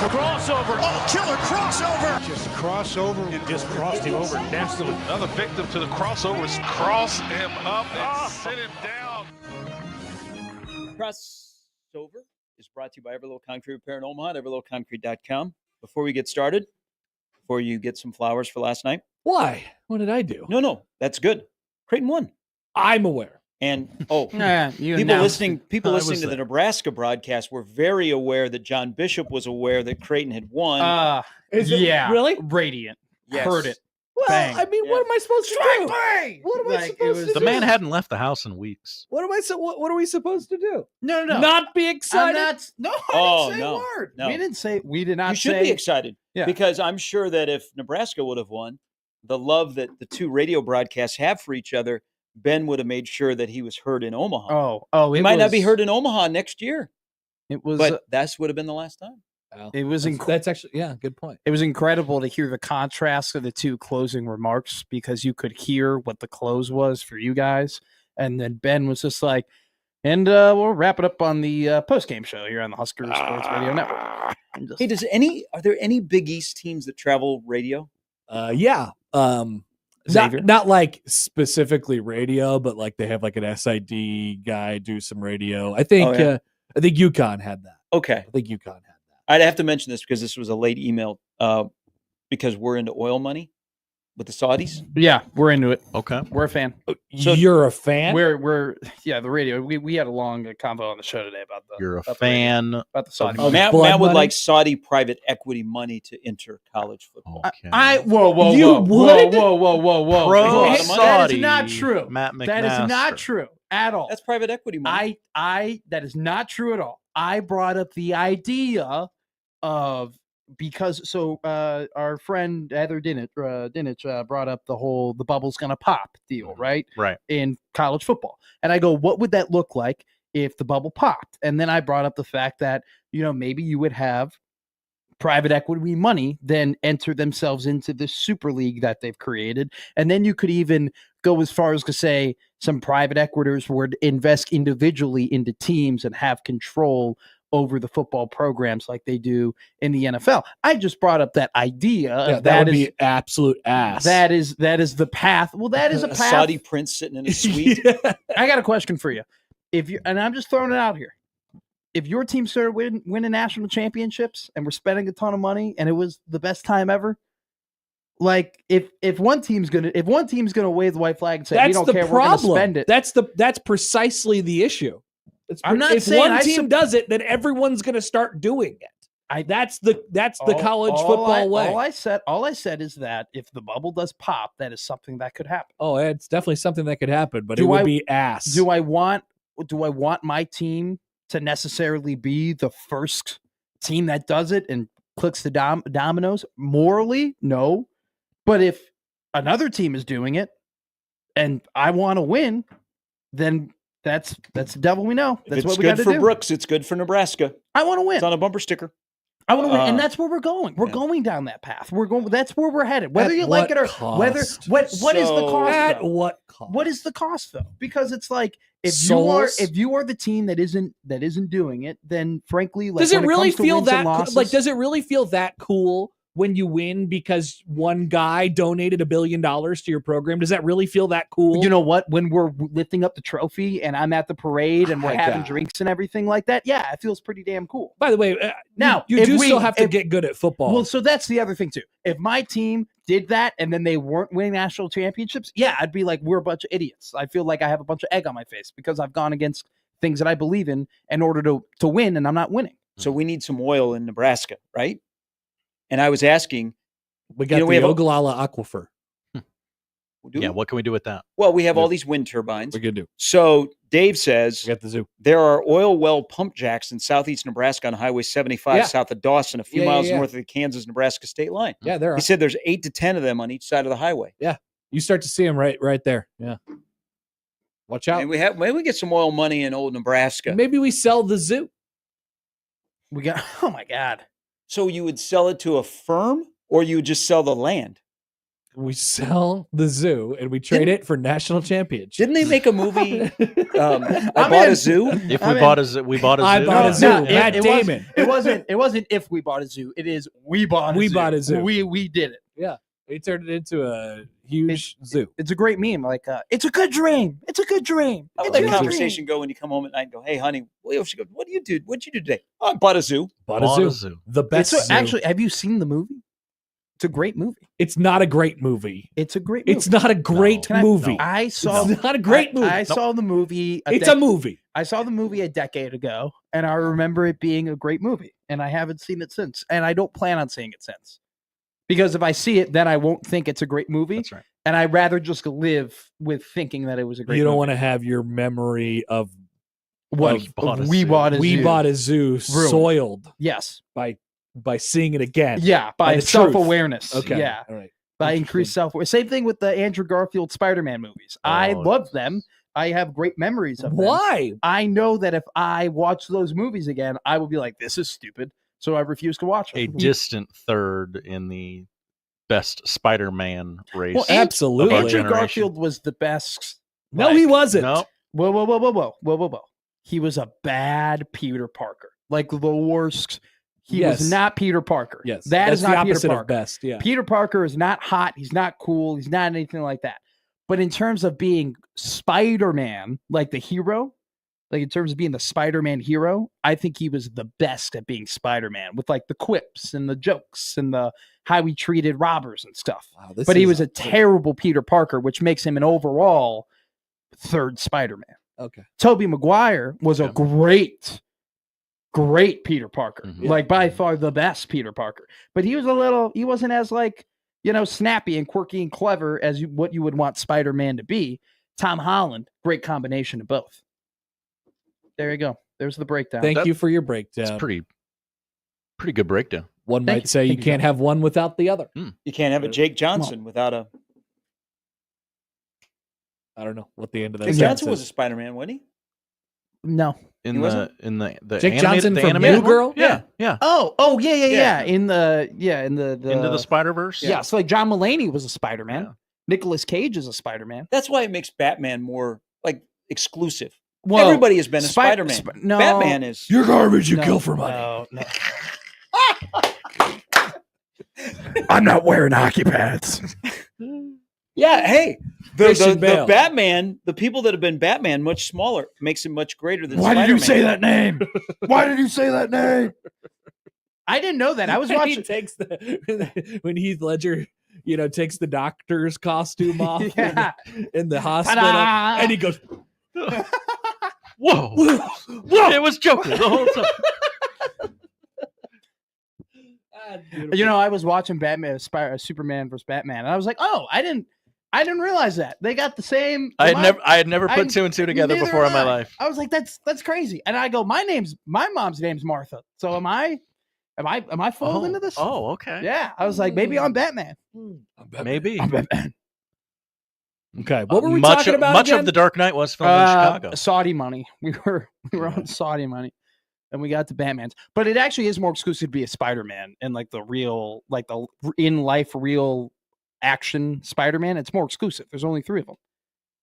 Crossover. Oh, killer crossover. Just crossover. It just crossed him over nastily. Another victim to the crossovers. Cross him up and sit him down. Crossover is brought to you by Everlow Concrete Repair in Omaha at everlowconcrete.com. Before we get started, before you get some flowers for last night. Why? What did I do? No, that's good. Creighton won. I'm aware. And people listening to the Nebraska broadcast were very aware that John Bishop was aware that Creighton had won. Is it really radiant? Yes. Heard it. Well, Bang. I mean, what am I supposed to do? Bang! What am I supposed to do? The man hadn't left the house in weeks. What am I? What are we supposed to do? No. Not be excited. I didn't say a word. No. We did not You should say. be excited. Yeah. Because I'm sure that if Nebraska would have won, the love that the two radio broadcasts have for each other, Ben would have made sure that he was heard in Omaha. Oh, He might not be heard in Omaha next year, It was. but that would have been the last time. Well, It was that's actually good point. It was incredible to hear the contrast of the two closing remarks because you could hear what the close was for you guys, and then Ben was just like, "And we'll wrap it up on the post-game show here on the Husker Sports Radio Network." Hey, are there any Big East teams that travel radio? Yeah. Xavier? Not like specifically radio, but like they have like an SID guy do some radio. I think I think UConn had that. Okay. I think UConn had that. I'd have to mention this because this was a late email because we're into oil money with the Saudis. Yeah, we're into it. Okay. We're a fan. So you're a fan? We're the radio. We had a long convo on the show today about the. You're a fan. About the Saudi. Matt blood would money? like Saudi private equity money to enter college football. Okay. Whoa, Pro That Saudi. is not true. Matt McMaster. That is not true at all. That's private equity money. That is not true at all. I brought up the idea of because our friend Heather Dinich brought up the bubble's gonna pop deal, right? Right. In college football. And I go, what would that look like if the bubble popped? And then I brought up the fact that, maybe you would have private equity money then enter themselves into this super league that they've created. And then you could even go as far as to say some private equitors would invest individually into teams and have control over the football programs like they do in the NFL. I just brought up that idea. That would be absolute ass. That is the path. Well, that is a path. Saudi prince sitting in a suite. I got a question for you. And I'm just throwing it out here. If your team started winning national championships and we're spending a ton of money and it was the best time ever, like if one team's gonna wave the white flag and say we don't care, we're gonna spend it. That's precisely the issue. I'm not if saying one team does it, then everyone's going to start doing it. That's the college football way. All I said is that if the bubble does pop, that is something that could happen. Oh, it's definitely something that could happen, but it would be ass. Do I want my team to necessarily be the first team that does it and clicks the dominoes? Morally, no. But if another team is doing it and I want to win, then that's the devil we know. That's what we got to do. It's good for Brooks. It's good for Nebraska. I want to win. It's on a bumper sticker. I want to win, and that's where we're going. We're going down that path. That's where we're headed. Whether you like it or what is the cost? At what cost? What is the cost though? Because it's like if you are the team that isn't doing it, then frankly, like, does it really feel that losses, does it really feel that cool when you win because one guy donated $1 billion to your program? Does that really feel that cool? You know what? When we're lifting up the trophy and I'm at the parade and we're having drinks and everything like that, yeah, it feels pretty damn cool. By the way, now you still have to get good at football. Well, so that's the other thing too. If my team did that and then they weren't winning national championships, yeah, I'd be like, we're a bunch of idiots. I feel like I have a bunch of egg on my face because I've gone against things that I believe in order to win, and I'm not winning. So we need some oil in Nebraska, right? And I was asking, we got the Ogallala Aquifer. Yeah, what can we do with that? Well, we have all these wind turbines. We could do. So Dave says we got the zoo. There are oil well pump jacks in southeast Nebraska on Highway 75 south of Dawson, a few miles north of the Kansas-Nebraska state line. Yeah, there are. He said there's 8 to 10 of them on each side of the highway. Yeah, you start to see them right there. Yeah, watch out. And maybe we get some oil money in old Nebraska. Maybe we sell the zoo. We got. Oh my God. So you would sell it to a firm, or you would just sell the land? we sell the zoo and we trade it for national championship. Didn't they make a movie? I bought a zoo. If we bought a zoo, we bought a zoo. I bought a zoo. No, Matt Damon. It wasn't if we bought a zoo. It is we bought a zoo. We did it. Yeah. They turned it into a huge zoo. It's a great meme. Like, it's a good dream. It's a good dream. How would It's a that good conversation go when you come home at night and go, "Hey, honey, she goes, what do you do? What'd you do today? Oh, I bought a zoo. Bought a zoo. The best zoo. Actually, have you seen the movie? It's a great movie. It's not a great movie. It's a great movie. It's not a great movie. I saw. It's not a great movie. I saw the movie. It's a movie. I saw the movie a decade ago, and I remember it being a great movie, and I haven't seen it since, and I don't plan on seeing it since. Because if I see it, then I won't think it's a great movie. That's right. And I'd rather just live with thinking that it was a great movie. You don't want to have your memory of what we bought a zoo soiled. Yes. By seeing it again. Yeah. By self-awareness. Okay. Yeah. All right. By increased self-awareness. Same thing with the Andrew Garfield Spider-Man movies. I love them. I have great memories of them. Why? I know that if I watch those movies again, I will be like, this is stupid. So I refuse to watch it. A distant third in the best Spider-Man race. Well, absolutely. Andrew Garfield was the best. No, he wasn't. No. Whoa. He was a bad Peter Parker. Like the worst. He was not Peter Parker. Yes. That is not Peter Parker. Of best. Yeah. Peter Parker is not hot. He's not cool. He's not anything like that. But in terms of being Spider-Man, like the hero, like in terms of being the Spider-Man hero, I think he was the best at being Spider-Man with like the quips and the jokes and the how he treated robbers and stuff. Wow, but he was a terrible Peter Parker, which makes him an overall third Spider-Man. Okay. Tobey Maguire was a great Peter Parker, like by far the best Peter Parker. But he wasn't as like, snappy and quirky and clever as what you would want Spider-Man to be. Tom Holland, great combination of both. There you go. There's the breakdown. Thank you for your breakdown. It's pretty good breakdown. One might say you can't have one without the other. You can't have a Jake Johnson without a. I don't know what the end of that. Jake Johnson was a Spider-Man, wasn't he? No. In the Jake animated, Johnson the from animated New Girl? Yeah. Oh, yeah. In the Into the Spider-Verse? Yeah. So like John Mulaney was a Spider-Man. Yeah. Nicolas Cage is a Spider-Man. That's why it makes Batman more like exclusive. Well, everybody has been a Spider-Man. No, Batman is. You're garbage. You kill for money. No. I'm not wearing hockey pads. Yeah, hey, the Batman, the people that have been Batman much smaller makes him much greater than Spider-Man. Why did you say that name? Why did you say that name? I didn't know that. I was watching. He takes when Heath Ledger, takes the doctor's costume off in the hospital, and he goes, Whoa! It was Joker the whole time. I was watching Superman versus Batman, and I was like, oh, I didn't realize that they got the same. I had never put two and two together before in my life. I was like, that's crazy. And I go, my mom's name's Martha. So am I folded into this? Oh, okay. Yeah. I was like, maybe I'm Batman. Maybe. I'm Batman. Okay. What were we talking about? Much again? of The Dark Knight was filmed in Chicago. Saudi money. We were on Saudi money. And we got to Batman's, but it actually is more exclusive to be a Spider-Man and like the real, like the in life, real action Spider-Man. It's more exclusive. There's only 3 of them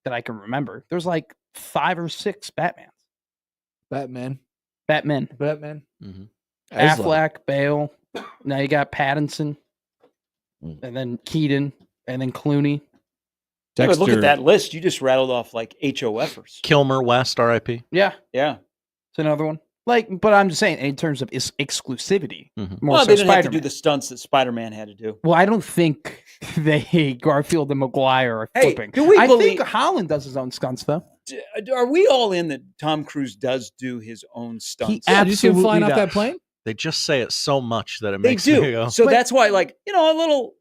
that I can remember. There's like 5 or 6 Batmans. Batman. Mm-hmm. Affleck, Bale. Now you got Pattinson, and then Keaton, and then Clooney. Yeah, but look at that list. You just rattled off like HOFers. Kilmer West, R.I.P. Yeah. It's another one. But I'm just saying, in terms of exclusivity, they didn't have to do the stunts that Spider-Man had to do. Well, I don't think Garfield and Maguire are flipping. I think Holland does his own stunts, though. Are we all in that Tom Cruise does do his own stunts? Did you see him flying off that plane? They just say it so much that it makes me go. So that's why, like, a little,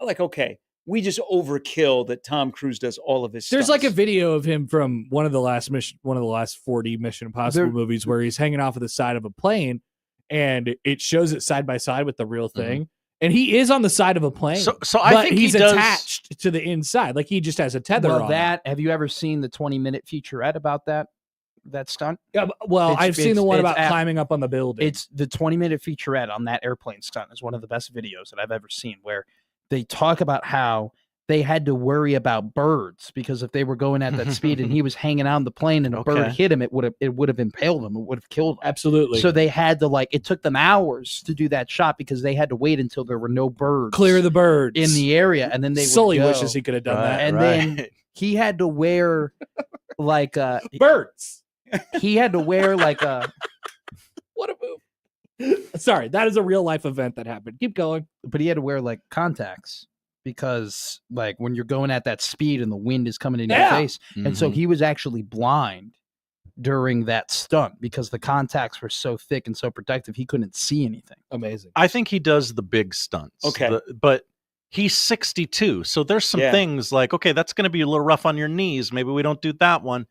okay. We just overkill that Tom Cruise does all of his There's stunts. like a video of him from one of the last 40 Mission Impossible movies where he's hanging off of the side of a plane and it shows it side by side with the real thing. And he is on the side of a plane. So I think he's attached to the inside. Like he just has a tether on. Have you ever seen the 20-minute featurette about that stunt? Yeah, I've seen the one about climbing up on the building. It's the 20-minute featurette on that airplane stunt is one of the best videos that I've ever seen where they talk about how they had to worry about birds because if they were going at that speed and he was hanging out on the plane and a bird hit him, it would have impaled him. It would have killed him. Absolutely. So they had to it took them hours to do that shot because they had to wait until there were no birds. Clear the birds in the area, and then they Sully would go. wishes he could have done that. And then he had to wear birds. He had to wear What a move. Sorry, that is a real life event that happened. Keep going. But he had to wear contacts because when you're going at that speed and the wind is coming in your face. And so he was actually blind during that stunt because the contacts were so thick and so protective he couldn't see anything. Amazing. I think he does the big stunts. Okay. But he's 62, so there's some things okay, that's going to be a little rough on your knees. Maybe we don't do that one.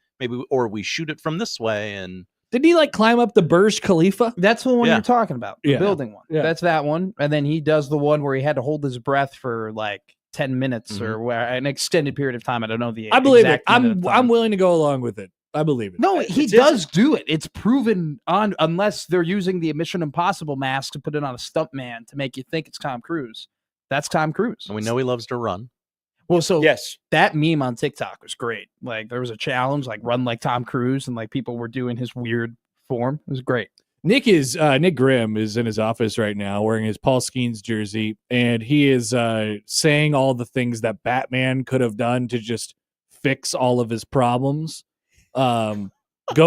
Or we shoot it from this way. And did he climb up the Burj Khalifa? That's the one you're talking about, the building one. Yeah. That's that one. And then he does the one where he had to hold his breath for 10 minutes or an extended period of time. I don't know the I believe it. exact minute of time. I'm willing to go along with it. I believe it. No, he does do it. It's proven on, unless they're using the Mission Impossible mask to put it on a stuntman to make you think it's Tom Cruise. That's Tom Cruise. we know he loves to run. Well, so yes, that meme on TikTok was great. There was a challenge, run like Tom Cruise, and people were doing his weird form. It was great. Nick Grimm is in his office right now wearing his Paul Skeens jersey, and he is saying all the things that Batman could have done to just fix all of his problems. Go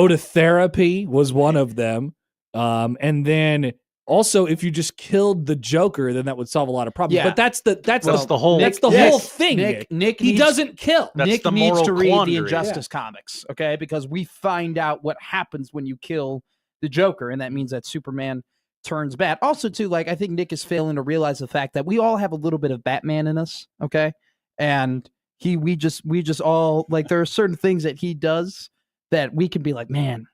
to therapy was one of them. And then also, if you just killed the Joker, then that would solve a lot of problems. Yeah. But that's the whole thing. Nick he doesn't kill. That's Nick the needs moral to read quandary. the Injustice comics, okay? Because we find out what happens when you kill the Joker, and that means that Superman turns bad. Also, too, I think Nick is failing to realize the fact that we all have a little bit of Batman in us, okay? And we just all there are certain things that he does that we can be man,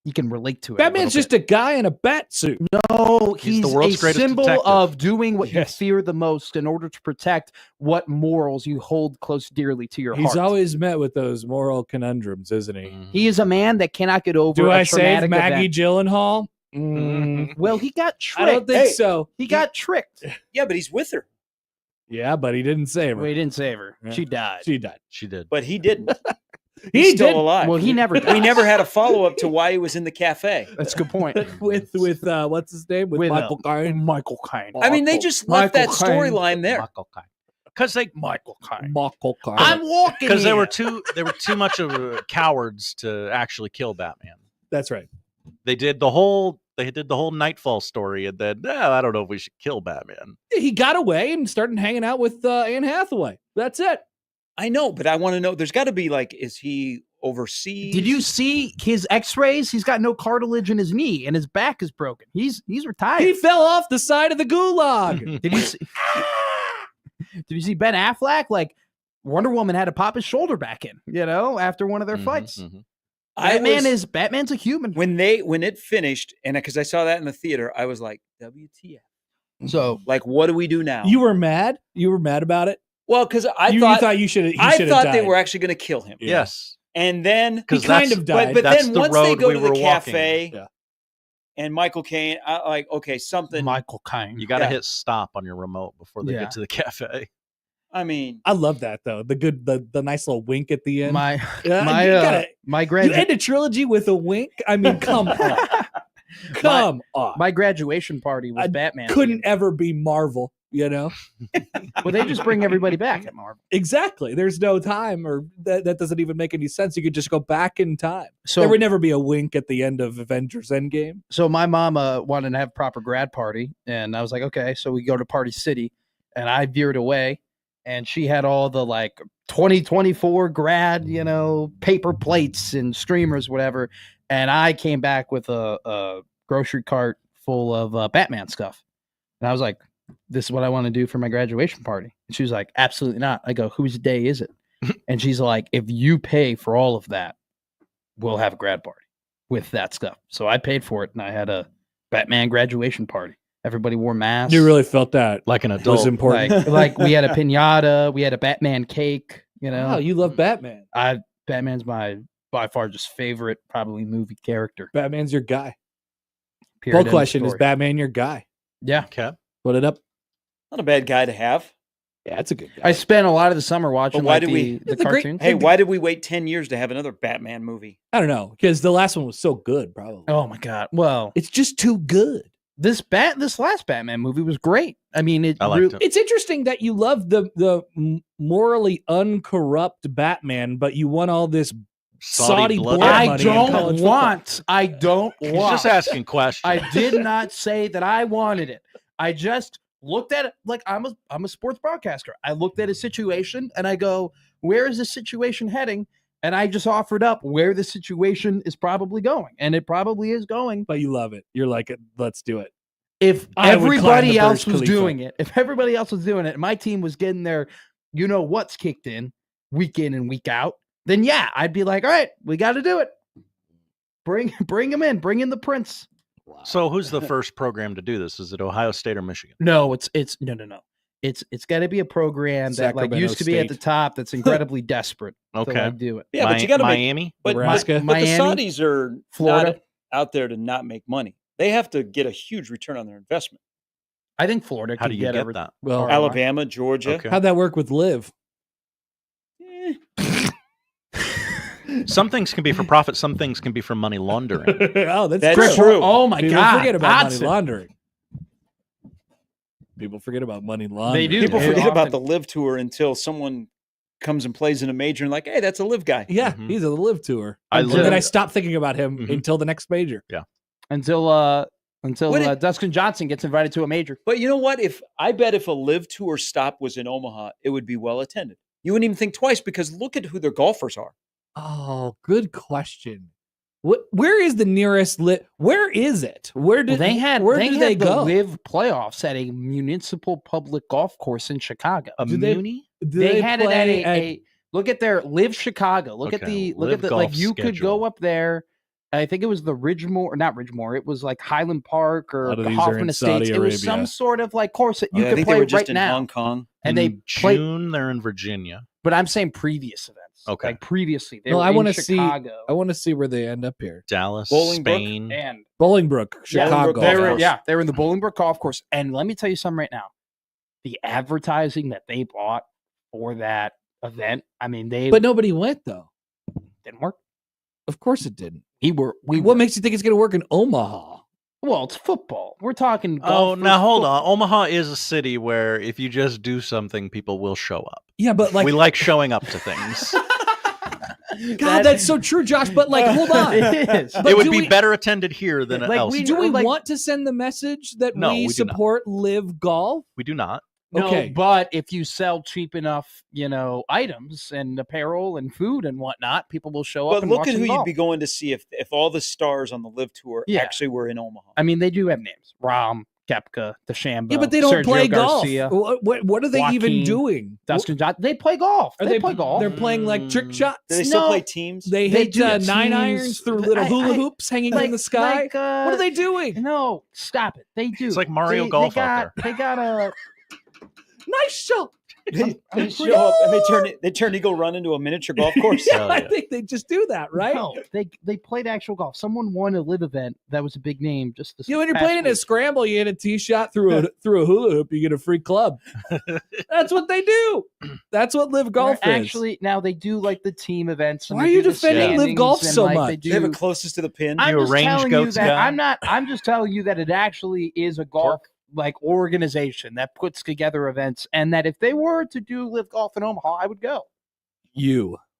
you can relate to it. Batman's just a guy in a bat suit. No, he's the world's a greatest symbol detective. of doing what you fear the most in order to protect what morals you hold close dearly to your heart. He's always met with those moral conundrums, isn't he? He is a man that cannot get over Do a I save traumatic Maggie event. Gyllenhaal? Well, he got tricked. I don't think so. He got tricked. yeah, but he's with her. Yeah, but he didn't save her. Well, he didn't save her. Yeah. She died. She died. She did. But he didn't. He He's still did. alive. Well, he never died. We never had a follow up to why he was in the cafe. That's a good point. with what's his name? With Michael Caine. Michael Caine. I mean, they just left that Michael Caine. storyline there. Because Michael Caine. Michael Caine. I'm walking. they here. were too much of cowards to actually kill Batman. That's right. They did the whole Nightfall story, and then I don't know if we should kill Batman. He got away and started hanging out with Anne Hathaway. That's it. I know, but I want to know. There's got to be is he overseas? Did you see his X-rays? He's got no cartilage in his knee, and his back is broken. He's retired. He fell off the side of the gulag. Did you see? Did you see Ben Affleck? Wonder Woman had to pop his shoulder back in, after one of their fights. Batman's a human. When it finished, and because I saw that in the theater, I was like, WTF. So, what do we do now? You were mad? You were mad about it? Well, because you thought you should. I thought they were actually going to kill him. Yeah. Yes, and then he kind of died. But that's then the once they road go we to the were cafe, walking. and Michael Caine, okay, something. Michael Caine. You got to hit stop on your remote before they get to the cafe. I mean, I love that though. The nice little wink at the end. My you end a trilogy with a wink. I mean, come on, come on. My graduation party was Batman. Couldn't ever be Marvel. Well, they just bring everybody back at Marvel. Exactly. There's no time, or that doesn't even make any sense. You could just go back in time. So there would never be a wink at the end of Avengers Endgame. So my mama wanted to have a proper grad party, and I was like, okay. So we go to Party City, and I veered away, and she had all the 2024 grad, paper plates and streamers, whatever. And I came back with a grocery cart full of Batman stuff, and I was like, this is what I want to do for my graduation party. And she was like, absolutely not. I go, whose day is it? And she's like, if you pay for all of that, we'll have a grad party with that stuff. So I paid for it, and I had a Batman graduation party. Everybody wore masks. You really felt that like an adult. Was important. Like we had a piñata, we had a Batman cake. Oh, you love Batman. Batman's my by far just favorite probably movie character. Batman's your guy. Period. Full question: is Batman your guy? Yeah. Okay. Put it up. Not a bad guy to have. Yeah, it's a good guy. I spent a lot of the summer watching why like, did we- the It's a great- cartoons. Hey, why did we wait 10 years to have another Batman movie? I don't know, because the last one was so good, probably. Oh my god! Well, It's just too good. this last Batman movie was great. I mean, I liked it. It's interesting that you love the morally uncorrupt Batman, but you want all this Saudi blood I money in college don't football. want. I don't He's want. just asking questions. I did not say that I wanted it. I just looked at it like I'm a sports broadcaster. I looked at a situation and I go, where is this situation heading? And I just offered up where the situation is probably going, and it probably is going. But you love it. You're like, let's do it. If I would climb everybody the else Burj was Khalifa. doing it, and my team was getting their, what's kicked in week in and week out, then yeah, I'd be like, all right, we got to do it. Bring him in. Bring in the Prince. So who's the first program to do this? Is it Ohio State or Michigan? No, it's no. It's got to be a program that like Sacramento used to be at the State. top. That's incredibly desperate to Okay. like, do it. Yeah, but you got to make. Miami. But Nebraska. the Miami, Saudis are Florida. not out there to not make money. They have to get a huge return on their investment. I think Florida How can do you get get every- that? Well, ROI. Alabama, Georgia. Okay. how'd that work with Liv? Eh, Some things can be for profit. Some things can be for money laundering. Oh, that's, That's true. true. Oh my People god! forget about Hodson. money laundering. People forget about money laundering. do. People Yeah. forget about Often. the Live Tour until someone comes and plays in a major and like, hey, that's a Live guy. Yeah, Mhm. he's a Live tour. I And then I lived- stopped thinking about him Mhm. until the next major. until What if- Dustin Johnson gets invited to a major. But you know what? If I bet if a Live Tour stop was in Omaha, it would be well attended. You wouldn't even think twice because look at who their golfers are. Oh, good question. Where is the nearest Where is it? Where did They had Where they do had they the go? live playoffs at a municipal public golf course in Chicago. A Do they- muni? Do They had it at play a look at their Live Chicago. Look at Okay, the Live like golf you could schedule. go up there. I think it was the Ridgemore, not Ridgemore. It was like Highland Park A or lot of the these are Hoffman in Estates. Saudi It was some Arabia. sort of like course that you I could think play they were just right in now. Hong Kong. And they In play, June, they're in Virginia. but I'm saying previous events. Okay. Like previously, they No, were I in wanna see- Chicago. I want to see where they end up here. Dallas, Bolingbrook Spain. and Bolingbrook, Yeah, Chicago. Bolingbrook they Golf were course. they were in the Bolingbrook Golf Course. And let me tell you something right now. The advertising that they bought for that event, I mean, they But nobody went though. didn't work. Of course it didn't. What makes you think it's going to work in Omaha? Well, it's football. We're talking Oh, golf. now hold on. Omaha is a city where if you just do something, people will show up. Yeah, but like, we like showing up to things. God, that's so true, Josh. But like, hold on. It is. But it would do be we- better attended here than Like, elsewhere. Do we like- want to send the message that No, we we do not. support Live Golf? We do not. No, Okay. but if you sell cheap enough, items and apparel and food and whatnot, people will show up. But and look watch at them who golf. you'd be going to see if all the stars on the Live Tour Yeah. actually were in Omaha. I mean, they do have names: Rahm, Kepka, DeChambeau. Yeah, but they don't Sergio play Garcia, golf. What are they even Joaquin, doing? Dustin Johnson. They play golf. Are They play golf. They're playing like trick shots. Do they still No. play teams? They They hit do 9 teams. irons through little hula I- hoops hanging in the sky. What are they doing? No, stop it. They do. It's like Mario They Golf got, out They got a. Nice shot. They show up and they turn Eagle Run into a miniature golf course. Yeah, Hell I yeah. think they just do that, right? No, they played actual golf. Someone won a live event that was a big name. Just this. You know, when you're past playing in a week. scramble, you hit a tee shot through a hula hoop, you get a free club. That's what they do. That's what Live Golf They're is. Actually, now they do like the team events. and Why they are you do the defending Live standings Golf and, so like, much? They They have do. it closest to the pin. I'm You a just range telling you goats that guy? I'm just telling you that it actually is a golf like organization that puts together events, and that if they were to do Live Golf in Omaha, I would go.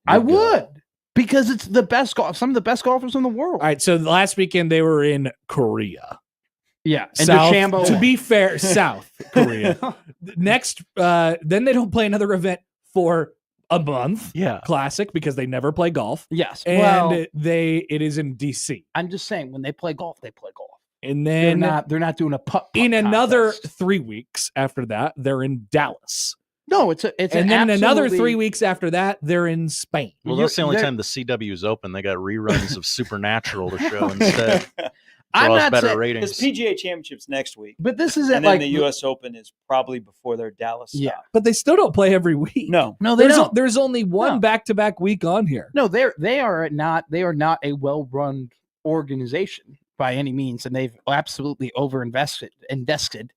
I go. would, because it's the best golf. Some of the best golfers in the world. All right. So last weekend they were in Korea. Yeah, and South, DeChambeau. to be fair, South Korea. Next, then they don't play another event for a month. Yeah. Classic, because they never play golf. Yes, And well, it is in DC. I'm just saying when they play golf, they play golf. And They're then not doing a putt in another contest. 3 weeks after that, they're in Dallas. No, it's And then another absolutely- 3 weeks after that, they're in Spain. Well, that's the only They're- time the CW is open. They got reruns of Supernatural to show instead. I'm Draws not better saying, ratings. This PGA Championship's next week, but this isn't and then like the U.S. Open is probably before their Dallas. Yeah. stop. But they still don't play every week. No, No, they don't. There's only one No. back-to-back week on here. No, they are not a well-run organization by any means, and they've absolutely invested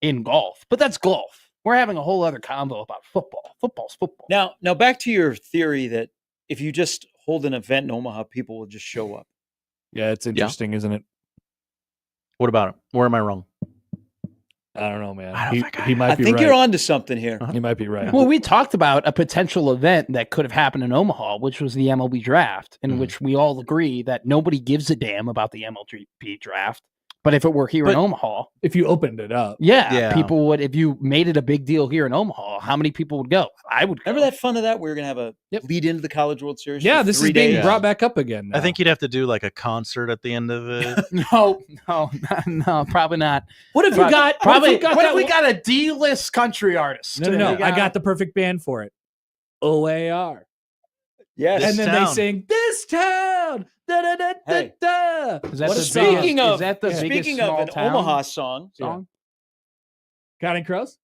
in golf. But that's golf. We're having a whole other convo about football. Football's football. Now back to your theory that if you just hold an event in Omaha, people will just show up. Yeah, it's interesting, isn't it? What about it? Where am I wrong? I don't know, man. I don't think he might I be think right. you're onto something here. He might be right. Well, we talked about a potential event that could have happened in Omaha, which was the MLB draft, in which we all agree that nobody gives a damn about the MLB draft. But if it were here in Omaha, if you opened it up, people would. If you made it a big deal here in Omaha, how many people would go? I would go. Remember that fun of that? We were going to have a lead into the College World Series. Yeah, for this 3 is being days. brought back up again now. I think you'd have to do like a concert at the end of it. No, probably not. What if you got? What if that we got a D-list country artist? No. I got the perfect band for it. OAR. Yes. And then town. they sing "This Town." Da, da, da, Hey. da, da. Is that What the a biggest- song. is that the biggest Speaking of small an town Omaha song, Counting Crows.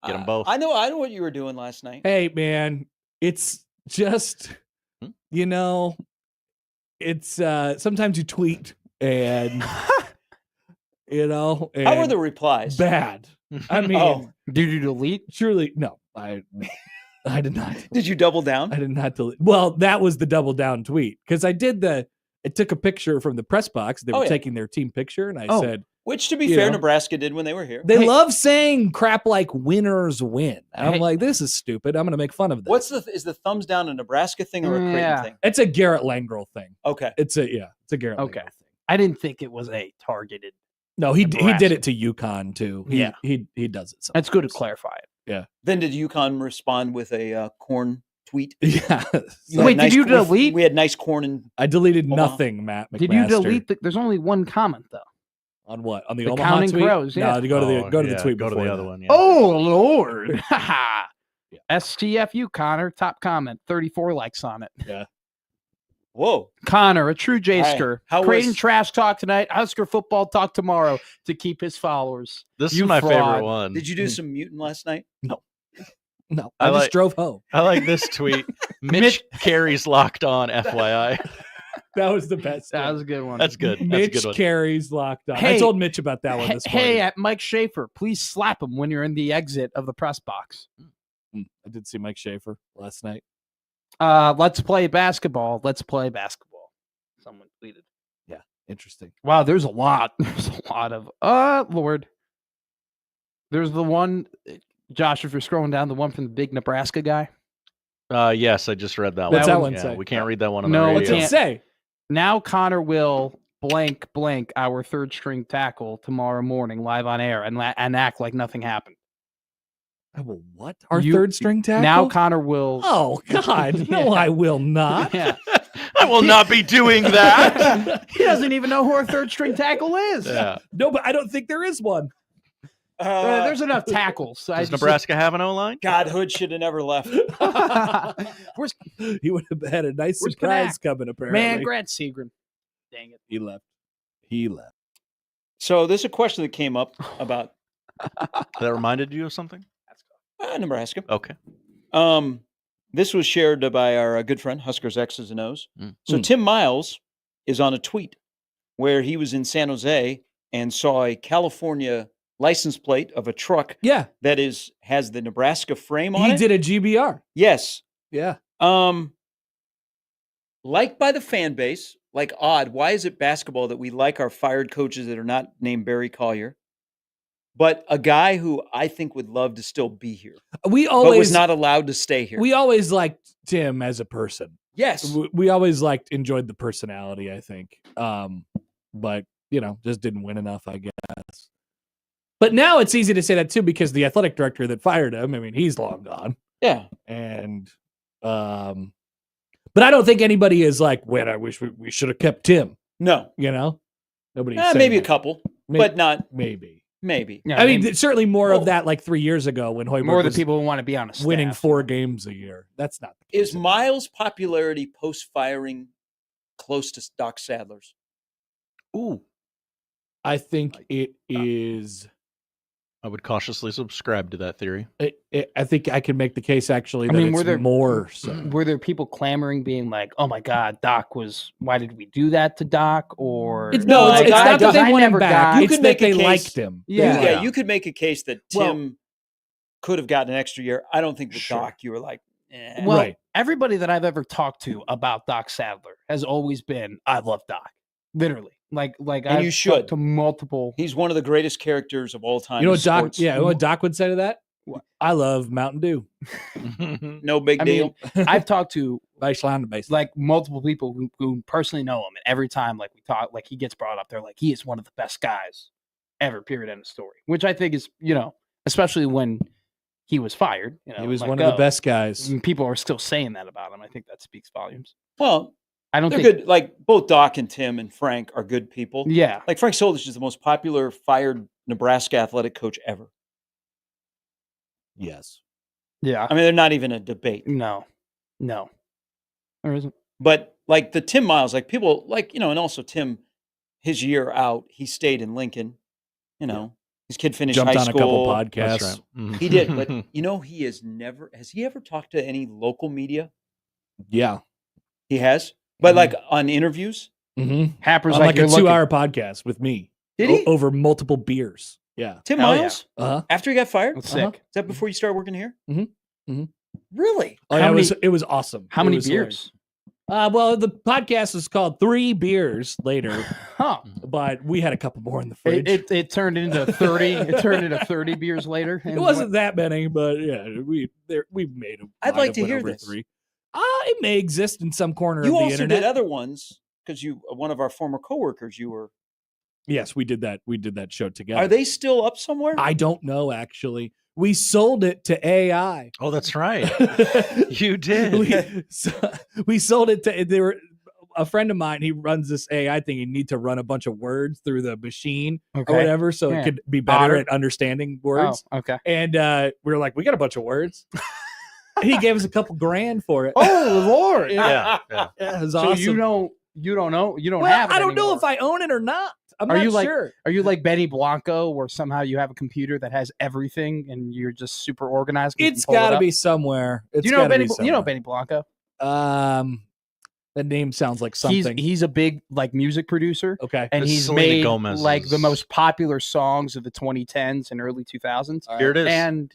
Get 'em both. I know what you were doing last night. Hey, man, it's just it's sometimes you tweet and How were the replies? bad. I mean, did you delete? Surely no. I did not. Did you double down? I did not delete. Well, that was the double down tweet because I took a picture from the press box. They were taking their team picture, and I said, which to be fair, Nebraska did when they were here. they love saying crap like "winners win." And I'm like, this is stupid. I'm going to make fun of this. Is the thumbs down a Nebraska thing or a Creighton thing? It's a Garrett Langrel thing. Okay. It's a Garrett Langrel thing. I didn't think it was a targeted. No, he Nebraska. did it to UConn too. He does it. Sometimes. That's good to clarify it. Yeah. Then did UConn respond with a corn tweet? Yeah. Wait, did you delete? We had nice corn and I deleted nothing, Matt McMaster. Did you delete? There's only one comment though. On what? On the The Omaha Counting tweet? Crows, yeah. No, to go to the tweet. Go to before the other that. one. Yeah. Oh Lord! STFU Connor, top comment, 34 likes on it. Yeah. Whoa. Connor, a true J-ster. How Creighton was- trash talk tonight. Husker football talk tomorrow to keep his followers. This You is my fraud. favorite one. Did you do some muting last night? No, I I just like- drove home. I like this tweet. Mitch Carey's locked on. FYI. That was the best. That was a good one. That's good. That's a Mitch good one. Carey's locked on. Hey, I told Mitch about that one this morning. Hey, at Mike Schaefer, please slap him when you're in the exit of the press box. I did see Mike Schaefer last night. Let's play basketball. Let's play basketball. Someone tweeted. Yeah, interesting. Wow, there's a lot. There's a lot of Lord. There's the one, Josh, if you're scrolling down, the one from the big Nebraska guy. Yes, I just read that What's one. that one Yeah, say? we can't read that one on No, the we What's radio. it say? Now Connor will blank our third string tackle tomorrow morning live on air and act like nothing happened. I will what? Our You- third string tackle? Now Connor will. Oh God! No, I will not. Yeah. I will not be doing that. He doesn't even know who our third string tackle is. Yeah. No, but I don't think there is one. There's enough tackles. So Does Nebraska have an O-line? God, Hood should have never left. Where's He would have had a nice Where's surprise coming. Apparently, man Grant Segrin? Dang it. he left. He left. So there's a question that came up about That reminded you of something? Nebraska. Okay. This was shared by our good friend Huskers X's and O's. Mm. So Tim Miles is on a tweet where he was in San Jose and saw a California license plate of a truck Yeah, that has the Nebraska frame on he it. did a GBR. Yes. Yeah. Liked by the fan base, like odd. Why is it basketball that we like our fired coaches that are not named Barry Collier? But a guy who I think would love to still be here, We but always was not allowed to stay here. we always liked Tim as a person. yes. We always enjoyed the personality. I think, but just didn't win enough, I guess. But now it's easy to say that too because the athletic director that fired him, I mean, he's long gone. Yeah. And but I don't think anybody is like, "Wait, I wish we should have kept Tim." No. Nobody's Maybe a that. couple, Maybe- but not Maybe. maybe. Yeah, I mean, certainly more Well, of that like 3 years ago when Hoiberg more of the was people who want to be on a staff. winning 4 games a year. That's not the case Is anymore. Miles' popularity post firing close to Doc Sadler's? Ooh. I think it is. I would cautiously subscribe to that theory. I think I can make the case actually I that mean, it's were there- more so. Were there people clamoring, being like, "Oh my God, Doc was? Why did we do that to Doc?" Or It's No, it's like, not that I they want him never back. got- You It's could that make a they case- liked him. Yeah. You could make a case that Well, Tim could have gotten an extra year. I don't think with Sure. Doc, you were like, eh. Well, Right. everybody that I've ever talked to about Doc Sadler has always been, I love Doc. Literally. Like And you I've should. talked to multiple. He's one of the greatest characters of all time. You know in what Doc? sports. Yeah, you know what Doc would say to that? What? I love Mountain Dew. No big I deal. mean, I've talked to Baseline to baseline. like multiple people who personally know him, and every time like we talk, like he gets brought up, they're like, he is one of the best guys ever. Period. End of story. Which I think is, especially when he was fired. He was let one of the go. best guys. And people are still saying that about him. I think that speaks volumes. Well, I don't they're think. good. Like both Doc and Tim and Frank are good people. Yeah. Like Frank Solich is the most popular fired Nebraska athletic coach ever. Yes. Yeah. I mean, they're not even a debate. No. There isn't. But like the Tim Miles, like people like, and also Tim, his year out, he stayed in Lincoln. His kid finished Jumped high on school. a couple podcasts. That's right. He did, but has he ever talked to any local media? Yeah. He has, but Mhm. like on interviews. Mm-hmm. Happer's On like, like you're a looking- 2-hour podcast with me. Did he? Over multiple beers. Yeah. Tim Hell yeah. Miles? Uh-huh. After he got fired? That's Uh-huh. sick. Is that before you started working here? Mhm. Mhm. Really? Oh, How yeah, many- it was awesome. How It many was beers? Well, the podcast is called 3 Beers Later, Huh. but we had a couple more in the fridge. It turned into 30. It turned into 30 beers later. It wasn't that many, but yeah, we made them. I'd like to hear this. 3. It may exist in some corner You of the also internet. did other ones because one of our former coworkers, you were. Yes, we did that. We did that show together. Are they still up somewhere? I don't know. Actually, we sold it to AI. Oh, that's right. You did. we sold it to. They were a friend of mine. He runs this AI thing. You need to run a bunch of words through the machine Okay. or whatever, so Yeah. it could be better Otter. at understanding Oh, words. okay. And we were like, we got a bunch of words. He gave us a couple grand for it. Oh Lord. Yeah. Yeah, it was So awesome. you don't know. You don't well, have it I don't know anymore. if I own it or not. I'm Are not you like- sure. Are you like Benny Blanco, where somehow you have a computer that has everything and you're just super organized? It's got to be somewhere. It's Do you know gotta Benny? be You know somewhere. Benny Blanco? That name sounds like something. He's a big like music producer, Okay. and It's he's Selena made Gomez's- like the most popular songs of the 2010s and early 2000s. Here it is. And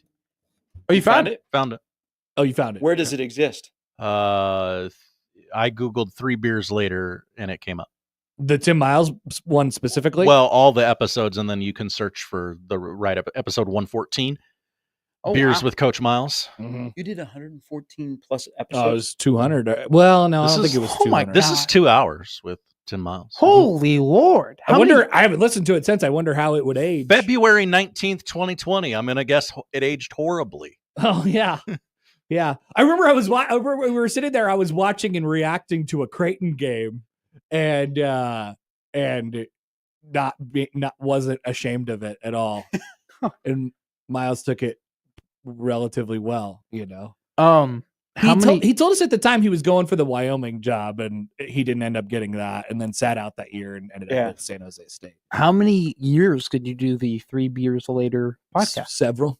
you found it? Found it. Oh, you found it. Where does it exist? I Googled 3 beers later and it came up. The Tim Miles one specifically? Well, all the episodes, and then you can search for the right episode 114, Oh, beers wow. with Coach Miles. Mhm. You did 114 plus Oh, it episodes. was 200. Well, no, This I don't is- think it was oh my 200. This is God. 2 hours with Tim Miles. Holy Lord! I wonder. I haven't listened to it since. I wonder how it would age. February 19th, 2020. I'm gonna guess it aged horribly. Oh yeah, yeah. I remember I remember when we were sitting there. I was watching and reacting to a Creighton game, and not wasn't ashamed of it at all. And Miles took it relatively well. How many? He told us at the time he was going for the Wyoming job, and he didn't end up getting that, and then sat out that year and ended Yeah. up at San Jose State. How many years did you do the 3 beers later podcast? Several,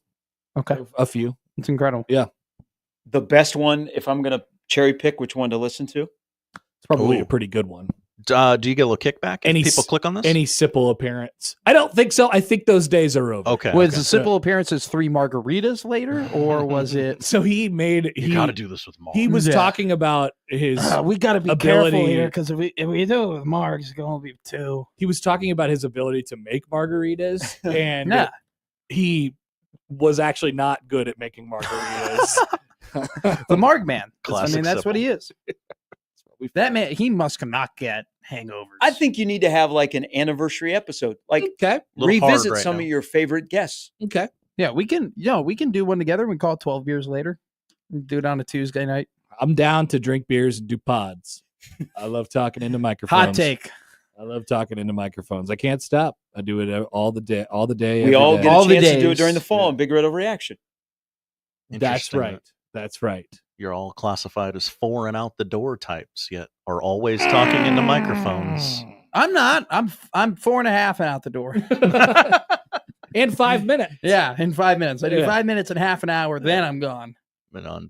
Okay, a few. it's incredible. The best one, if I'm going to cherry pick which one to listen to. It's probably Ooh. a pretty good one. Do you get a little kickback if Any people s- click on this? Any Sipple appearance? I don't think so. I think those days are over. Okay. Was okay. the simple appearances 3 margaritas later, or was it? So he made You got to do this with Mars. he was Yeah. talking about his We got to be ability- careful here because if we do it with Mark, it's going to be 2. he was talking about his ability to make margaritas, and Yeah. he was actually not good at making margaritas. The Marg man. Classic that's what Sipple. he is. That man, he must not get hangovers. I think you need to have like an anniversary episode. Like Okay, Little hard revisit right some now. of your favorite guests. okay. Yeah, we can. We can do one together. We can call it 12 beers later. Do it on a Tuesday night. I'm down to drink beers and do pods. I love talking into microphones. Hot take. I love talking into microphones. I can't stop. I do it all the day. We every all day. get All a the chance to do it days. during the fall Yeah. in Big Red Overreaction. That's Interesting right. that That's right. You're all classified as 4 and out the door types, yet are always talking into microphones. I'm not. I'm 4.5 and out the door. In 5 minutes. Yeah, in 5 minutes. I do Yeah. 5 minutes and half an hour. Then I'm gone. But on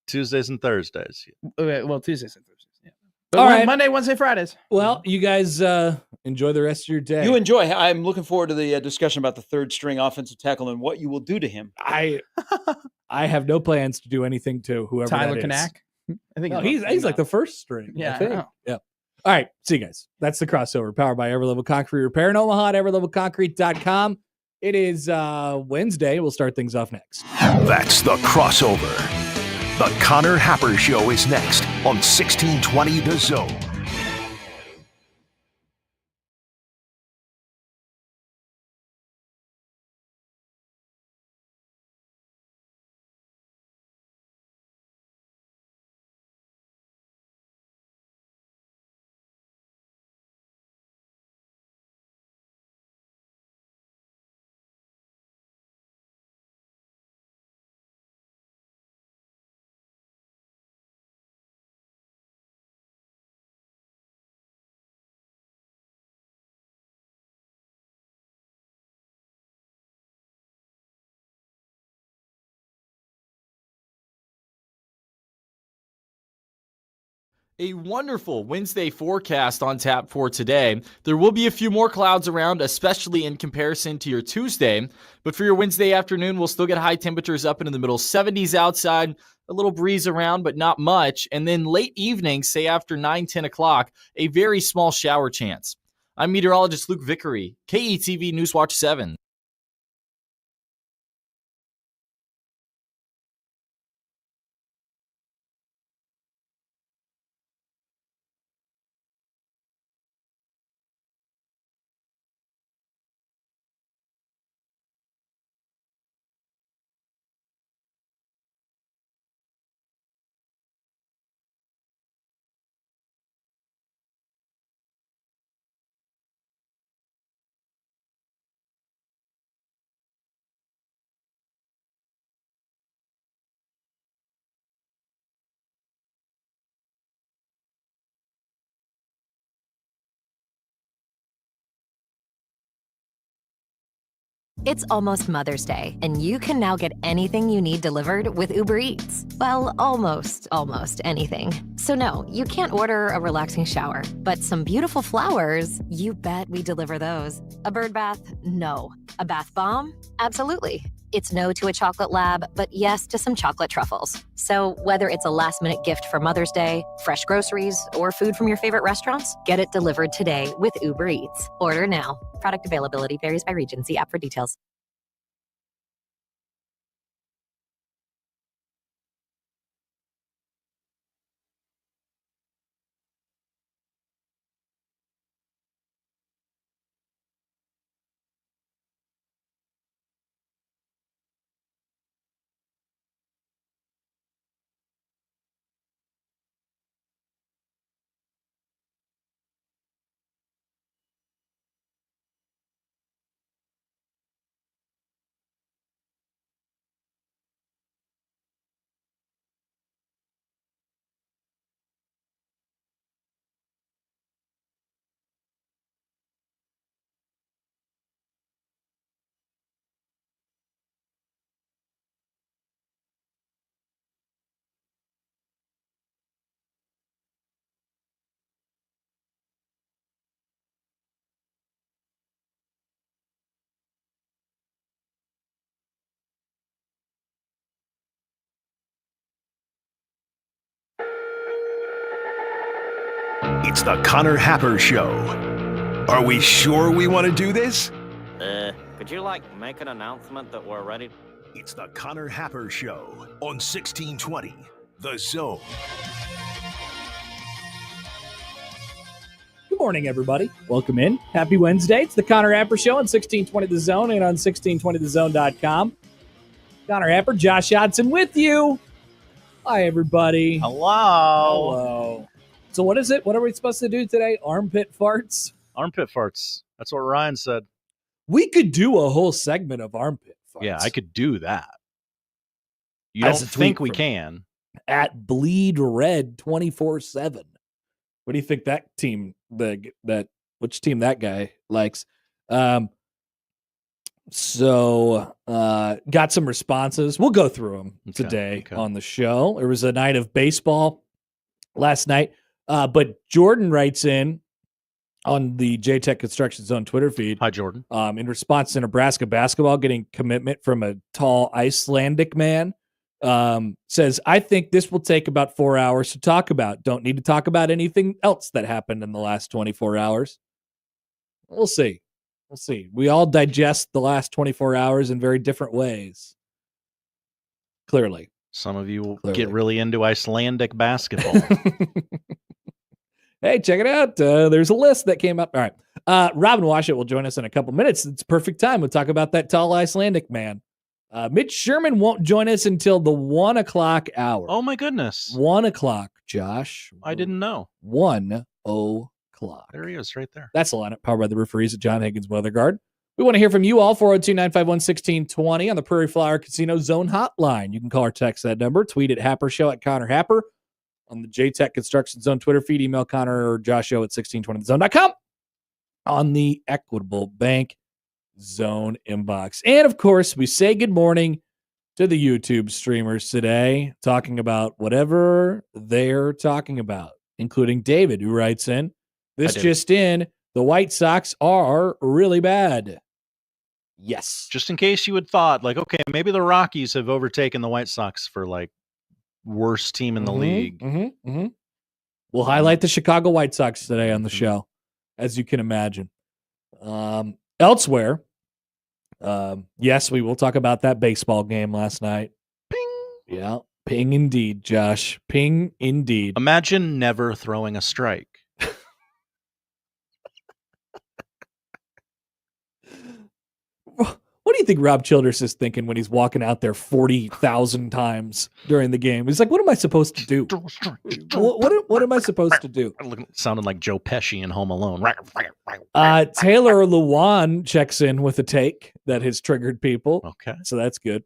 Tuesdays and Thursdays, Okay, well, Tuesdays and Thursdays. Yeah. But All right. Monday, Wednesday, Fridays. Well, you guys enjoy the rest of your day. You enjoy. I'm looking forward to the discussion about the third string offensive tackle and what you will do to him. I have no plans to do anything to whoever Tyler that is. Kanak. I think No, he's like the first string. Yeah, I think. I know. Yeah. All right. See you guys. That's the crossover powered by Everlevel Concrete Repair in Omaha at everlevelconcrete.com. It is Wednesday. We'll start things off next. That's the crossover. The Connor Happer Show is next on 1620 The Zone. A wonderful Wednesday forecast on tap for today. There will be a few more clouds around, especially in comparison to your Tuesday. But for your Wednesday afternoon, we'll still get high temperatures up into the middle 70s outside, a little breeze around, but not much. And then late evening, say after 9, 10 o'clock, a very small shower chance. I'm meteorologist Luke Vickery, KETV Newswatch 7. It's almost Mother's Day, and you can now get anything you need delivered with Uber Eats. Well, almost anything. So no, you can't order a relaxing shower, but some beautiful flowers, you bet we deliver those. A bird bath? No. A bath bomb? Absolutely. It's no to a chocolate lab, but yes to some chocolate truffles. So whether it's a last-minute gift for Mother's Day, fresh groceries, or food from your favorite restaurants, get it delivered today with Uber Eats. Order now. Product availability varies by region. See app for details. It's the Connor Happer Show. Are we sure we want to do this? Could you, make an announcement that we're ready? It's the Connor Happer Show on 1620 The Zone. Good morning, everybody. Welcome in. Happy Wednesday. It's the Connor Happer Show on 1620 The Zone and on 1620thezone.com. Connor Happer, Josh Hodson with you. Hi, everybody. Hello. So what is it? What are we supposed to do today? Armpit farts? Armpit farts. That's what Ryan said. We could do a whole segment of armpit farts. Yeah, I could do that. You That's don't a tweet think we from- can? At Bleed Red 24/7. What do you think that team, which team that guy likes? So got some responses. We'll go through them today on the show. There was a night of baseball last night. But Jordan writes in on the JTech Construction Zone Twitter feed. Hi, Jordan. In response to Nebraska basketball getting commitment from a tall Icelandic man, says, I think this will take about 4 hours to talk about. Don't need to talk about anything else that happened in the last 24 hours. We'll see. We'll see. We all digest the last 24 hours in very different ways. Clearly. Some of you will get really into Icelandic basketball. Hey, check it out. There's a list that came up. All right. Robin Washut will join us in a couple minutes. It's perfect time. We'll talk about that tall Icelandic man. Mitch Sherman won't join us until the 1 o'clock hour. Oh, my goodness. 1 o'clock, Josh. I didn't know. 1 o'clock. There he is right there. That's the lineup powered by the referees at John Higgins Weather Guard. We want to hear from you all, 402-951-1620 on the Prairie Flower Casino Zone Hotline. You can call or text that number. Tweet at Happer Show at Connor Happer. On the JTech Construction Zone Twitter feed, email Connor or Josh Show at 1620thezone.com. On the Equitable Bank Zone inbox. And, of course, we say good morning to the YouTube streamers today, talking about whatever they're talking about, including David, who writes in, this just in, the White Sox are really bad. Yes. Just in case you had thought, like, okay, maybe the Rockies have overtaken the White Sox for, like, worst team in the league. We'll highlight the Chicago White Sox today on the show, as you can imagine. Elsewhere, yes, we will talk about that baseball game last night. Ping. Yeah, ping indeed, Josh. Ping indeed. Imagine never throwing a strike. What do you think Rob Childress is thinking when he's walking out there 40,000 times during the game? He's like, what am I supposed to do? What am I supposed to do? Sounding like Joe Pesci in Home Alone. Taylor Lewan checks in with a take that has triggered people. Okay. So that's good.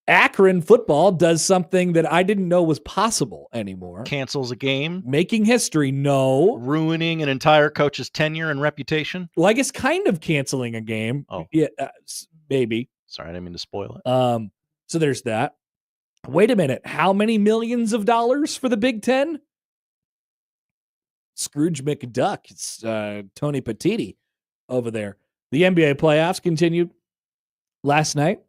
Akron football does something that I didn't know was possible anymore. Cancels a game. Making history, no. Ruining an entire coach's tenure and reputation. Well, I guess kind of canceling a game. Oh. Yeah, maybe. Sorry, I didn't mean to spoil it. So there's that. Wait a minute. How many millions of dollars for the Big Ten? Scrooge McDuck. It's Tony Petiti over there. The NBA playoffs continued last night.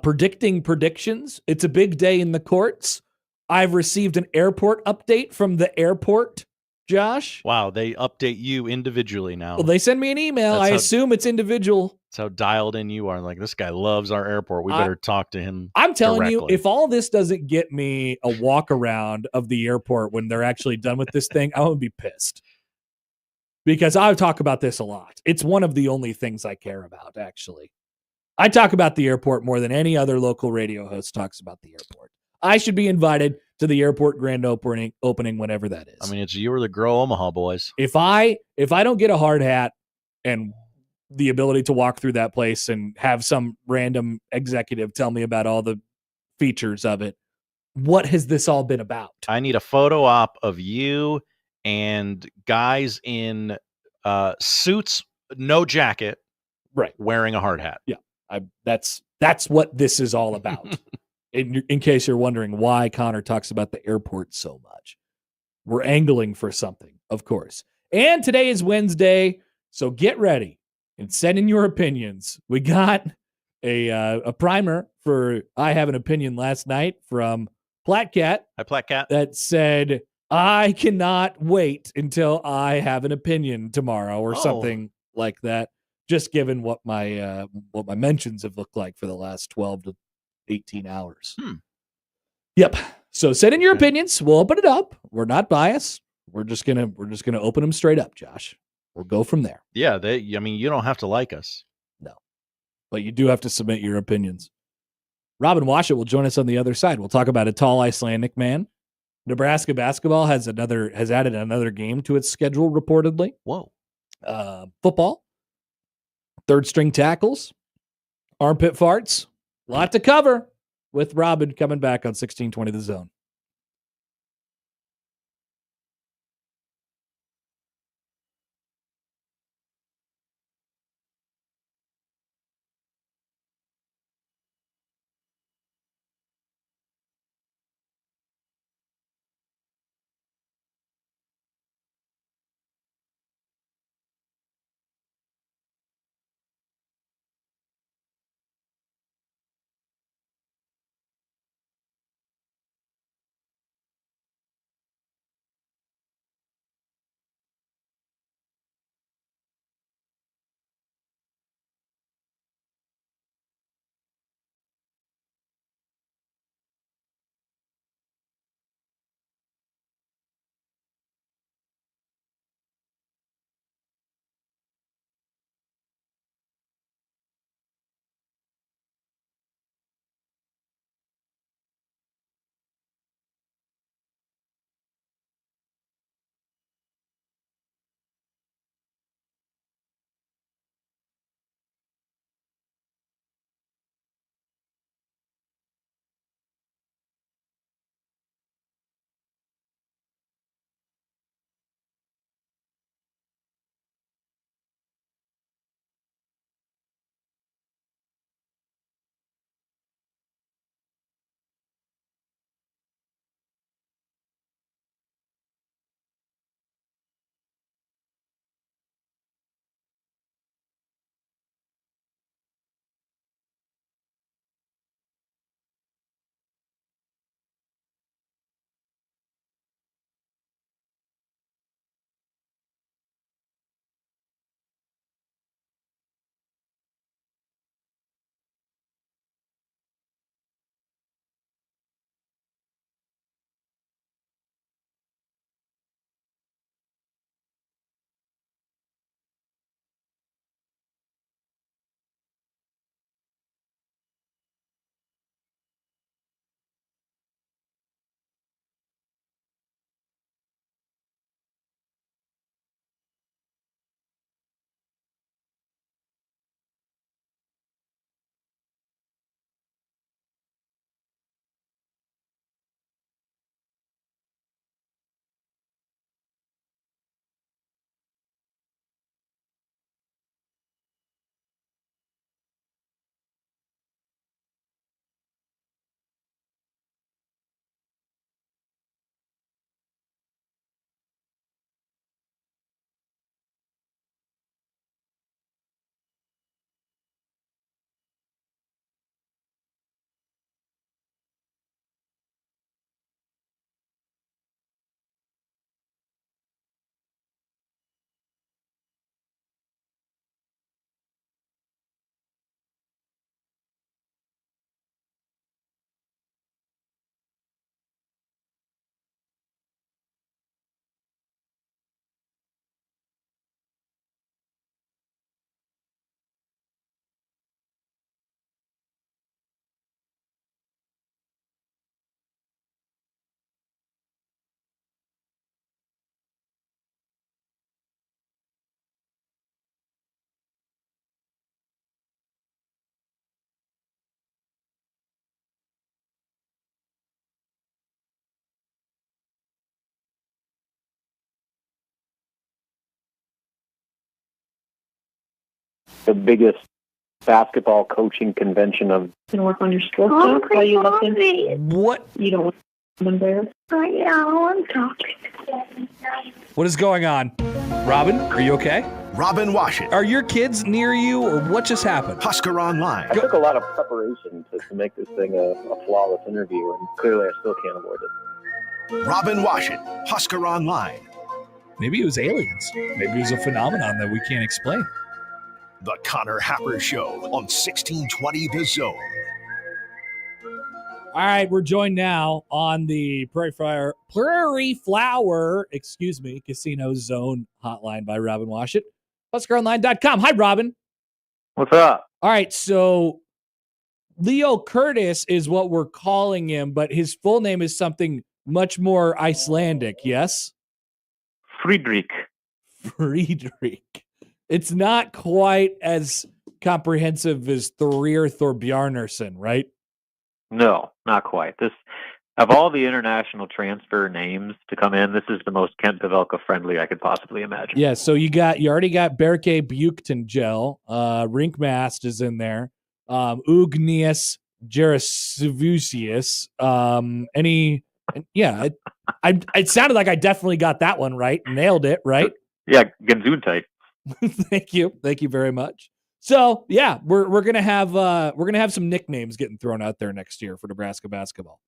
Predicting predictions. It's a big day in the courts. I've received an airport update from the airport, Josh. Wow, they update you individually now. Well, they send me an email. I assume it's individual. That's how dialed in you are. Like, this guy loves our airport. We better talk to him. I'm telling directly. you, if all this doesn't get me a walk around of the airport when they're actually done with this thing, I'm going to be pissed. Because I talk about this a lot. It's one of the only things I care about, actually. I talk about the airport more than any other local radio host talks about the airport. I should be invited to the airport grand opening whenever that is. I mean, it's you or the Grow Omaha boys. If I don't get a hard hat and the ability to walk through that place and have some random executive tell me about all the features of it, what has this all been about? I need a photo op of you and guys in suits, no jacket, right, wearing a hard hat. Yeah. That's what this is all about. In case you're wondering why Connor talks about the airport so much. We're angling for something, of course. And today is Wednesday, so get ready and send in your opinions. We got a primer for I Have an Opinion last night from Platcat. Hi, Platcat. That said, I cannot wait until I have an opinion tomorrow or something like that. Just given what my mentions have looked like for the last 12 to 18 hours. Yep. So send in your opinions. We'll open it up. We're not biased. We're just gonna open them straight up, Josh. We'll go from there. Yeah. You don't have to like us. No, but you do have to submit your opinions. Robin Washut will join us on the other side. We'll talk about a tall Icelandic man. Nebraska basketball has added another game to its schedule reportedly. Whoa. Football. Third string tackles, armpit farts, a lot to cover with Robin coming back on 1620 The Zone. the biggest basketball coaching convention of. And work on your skill stuff while you listen. What? You don't want to embarrass. I'm talking. What is going on? Robin, are you okay? Robin Washut. Are your kids near you, or what just happened? Husker Online. I took a lot of preparation to make this thing a flawless interview, and clearly I still can't avoid it. Robin Washut, Husker Online. Maybe it was aliens. Maybe it was a phenomenon that we can't explain. The Connor Happer Show on 1620 The Zone. All right, we're joined now on the Prairie Flower, Casino Zone hotline by Robin Washut. HuskerOnline.com. Hi, Robin. What's up? All right, so Leo Curtis is what we're calling him, but his full name is something much more Icelandic, yes? Friedrich. It's not quite as comprehensive as Thorir Thorbjarnarsson, right? No, not quite. This, of all the international transfer names to come in, this is the most Kent Pavelka friendly I could possibly imagine. Yeah, so you already got Berke Buketengel, Rinkmast is in there, Ugnius Gerasivusius, it sounded like I definitely got that one right. Nailed it, right? Yeah, Gesundheit. Thank you very much. So yeah, we're gonna have some nicknames getting thrown out there next year for Nebraska basketball.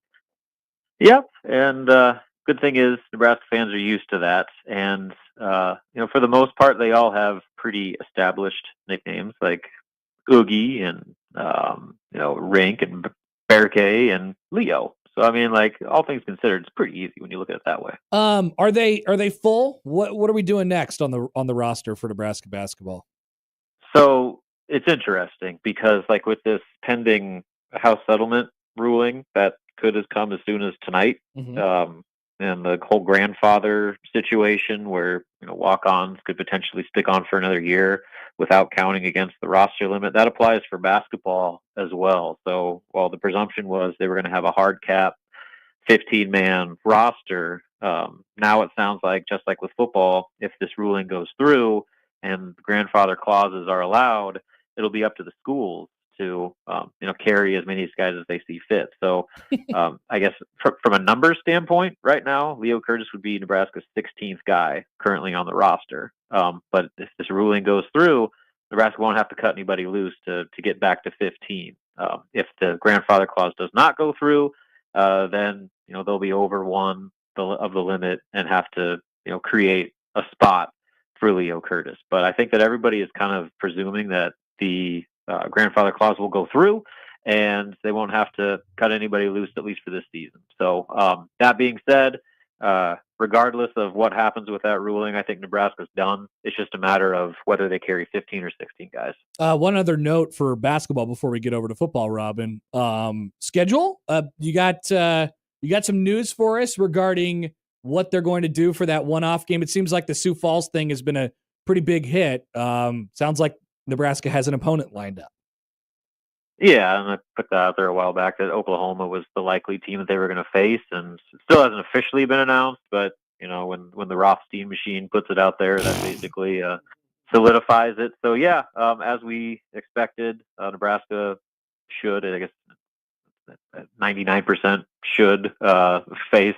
Yep, and good thing is Nebraska fans are used to that, and for the most part, they all have pretty established nicknames like Oogie and Rink and Berke and Leo. So I mean, like, all things considered, it's pretty easy when you look at it that way. Are they full? What are we doing next on the roster for Nebraska basketball? So it's interesting because, like, with this pending House settlement ruling that could have come as soon as tonight, and the whole grandfather situation where walk-ons could potentially stick on for another year without counting against the roster limit, that applies for basketball as well. So while the presumption was they were going to have a hard cap 15-man roster, now it sounds like, just like with football, if this ruling goes through and the grandfather clauses are allowed, it'll be up to the schools to carry as many guys as they see fit. So I guess from a numbers standpoint, right now, Leo Curtis would be Nebraska's 16th guy currently on the roster. But if this ruling goes through, Nebraska won't have to cut anybody loose to get back to 15. If the grandfather clause does not go through, then they'll be over one of the limit and have to create a spot for Leo Curtis. But I think that everybody is kind of presuming that the grandfather clause will go through and they won't have to cut anybody loose, at least for this season. So that being said, regardless of what happens with that ruling, I think Nebraska's done. It's just a matter of whether they carry 15 or 16 guys. One other note for basketball before we get over to football, Robin. Schedule? You got some news for us regarding what they're going to do for that one-off game? It seems like the Sioux Falls thing has been a pretty big hit. Sounds like Nebraska has an opponent lined up. Yeah, and I put that out there a while back that Oklahoma was the likely team that they were going to face, and it still hasn't officially been announced, but when the Rothstein machine puts it out there, that basically solidifies it. So yeah, as we expected, Nebraska should, I guess 99% should face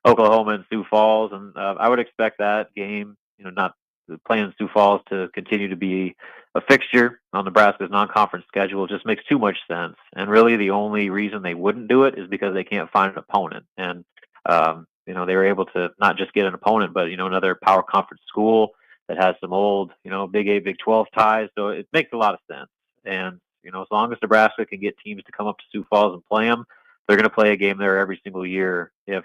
Oklahoma and Sioux Falls, and I would expect that game, not playing Sioux Falls, to continue to be a fixture on Nebraska's non-conference schedule. It just makes too much sense. And really the only reason they wouldn't do it is because they can't find an opponent. And, they were able to not just get an opponent, but, another power conference school that has some old, Big 8, Big 12 ties. So it makes a lot of sense. And, as long as Nebraska can get teams to come up to Sioux Falls and play them, they're going to play a game there every single year if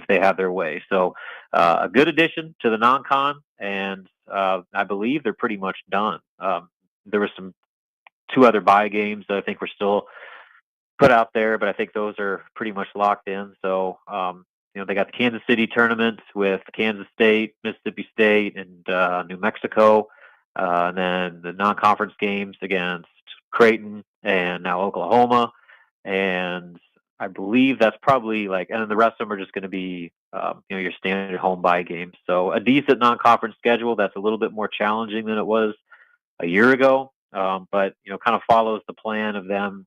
they have their way. So a good addition to the non-con, and I believe they're pretty much done. There were two other bye games that I think were still put out there, but I think those are pretty much locked in. So, they got the Kansas City tournament with Kansas State, Mississippi State, and New Mexico, and then the non-conference games against Creighton and now Oklahoma. And I believe that's probably and then the rest of them are just going to be, your standard home bye games. So a decent non-conference schedule that's a little bit more challenging than it was a year ago, but kind of follows the plan of them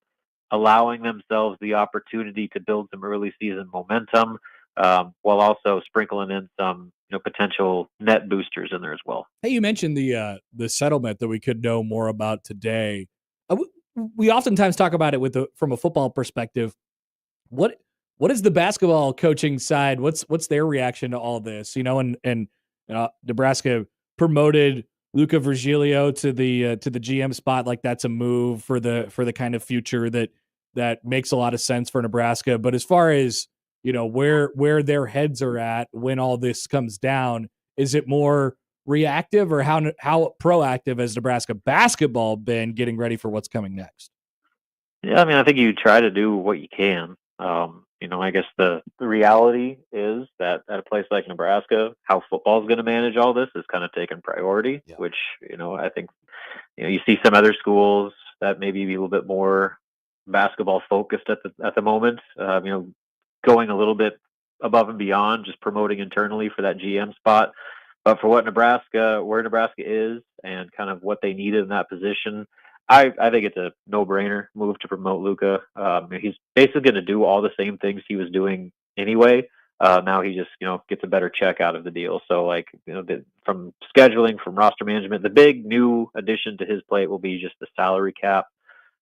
allowing themselves the opportunity to build some early season momentum, while also sprinkling in some potential net boosters in there as well. Hey, you mentioned the settlement that we could know more about today. We oftentimes talk about it from a football perspective. What is the basketball coaching side? What's their reaction to all this? And Nebraska promoted Luca Virgilio to the GM spot. Like, that's a move for the kind of future that makes a lot of sense for Nebraska. But as far as where their heads are at when all this comes down, is it more reactive, or how proactive has Nebraska basketball been getting ready for what's coming next? Yeah, I mean, I think you try to do what you can. I guess the reality is that at a place like Nebraska, how football is going to manage all this is kind of taking priority, which, I think, you see some other schools that maybe be a little bit more basketball focused at the moment, going a little bit above and beyond just promoting internally for that GM spot. But for where Nebraska is and kind of what they needed in that position, I think it's a no-brainer move to promote Luca. He's basically going to do all the same things he was doing anyway. Now he just, gets a better check out of the deal. So, from scheduling, from roster management, the big new addition to his plate will be just the salary cap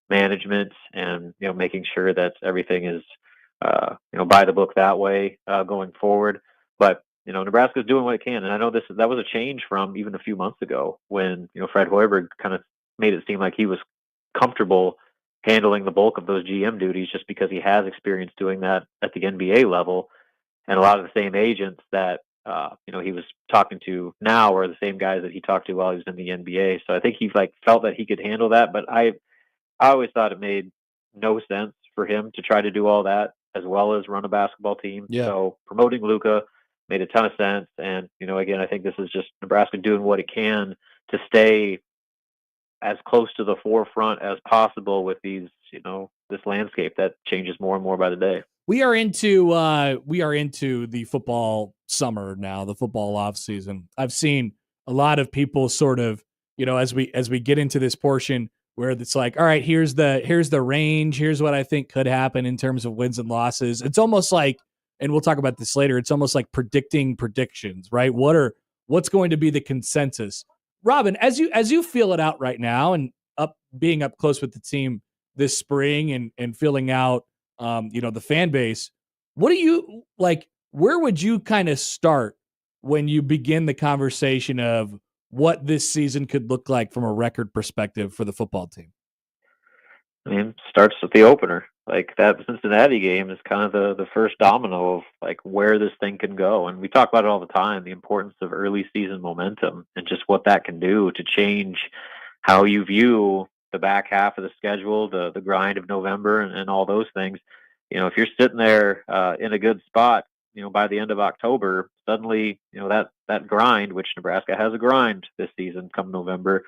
management and, making sure that everything is, by the book that way going forward. But Nebraska's doing what it can, and I know that was a change from even a few months ago when Fred Hoiberg kind of made it seem like he was comfortable handling the bulk of those GM duties just because he has experience doing that at the NBA level, and a lot of the same agents that he was talking to now are the same guys that he talked to while he was in the NBA. So I think he felt that he could handle that, but I always thought it made no sense for him to try to do all that as well as run a basketball team. Yeah. So promoting Luca made a ton of sense. And, again, I think this is just Nebraska doing what it can to stay as close to the forefront as possible with these, this landscape that changes more and more by the day. We are into the football summer now, the football off season. I've seen a lot of people sort of, as we get into this portion where it's like, all right, here's the range, here's what I think could happen in terms of wins and losses. It's almost like, and we'll talk about this later, it's almost like predicting predictions, right? What's going to be the consensus? Robin, as you feel it out right now and being up close with the team this spring and filling out the fan base, what do you like? Where would you kind of start when you begin the conversation of what this season could look like from a record perspective for the football team? I mean, starts with the opener. Like, that Cincinnati game is kind of the first domino of where this thing can go. And we talk about it all the time, the importance of early season momentum and just what that can do to change how you view the back half of the schedule, the grind of November and all those things. If you're sitting there in a good spot, by the end of October, suddenly, that grind, which Nebraska has a grind this season come November,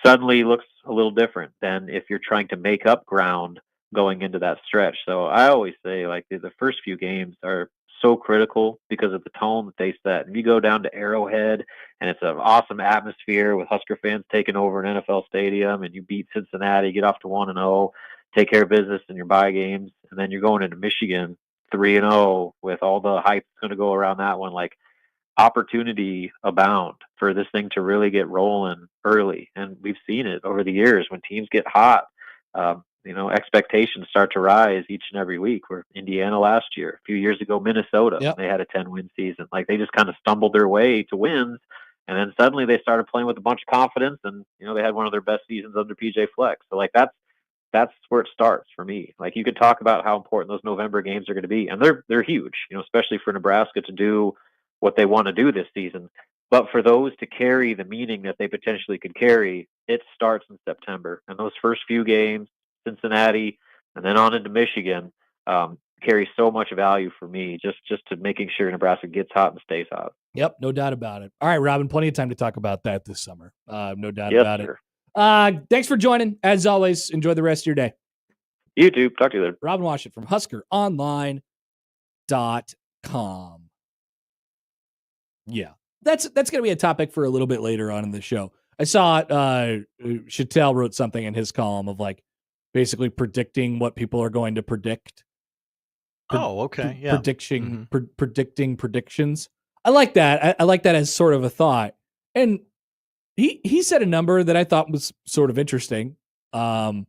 suddenly looks a little different than if you're trying to make up ground going into that stretch. So I always say the first few games are so critical because of the tone that they set. If you go down to Arrowhead and it's an awesome atmosphere with Husker fans taking over an NFL stadium and you beat Cincinnati, get off to 1-0, take care of business in your bye games, and then you're going into Michigan 3-0 with all the hype that's going to go around that one, opportunity abound for this thing to really get rolling early. And we've seen it over the years when teams get hot, expectations start to rise each and every week. Where Indiana last year, a few years ago, Minnesota, Yep. They had a 10-win season. They just kind of stumbled their way to wins. And then suddenly they started playing with a bunch of confidence and, they had one of their best seasons under PJ Fleck. So that's where it starts for me. You could talk about how important those November games are going to be, and they're huge, especially for Nebraska to do what they want to do this season. But for those to carry the meaning that they potentially could carry, it starts in September. And those first few games, Cincinnati, and then on into Michigan, carry so much value for me, just to making sure Nebraska gets hot and stays hot. Yep, no doubt about it. All right, Robin, plenty of time to talk about that this summer. No doubt Yes, about sir. it. Thanks for joining. As always, enjoy the rest of your day. You too. Talk to you later. Robin Washut from HuskerOnline.com. Yeah, that's going to be a topic for a little bit later on in the show. I saw Chattel wrote something in his column of like basically predicting what people are going to predict. Okay. Yeah. Predicting predictions. I like that. I like that as sort of a thought. And he said a number that I thought was sort of interesting. And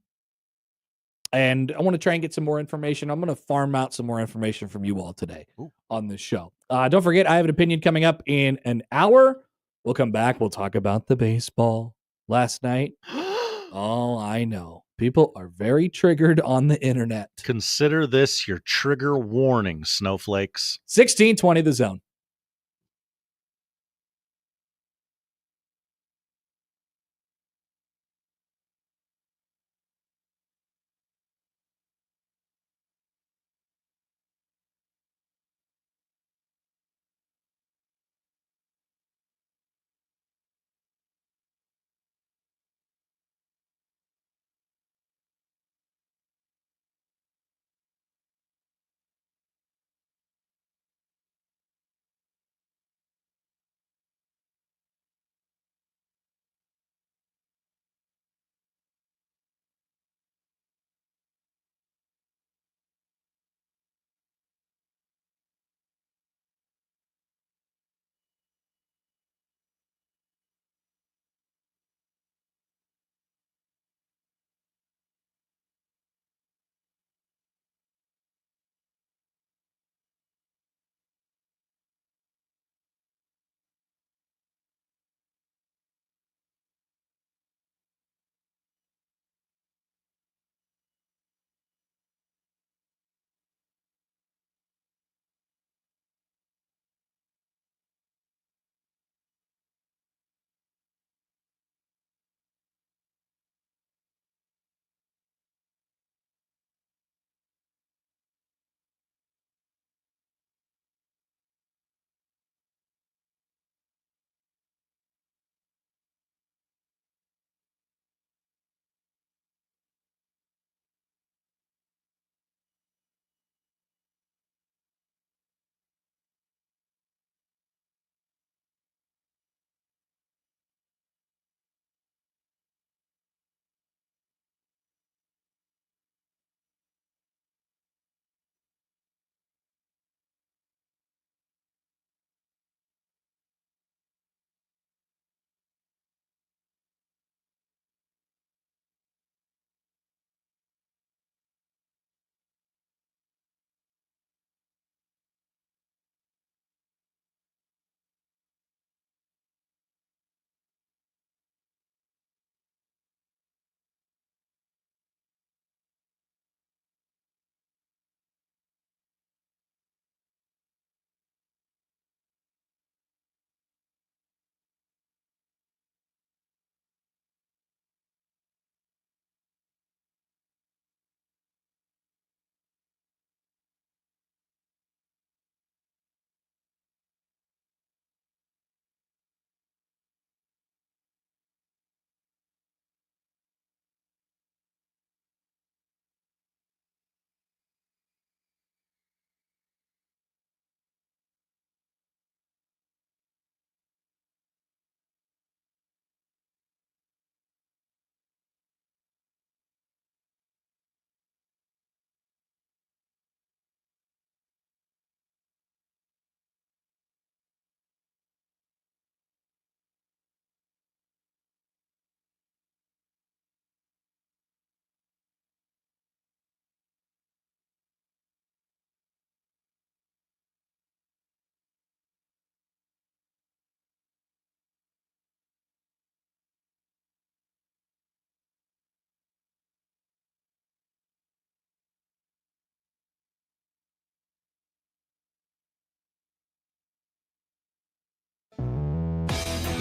I want to try and get some more information. I'm going to farm out some more information from you all today on this show. Don't forget, I have an opinion coming up in an hour. We'll come back. We'll talk about the baseball last night. Oh, I know. People are very triggered on the internet. Consider this your trigger warning, snowflakes. 1620 The Zone.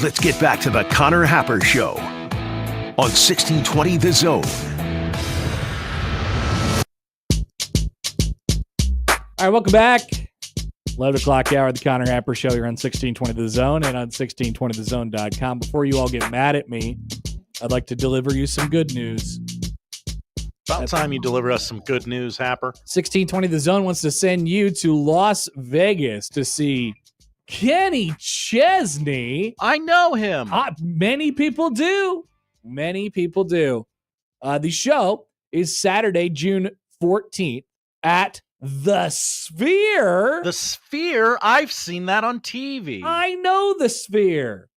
Let's get back to the Connor Happer Show on 1620 The Zone. All right, welcome back. 11 o'clock hour of the Connor Happer Show. You're on 1620 The Zone and on 1620thezone.com. Before you all get mad at me, I'd like to deliver you some good news. About time you deliver us some good news, Happer. 1620 The Zone wants to send you to Las Vegas to see Kenny Chesney. I know him. Many people do. Many people do. The show is Saturday, June 14th at The Sphere. The Sphere? I've seen that on TV. I know The Sphere.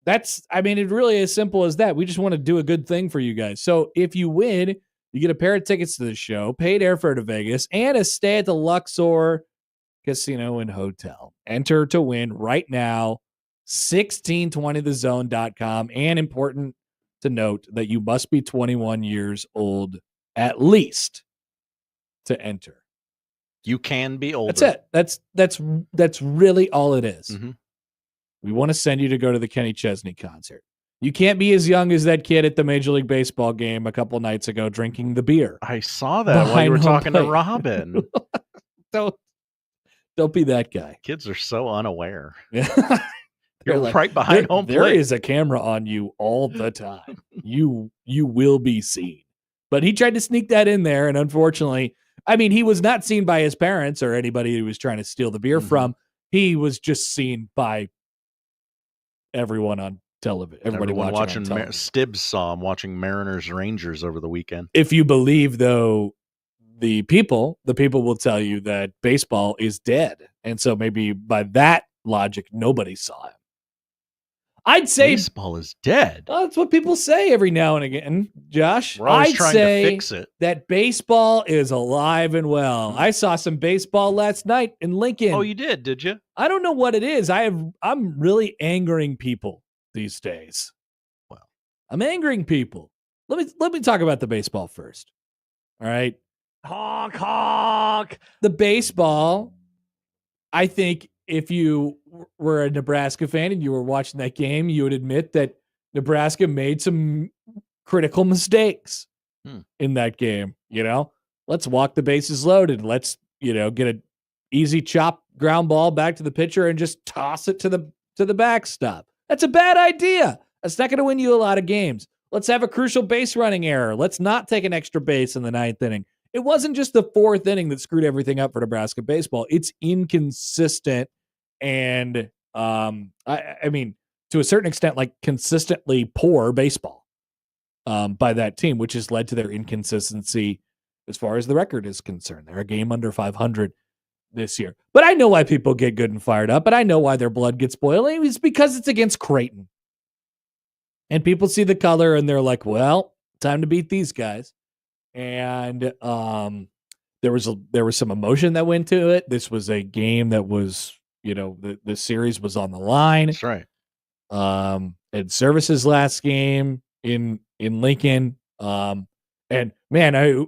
It's really as simple as that. We just want to do a good thing for you guys. So if you win, you get a pair of tickets to the show, paid airfare to Vegas, and a stay at the Luxor Casino and Hotel. Enter to win right now, 1620thezone.com. And important to note that you must be 21 years old at least to enter. You can be older. That's it. That's really all it is. Mm-hmm. We want to send you to go to the Kenny Chesney concert. You can't be as young as that kid at the Major League Baseball game a couple nights ago drinking the beer. I saw that while you were talking to Robin. Don't be that guy. Kids are so unaware. You're You're right behind home plate. There is a camera on you all the time. You will be seen. But he tried to sneak that in there, and unfortunately, he was not seen by his parents or anybody he was trying to steal the beer from. He was just seen by everyone on television. Everybody watching Stibbs saw him watching Mariners Rangers over the weekend. If you believe, though, the people will tell you that baseball is dead. And so maybe by that logic, nobody saw him. I'd say baseball is dead. That's what people say every now and again, Josh. We're always I'd trying say to fix it. That baseball is alive and well. I saw some baseball last night in Lincoln. Oh, you did you? I don't know what it is. I'm really angering people these days. Well, I'm angering people. Let me talk about the baseball first. All right. Honk, honk. The baseball, I think if you were a Nebraska fan and you were watching that game, you would admit that Nebraska made some critical mistakes in that game. Let's walk the bases loaded. Let's, get an easy chop ground ball back to the pitcher and just toss it to the backstop. That's a bad idea. That's not going to win you a lot of games. Let's have a crucial base running error. Let's not take an extra base in the ninth inning. It wasn't just the fourth inning that screwed everything up for Nebraska baseball. It's inconsistent and, to a certain extent, like consistently poor baseball by that team, which has led to their inconsistency as far as the record is concerned. They're a game under 500 this year. But I know why people get good and fired up, and I know why their blood gets boiling. It's because it's against Creighton. And people see the color and they're like, well, time to beat these guys. And there was some emotion that went to it. This was a game that was, the series was on the line. That's right. And Service's last game in Lincoln. And man,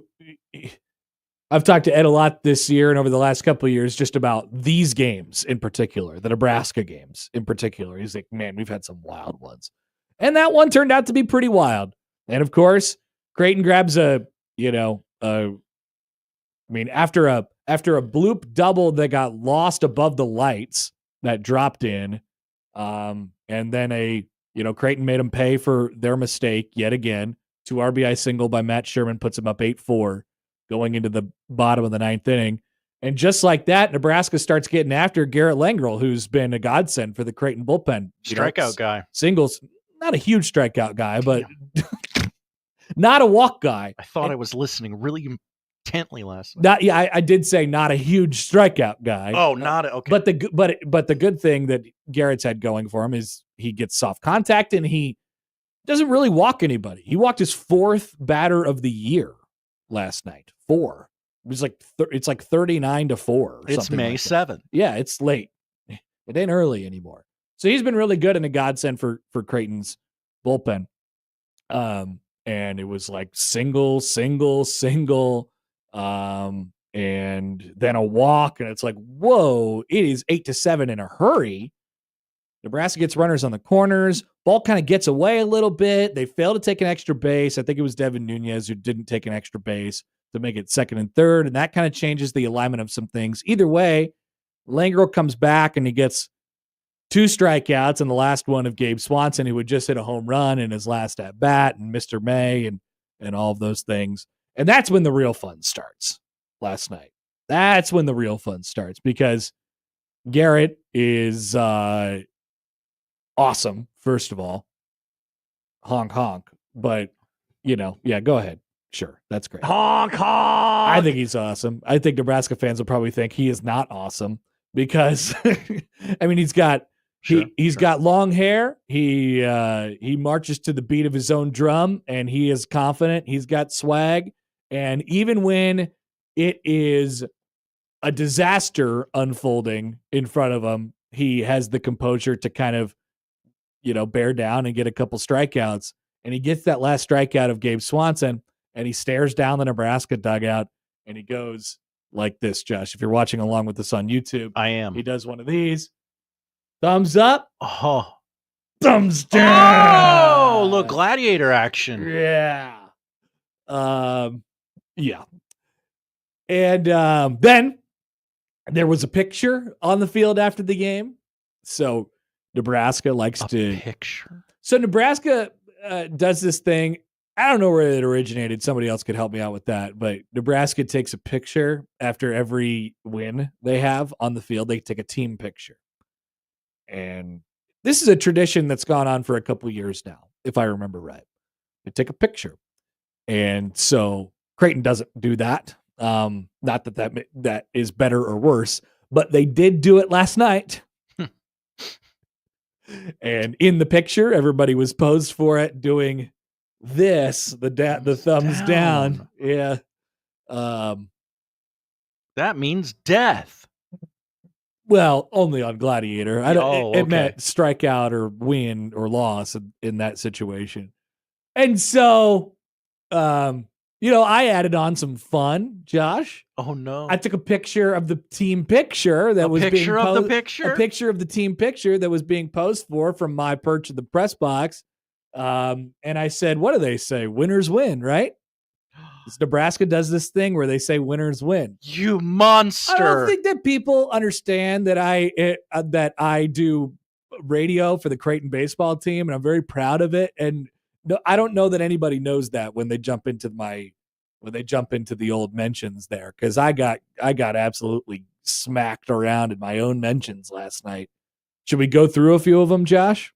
I've talked to Ed a lot this year and over the last couple of years just about these games in particular, the Nebraska games in particular. He's like, man, we've had some wild ones. And that one turned out to be pretty wild. And of course, Creighton grabs after a bloop double that got lost above the lights that dropped in, and then Creighton made them pay for their mistake yet again. 2 RBI single by Mitch Sherman puts them up 8-4 going into the bottom of the ninth inning. And just like that, Nebraska starts getting after Garrett Langrel, who's been a godsend for the Creighton bullpen. Strikeout guy. Singles, not a huge strikeout guy, but not a walk guy. I thought I was listening really intently last night. I did say not a huge strikeout guy. Oh, okay. But the good thing that Garrett's had going for him is he gets soft contact and he doesn't really walk anybody. He walked his 4th batter of the year last night. 4. It was like it's like 39-4. It's May 7th. Yeah, it's late. It ain't early anymore. So he's been really good and a godsend for Creighton's bullpen. And it was like single, and then a walk, and it's like, whoa, it is 8-7 in a hurry. Nebraska gets runners on the corners. Ball kind of gets away a little bit. They fail to take an extra base. I think it was Devin Nunez who didn't take an extra base to make it 2nd and 3rd, and that kind of changes the alignment of some things. Either way, Langrel comes back, and he gets 2 strikeouts, and the last one of Gabe Swanson, who had just hit a home run in his last at-bat, and Mr. May, and all of those things. And that's when the real fun starts last night. That's when the real fun starts, because Garrett is awesome, first of all. Honk, honk. But, yeah, go ahead. Sure, that's great. Honk, honk. I think he's awesome. I think Nebraska fans will probably think he is not awesome because, he's got he's got long hair. He marches to the beat of his own drum, and he is confident. He's got swag, and even when it is a disaster unfolding in front of him, he has the composure to kind of, bear down and get a couple strikeouts. And he gets that last strikeout of Gabe Swanson, and he stares down the Nebraska dugout, and he goes like this, Josh. If you're watching along with us on YouTube, I am. He does one of these. Thumbs up. Oh. Thumbs down. Oh, look, gladiator action. Yeah. Yeah. And then there was a picture on the field after the game. So Nebraska likes to picture. So Nebraska does this thing. I don't know where it originated. Somebody else could help me out with that. But Nebraska takes a picture after every win they have on the field. They take a team picture. And this is a tradition that's gone on for a couple of years now, if I remember right. They take a picture. And so Creighton doesn't do that. Not that is better or worse, but they did do it last night. And in the picture, everybody was posed for it doing this, the thumbs down. Yeah. That means death. Well, only on Gladiator. I don't. It okay. meant strikeout or win or loss in that situation. And so, I added on some fun, Josh. Oh no! I took a picture of the team picture that was being posed. A picture of the team picture that was being posed from my perch in the press box. And I said, what do they say? Winners win, right? Nebraska does this thing where they say winners win. You monster! I don't think that people understand that I do radio for the Creighton baseball team, and I'm very proud of it. And no, I don't know that anybody knows that when they jump into the old mentions there, because I got absolutely smacked around in my own mentions last night. Should we go through a few of them, Josh?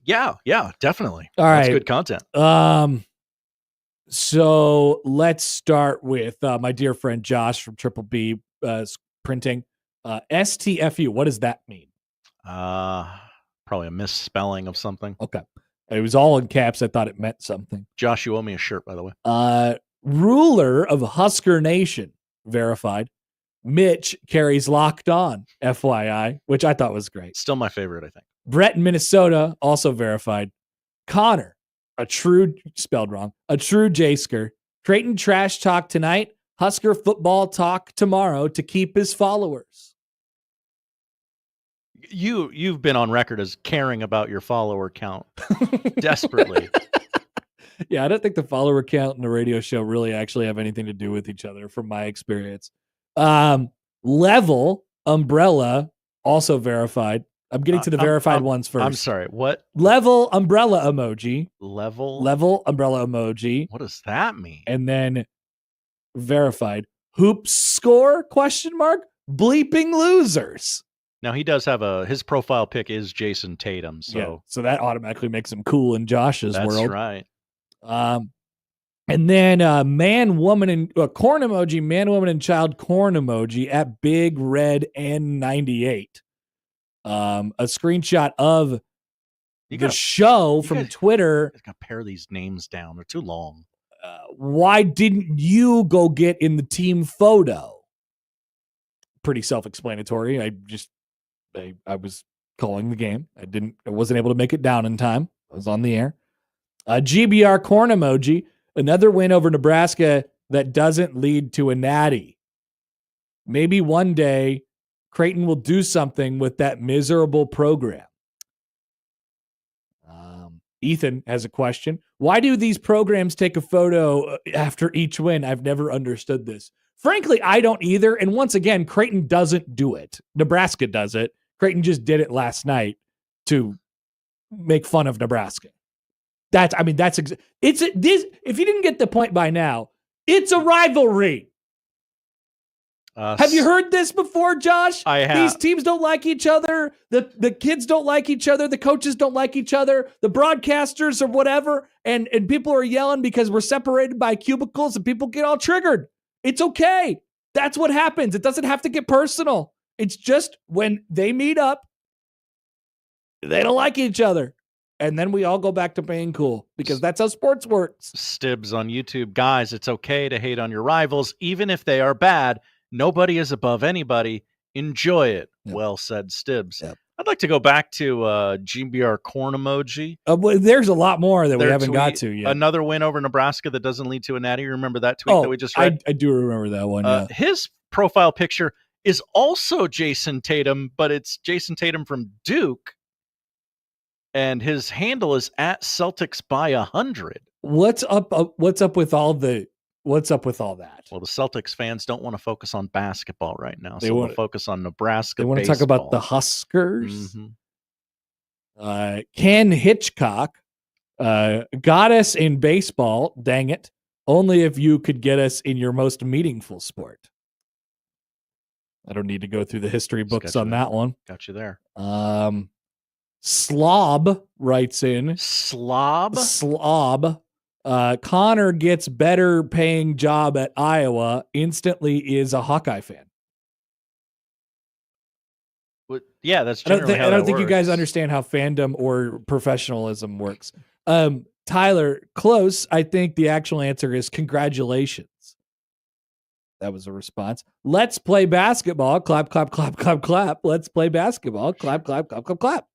Yeah, definitely. All right, that's good content. So let's start with my dear friend Josh from Triple B Printing. STFU, what does that mean? Probably a misspelling of something. Okay. It was all in caps. I thought it meant something. Josh, you owe me a shirt, by the way. Ruler of Husker Nation, verified. Mitch carries Locked On, FYI, which I thought was great. Still my favorite, I think. Brett in Minnesota, also verified. Connor, spelled wrong, a true J-sker. Creighton trash talk tonight, Husker football talk tomorrow to keep his followers. You've been on record as caring about your follower count desperately. Yeah, I don't think the follower count and the radio show really actually have anything to do with each other from my experience. Level Umbrella, also verified. I'm getting to the verified ones first. I'm sorry, what? Level umbrella emoji. Level umbrella emoji. What does that mean? And then verified. Hoops score, ? Bleeping losers. Now he does have his profile pic is Jason Tatum. So that automatically makes him cool in Josh's world. That's right. And then man, woman, and corn emoji, man, woman, and child corn emoji at Big Red N98. A screenshot of the show from Twitter. You gotta pare these names down. They're too long. Why didn't you go get in the team photo? Pretty self-explanatory. I was calling the game. I wasn't able to make it down in time. I was on the air. GBR corn emoji. Another win over Nebraska that doesn't lead to a natty. Maybe one day Creighton will do something with that miserable program. Ethan has a question. Why do these programs take a photo after each win? I've never understood this. Frankly, I don't either. And once again, Creighton doesn't do it. Nebraska does it. Creighton just did it last night to make fun of Nebraska. If you didn't get the point by now, it's a rivalry. Have you heard this before, Josh? I have. These teams don't like each other. The kids don't like each other. The coaches don't like each other. The broadcasters or whatever. And people are yelling because we're separated by cubicles and people get all triggered. It's okay. That's what happens. It doesn't have to get personal. It's just when they meet up, they don't like each other. And then we all go back to being cool because that's how sports works. Stibs on YouTube. Guys, it's okay to hate on your rivals, even if they are bad. Nobody is above anybody. Enjoy it. Yep. Well said, Stibs. Yep. I'd like to go back to GBR corn emoji. Well, there's a lot more that we haven't got to yet. Another win over Nebraska that doesn't lead to a natty. Remember that tweet that we just read? I do remember that one. Yeah. His profile picture is also Jason Tatum, but it's Jason Tatum from Duke. And his handle is at Celtics by 100. What's up with all that? Well, the Celtics fans don't want to focus on basketball right now, They so want- we'll focus on Nebraska. They want to talk about the Huskers. Mhm. Ken Hitchcock got us in baseball. Dang it! Only if you could get us in your most meaningful sport. I don't need to go through the history books on that one. Got you there. Slob writes in. Slob? Connor gets better paying job at Iowa, instantly is a Hawkeye fan. Yeah, that's I don't generally think, how I don't that think you guys works. understand how fandom or professionalism works. Tyler, close. I think the actual answer is congratulations. That was a response. Let's play basketball. Clap, clap, clap, clap, clap. Let's play basketball. Clap, clap, clap, clap, clap.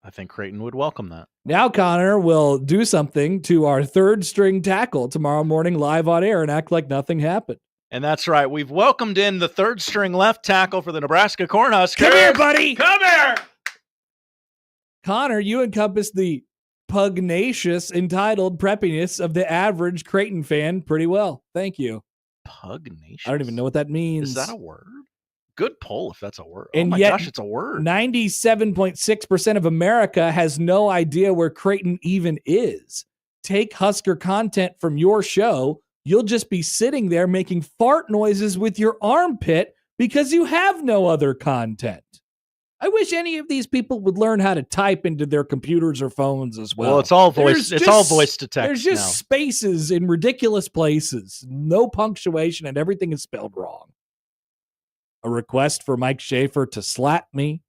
I think Creighton would welcome that. Now Connor will do something to our third string tackle tomorrow morning live on air and act like nothing happened. And that's right. We've welcomed in the third string left tackle for the Nebraska Cornhuskers. Come here, buddy. Come here. Connor, you encompass the pugnacious, entitled preppiness of the average Creighton fan pretty well. Thank you. Pugnacious? I don't even know what that means. Is that a word? Good poll if that's a word. And oh my yet, gosh, it's a word. 97.6% of America has no idea where Creighton even is. Take Husker content from your show. You'll just be sitting there making fart noises with your armpit because you have no other content. I wish any of these people would learn how to type into their computers or phones as well. Well, it's all voice. It's all voice to text. There's just now. spaces in ridiculous places, no punctuation, and everything is spelled wrong. A request for Mike Schaefer to slap me.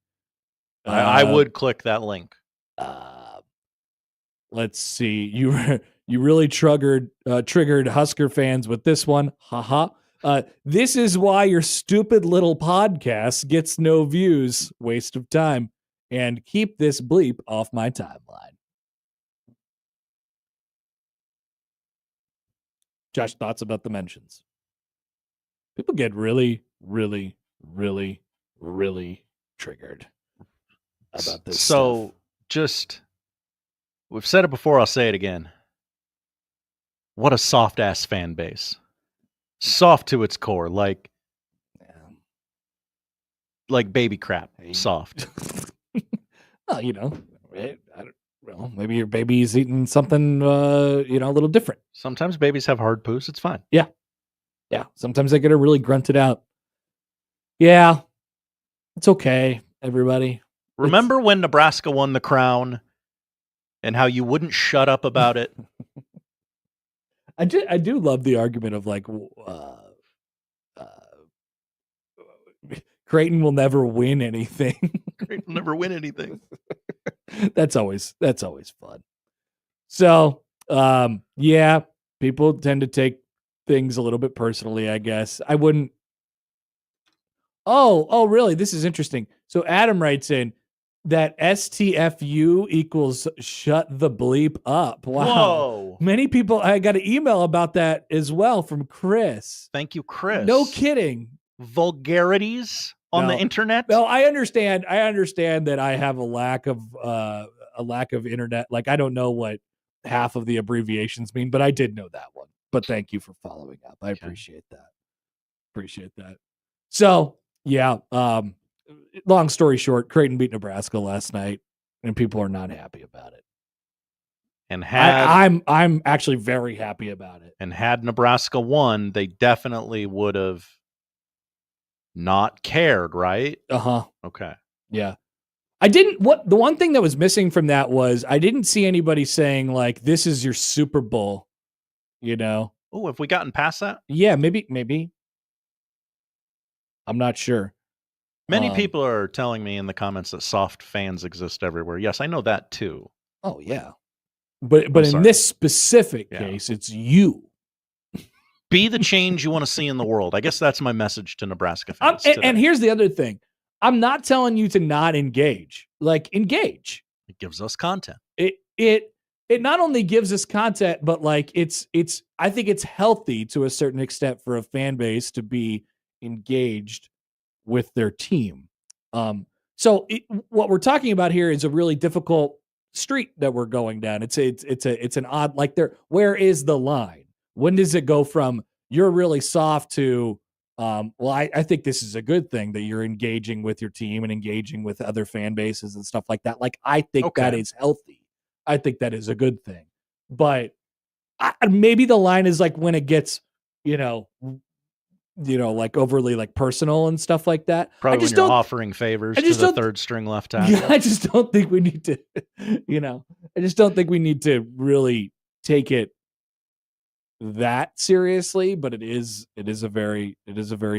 I would click that link. Let's see. You really triggered Husker fans with this one. Haha. This is why your stupid little podcast gets no views. Waste of time. And keep this bleep off my timeline. Josh, thoughts about the mentions? People get really, really, really, really triggered about this. So just, we've said it before, I'll say it again. What a soft ass fan base. Soft to its core, like baby crap. Soft. Well, you know, maybe your baby's eating something, a little different. Sometimes babies have hard poos. It's fine. Yeah. Sometimes they get to really grunt it out. Yeah. It's okay, everybody. Remember when Nebraska won the crown and how you wouldn't shut up about it? I do love the argument of Creighton will never win anything. Creighton will never win anything. That's always fun. So, yeah, people tend to take things a little bit personally, I guess. I wouldn't. Oh, really? This is interesting. So Adam writes in that STFU equals shut the bleep up. Wow. Whoa. Many people, I got an email about that as well from Chris. Thank you, Chris. No kidding. Vulgarities on the internet? No, I understand that I have a lack of internet. Like, I don't know what half of the abbreviations mean, but I did know that one. But thank you for following up. I appreciate that. So, yeah, long story short, Creighton beat Nebraska last night, and people are not happy about it. And I'm actually very happy about it. And had Nebraska won, they definitely would have not cared, right? Uh-huh. Okay. Yeah. The one thing that was missing from that was I didn't see anybody saying like, this is your Super Bowl, you know? Oh, have we gotten past that? Yeah, maybe. I'm not sure. Many people are telling me in the comments that soft fans exist everywhere. Yes, I know that too. Oh yeah. But in this specific case, it's you. Be the change you want to see in the world. I guess that's my message to Nebraska fans. And here's the other thing. I'm not telling you to not engage. Like, engage. It gives us content. It not only gives us content, but like it's I think it's healthy to a certain extent for a fan base to be engaged with their team. So what we're talking about here is a really difficult street that we're going down. It's an odd, like, where is the line? When does it go from you're really soft to I think this is a good thing that you're engaging with your team and engaging with other fan bases and stuff like that. Like, I think that is healthy. I think that is a good thing. But maybe the line is like when it gets, like overly like personal and stuff like that. Probably when you're offering favors to the third string left tackle. I just don't think we need to, I just don't think we need to really take it that seriously, but it is a very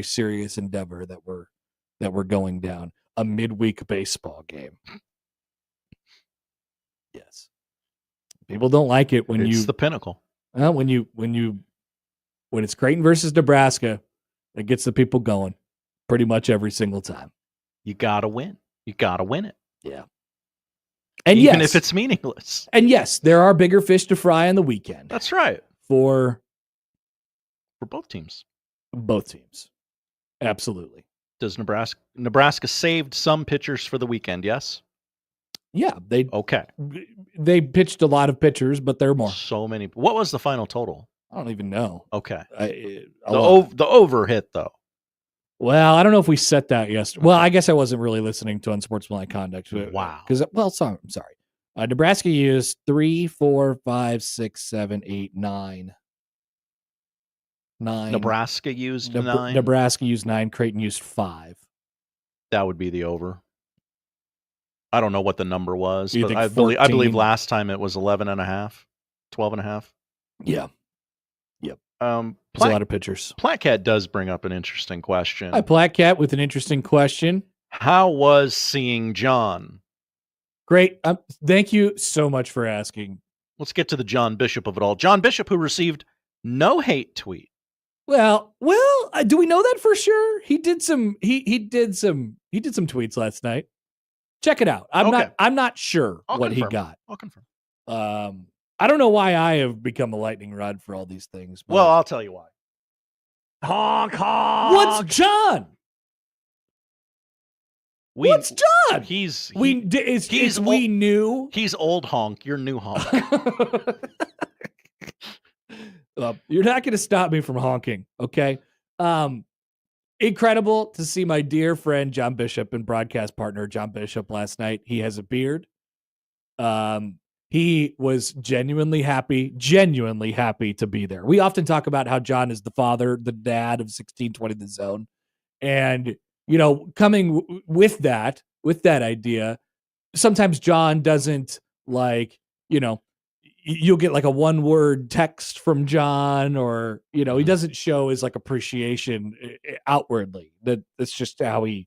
serious endeavor that we're going down. A midweek baseball game. Yes. People don't like it when it's the pinnacle. When it's Creighton versus Nebraska, it gets the people going pretty much every single time. You gotta win. You gotta win it. Yeah. And even if it's meaningless. And yes, there are bigger fish to fry on the weekend. That's right. For both teams. Both teams. Absolutely. Does Nebraska saved some pitchers for the weekend, yes? Yeah, they pitched a lot of pitchers, but there are more. So many. What was the final total? I don't even know. Okay. The over hit though. Well, I don't know if we set that yesterday. Well, I guess I wasn't really listening to Unsportsmanlike Conduct. Wow. I'm sorry. Nebraska used 3, 4, 5, 6, 7, 8, 9. 9. Nebraska used 9. Nebraska used 9. Creighton used 5. That would be the over. I don't know what the number was, You but think I 14? believe last time it was 11.5, 12.5. Yeah. Yep. There's a lot of pitchers. Platcat does bring up an interesting question. Hi, Platcat, with an interesting question. How was seeing John? Great. Thank you so much for asking. Let's get to the John Bishop of it all. John Bishop, who received no hate tweet. Well, do we know that for sure? He did some tweets last night. Check it out. I'm not sure what he got. I'll confirm. I don't know why I have become a lightning rod for all these things. Well, I'll tell you why. Honk, honk. What's John? What's John? We knew. He's old honk. You're new honk. You're not going to stop me from honking, okay? Incredible to see my dear friend John Bishop and broadcast partner John Bishop last night. He has a beard. He was genuinely happy to be there. We often talk about how John is the father, the dad of 1620 The Zone. And, coming with that idea, sometimes John doesn't you'll get like a one-word text from John, or he doesn't show his like appreciation outwardly. That's just how he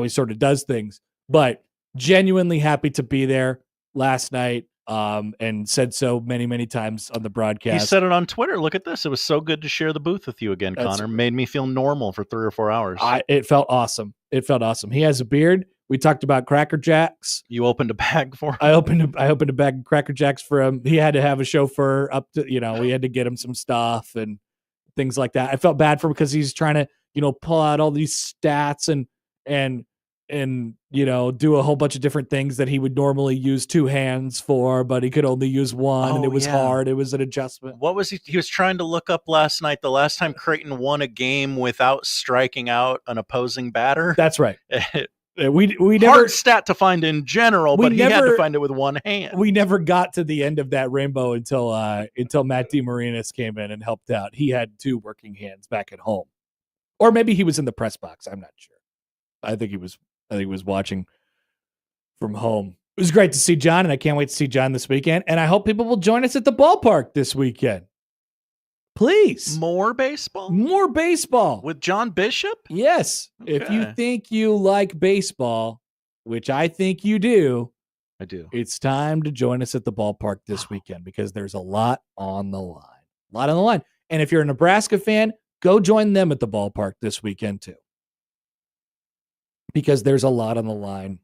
sort of does things. But genuinely happy to be there last night, and said so many times on the broadcast. He said it on Twitter. Look at this. It was so good to share the booth with you again, Connor. Made me feel normal for 3 or 4 hours. It felt awesome. He has a beard. We talked about Cracker Jacks. You opened a bag for him? I opened a bag of Cracker Jacks for him. He had to have a chauffeur up to, we had to get him some stuff and things like that. I felt bad for him because he's trying to, pull out all these stats and do a whole bunch of different things that he would normally use 2 hands for, but he could only use one, and it was hard. It was an adjustment. What was he? He was trying to look up last night, the last time Creighton won a game without striking out an opposing batter. That's right. We never hard stat to find in general, but he had to find it with one hand. We never got to the end of that rainbow until Matt DeMarinis came in and helped out. He had 2 working hands back at home. Or maybe he was in the press box. I'm not sure. I think he was watching from home. It was great to see John, and I can't wait to see John this weekend. And I hope people will join us at the ballpark this weekend. Please. More baseball? More baseball. With John Bishop? Yes. Okay. If you think you like baseball, which I think you do, I do. It's time to join us at the ballpark this weekend because there's a lot on the line. A lot on the line. And if you're a Nebraska fan, go join them at the ballpark this weekend too. Because there's a lot on the line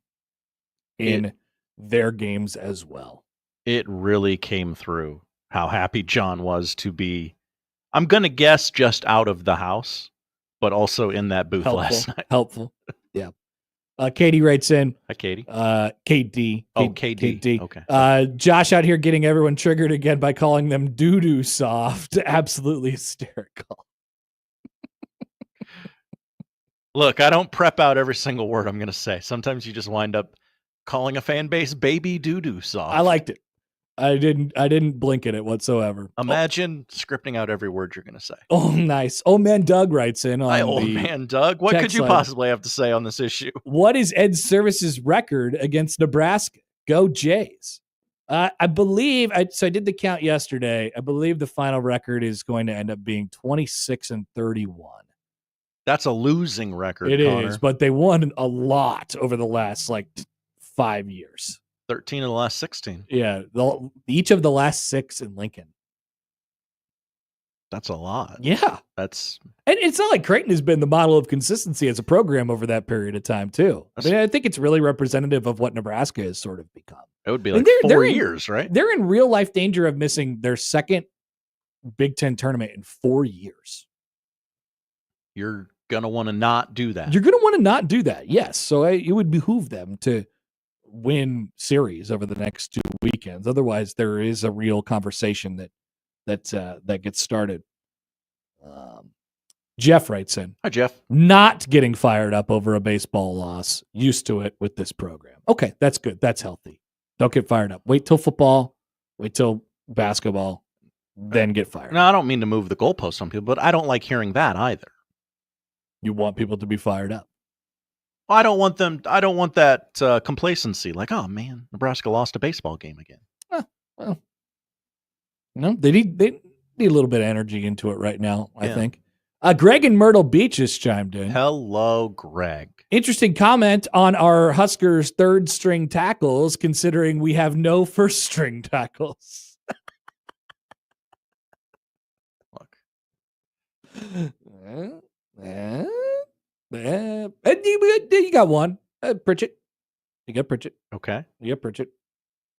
in their games as well. It really came through how happy John was to be, I'm going to guess, just out of the house, but also in that booth last night. Helpful. Yeah. Katie writes in. Hi, Katie. KD. KD. Okay. Josh out here getting everyone triggered again by calling them doo-doo soft. Absolutely hysterical. Look, I don't prep out every single word I'm going to say. Sometimes you just wind up calling a fan base baby doo-doo soft. I liked it. I didn't blink at it whatsoever. Imagine scripting out every word you're going to say. Oh, nice. Old man Doug writes in on Hi, old man Doug. What could you possibly have to say on this issue? What is Ed Service's record against Nebraska? Go Jays. I believe, so I did the count yesterday. I believe the final record is going to end up being 26-31. That's a losing record, It Connor. is, but they won a lot over the last 5 years. 13 of the last 16. Yeah, each of the last 6 in Lincoln. That's a lot. Yeah. And it's not like Creighton has been the model of consistency as a program over that period of time, too. I think it's really representative of what Nebraska has sort of become. It would be like 4 years, right? They're in real life danger of missing their second Big Ten tournament in 4 years. You're going to want to not do that. You're going to want to not do that, yes. So it would behoove them to win series over the next 2 weekends. Otherwise, there is a real conversation that gets started. Jeff writes in. Hi, Jeff. Not getting fired up over a baseball loss. Used to it with this program. Okay, that's good. That's healthy. Don't get fired up. Wait till football. Wait till basketball. Then get fired. No, I don't mean to move the goalposts on people, but I don't like hearing that either. You want people to be fired up. I don't want that complacency. Like, oh man, Nebraska lost a baseball game again. Well, no, they need a little bit of energy into it right now, I think. Greg in Myrtle Beach has chimed in. Hello, Greg. Interesting comment on our Huskers' third string tackles, considering we have no first string tackles. Look. You got one. Pritchett. You got Pritchett. Okay. You got Pritchett.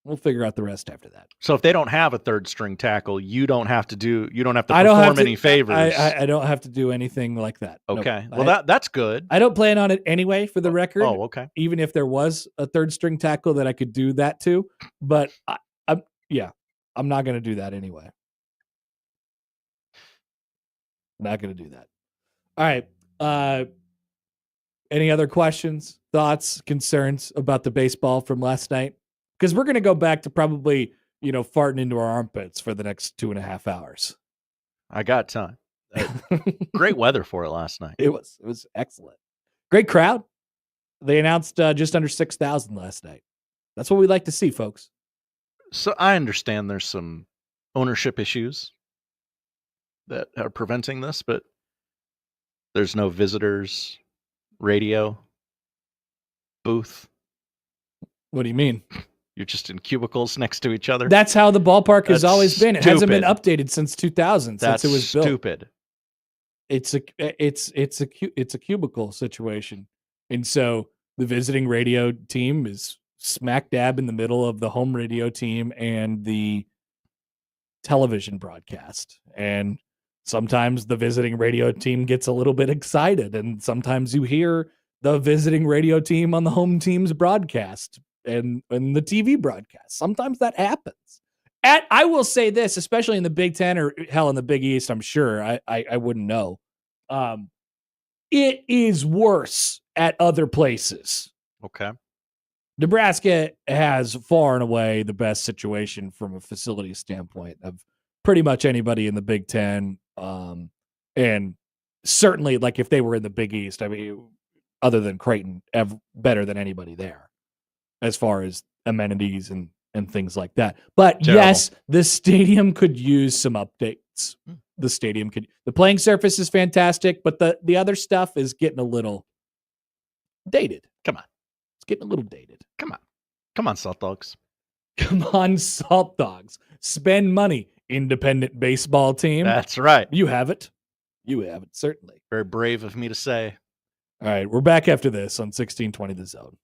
We'll figure out the rest after that. So if they don't have a third string tackle, you don't have to perform any favors. I don't have to do anything like that. Okay. Nope. Well, that's good. I don't plan on it anyway, for the record. Oh, okay. Even if there was a third string tackle that I could do that to, but I'm not going to do that anyway. Not going to do that. All right. Any other questions, thoughts, concerns about the baseball from last night? Because we're going to go back to probably, farting into our armpits for the next 2.5 hours. I got time. Great weather for it last night. It was excellent. Great crowd. They announced just under 6,000 last night. That's what we like to see, folks. So I understand there's some ownership issues that are preventing this, but there's no visitors radio booth. What do you mean? You're just in cubicles next to each other. That's how the ballpark has always been. It hasn't been stupid. updated since 2000. Since it was built. Stupid. It's a cubicle situation, and so the visiting radio team is smack dab in the middle of the home radio team and the television broadcast. And sometimes the visiting radio team gets a little bit excited, and sometimes you hear the visiting radio team on the home team's broadcast and the TV broadcast. Sometimes that happens. I will say this, especially in the Big Ten or hell in the Big East, I'm sure I wouldn't know. It is worse at other places. Okay. Nebraska has far and away the best situation from a facility standpoint of pretty much anybody in the Big Ten. And certainly, like if they were in the Big East, I mean, other than Creighton, better than anybody there as far as amenities and things like that. But Terrible. yes, the stadium could use some updates. The playing surface is fantastic, but the other stuff is getting a little dated. Come on. It's getting a little dated. Come on, Salt Dogs. Come on, Salt Dogs. Spend money. Independent baseball team. That's right. You have it. You have it, certainly. Very brave of me to say. All right, we're back after this on 1620 The Zone.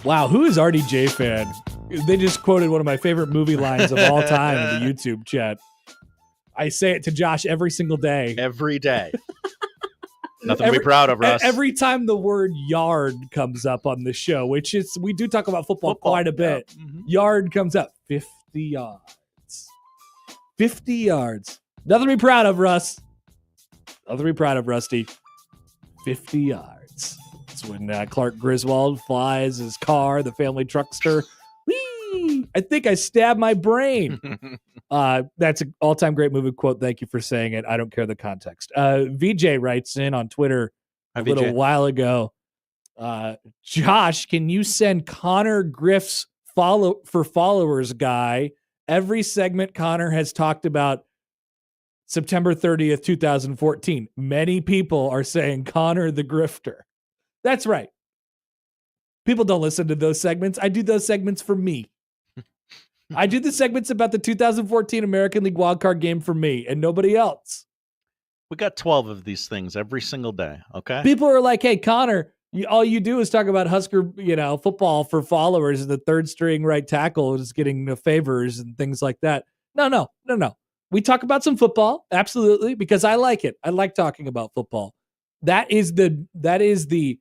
Wow, who is RDJ fan? They just quoted one of my favorite movie lines of all time in the YouTube chat. I say it to Josh every single day. Every day. Nothing to be proud of, Russ. Every time the word yard comes up on the show, which is, we do talk about football quite a bit. Yeah. Mm-hmm. Yard comes up. 50 yards. 50 yards. Nothing to be proud of, Russ. Nothing to be proud of, Rusty. 50 yards. It's when Clark Griswold flies his car, the family truckster. Whee! I think I stabbed my brain. That's an all-time great movie quote. Thank you for saying it. I don't care the context. VJ writes in on Twitter a little while ago. Josh, can you send Connor Griff's followers guy, every segment Connor has talked about September 30th, 2014. Many people are saying Connor the Grifter. That's right. People don't listen to those segments. I do those segments for me. I do the segments about the 2014 American League wildcard game for me and nobody else. We got 12 of these things every single day, okay? People are like, hey, Connor, all you do is talk about Husker, football for followers, and the third string right tackle is getting the favors and things like that. No. We talk about some football, absolutely, because I like it. I like talking about football. That is the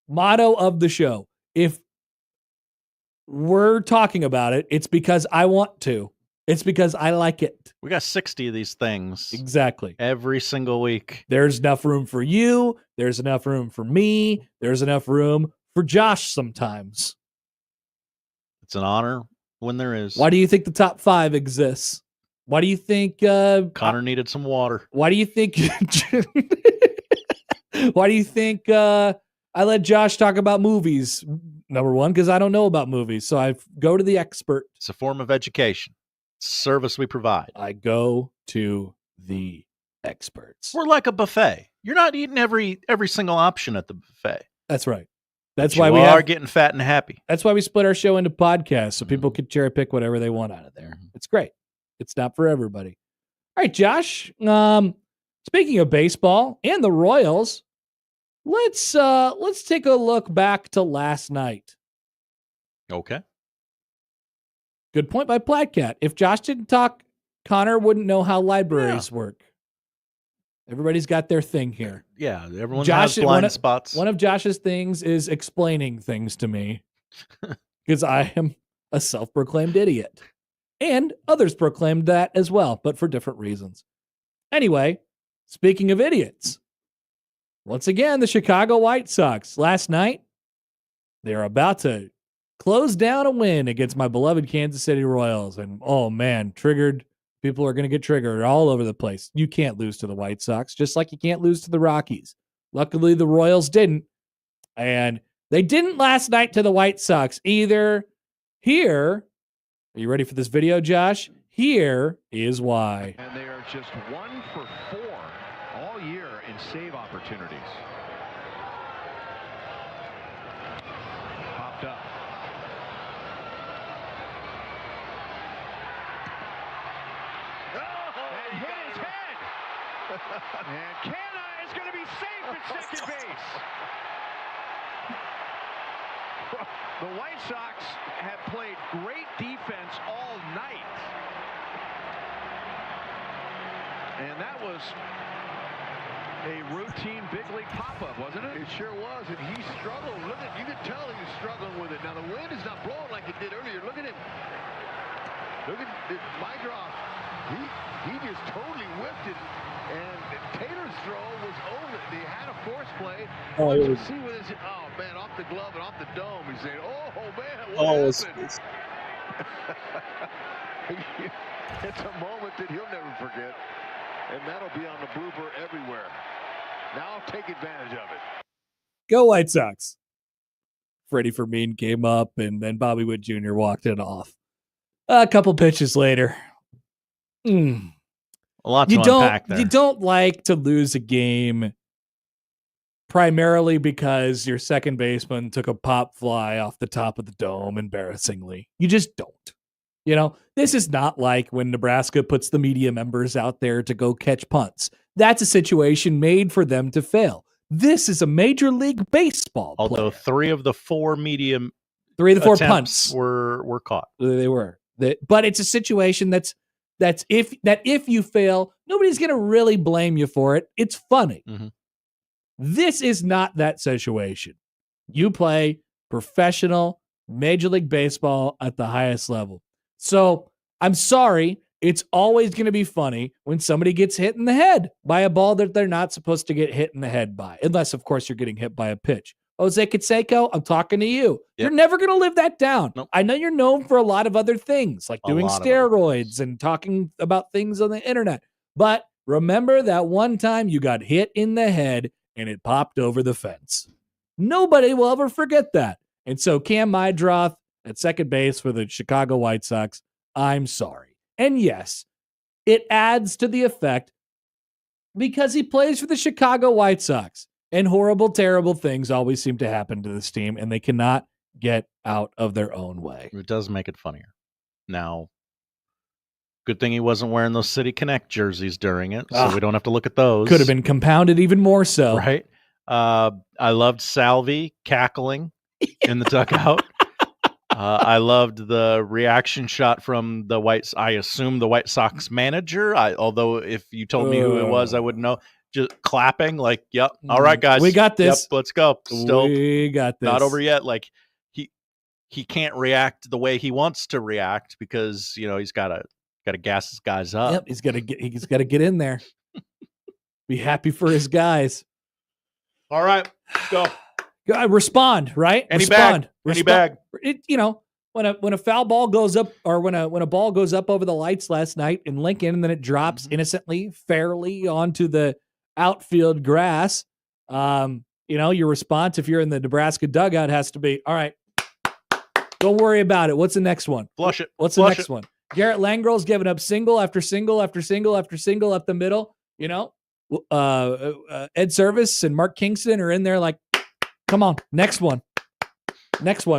motto of the show. If we're talking about it, it's because I want to. It's because I like it. We got 60 of these things. Exactly. Every single week. There's enough room for you. There's enough room for me. There's enough room for Josh sometimes. It's an honor when there is. Why do you think the top 5 exists? Why do you think Connor needed some water? Why do you think Why do you think I let Josh talk about movies? Number one, because I don't know about movies. So I go to the expert. It's a form of education. It's a service we provide. I go to the experts. We're like a buffet. You're not eating every single option at the buffet. That's right. That's but why we are getting fat and happy. That's why we split our show into podcasts so people can cherry pick whatever they want out of there. It's great. It's not for everybody. All right, Josh. Speaking of baseball and the Royals, let's take a look back to last night. Okay. Good point by Platcat. If Josh didn't talk, Connor wouldn't know how libraries work. Everybody's got their thing here. Yeah, everyone has blind spots. One of Josh's things is explaining things to me because I am a self-proclaimed idiot. And others proclaimed that as well, but for different reasons. Anyway, speaking of idiots, once again, the Chicago White Sox last night, they're about to close down a win against my beloved Kansas City Royals. And oh man, triggered. People are going to get triggered all over the place. You can't lose to the White Sox, just like you can't lose to the Rockies. Luckily, the Royals didn't. And they didn't last night to the White Sox either. Here, are you ready for this video, Josh? Here is why. And they are just 1 for 4 all year in save opportunities. Popped up. And hit his head. And Canna is going to be safe at second base. The White Sox have played great defense all night. And that was a routine big league pop-up, wasn't it? It sure was, and he struggled. Look at, you could tell he was struggling with it. Now the wind is not blowing like it did earlier. Look at him. Look at my drop. He just totally whipped it, and Taylor's throw was over. They had a force play. See what is it? Oh man, off the glove and off the dome. He's saying, "Oh man, what happened?" It's a moment that he'll never forget, and that'll be on the blooper everywhere. Now take advantage of it. Go White Sox. Freddie Fermin came up, and then Bobby Witt Jr. walked it off. A couple pitches later. A lot to unpack there. You don't like to lose a game primarily because your second baseman took a pop fly off the top of the dome embarrassingly. You just don't. You know, this is not like when Nebraska puts the media members out there to go catch punts. That's a situation made for them to fail. This is a Major League Baseball Although player. 3 of the 4 medium 3 of the 4 attempts punts were caught. They were. But it's a situation that's if you fail, nobody's going to really blame you for it. It's funny. Mm-hmm. This is not that situation. You play professional Major League Baseball at the highest level. So I'm sorry. It's always going to be funny when somebody gets hit in the head by a ball that they're not supposed to get hit in the head by, unless, of course, you're getting hit by a pitch. Jose Canseco, I'm talking to you. Yep. You're never going to live that down. Nope. I know you're known for a lot of other things, like doing steroids and talking about things on the internet. But remember that one time you got hit in the head and it popped over the fence. Nobody will ever forget that. And so Cam Mydroth, at second base for the Chicago White Sox. I'm sorry. And yes, it adds to the effect because he plays for the Chicago White Sox, and horrible, terrible things always seem to happen to this team, and they cannot get out of their own way. It does make it funnier. Now, good thing he wasn't wearing those City Connect jerseys during it, so we don't have to look at those. Could have been compounded even more so. Right? I loved Salvi cackling in the dugout. I loved the reaction shot from I assume the White Sox manager. Although if you told me who it was, I wouldn't know. Just clapping like, yep, all right, guys. We got this. Yep, let's go. Still we got this. Not over yet. Like he can't react the way he wants to react because, he's got to gas his guys up. Yep, he's got to get in there. Be happy for his guys. All right, go. Respond, right? Any Respond. bag. When a foul ball goes up, or when a ball goes up over the lights last night in Lincoln, and then it drops innocently, fairly onto the outfield grass. Your response, if you're in the Nebraska dugout, has to be, all right, don't worry about it. What's the next one? Flush it. What's the next one? Garrett Langrel's giving up single after single after single after single up the middle. Ed Service and Mark Kingston are in there like, come on, next one,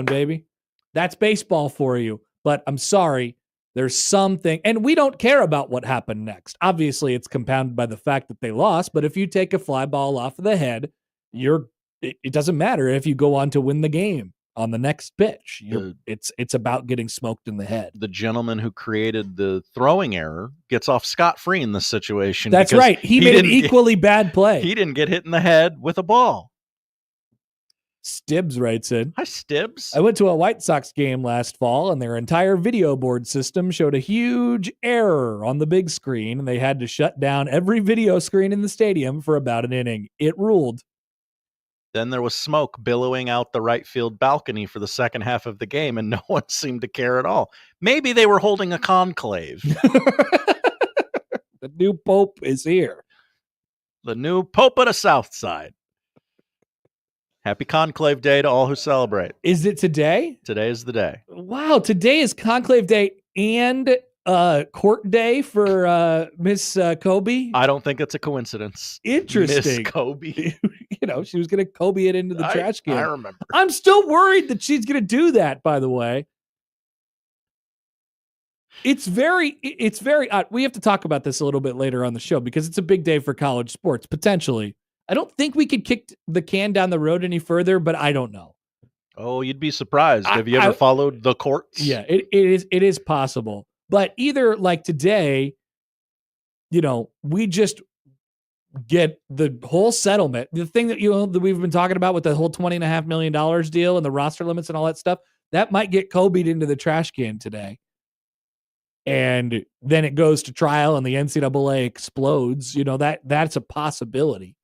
baby. That's baseball for you. But I'm sorry, there's something, and we don't care about what happened next. Obviously, it's compounded by the fact that they lost. But if you take a fly ball off of the head, it doesn't matter if you go on to win the game on the next pitch. It's about getting smoked in the head. The gentleman who created the throwing error gets off scot-free in this situation. That's right. He made an equally bad play. He didn't get hit in the head with a ball. Stibbs writes in. Hi, Stibbs. I went to a White Sox game last fall, and their entire video board system showed a huge error on the big screen, and they had to shut down every video screen in the stadium for about an inning. It ruled. Then there was smoke billowing out the right field balcony for the second half of the game, and no one seemed to care at all. Maybe they were holding a conclave. The new Pope is here. The new Pope of the South Side. Happy Conclave Day to all who celebrate. Is it today? Today is the day. Wow, today is Conclave Day and court day for Miss Kobe. I don't think it's a coincidence. Interesting. Miss Kobe. She was going to Kobe it into the trash can. I remember. I'm still worried that she's going to do that, by the way. It's very odd. We have to talk about this a little bit later on the show because it's a big day for college sports, potentially. I don't think we could kick the can down the road any further, but I don't know. Oh, you'd be surprised. Have you ever followed the courts? Yeah, it is possible. But either like today, we just get the whole settlement. The thing that that we've been talking about with the whole $20.5 million deal and the roster limits and all that stuff, that might get Kobe'd into the trash can today. And then it goes to trial and the NCAA explodes. That's a possibility.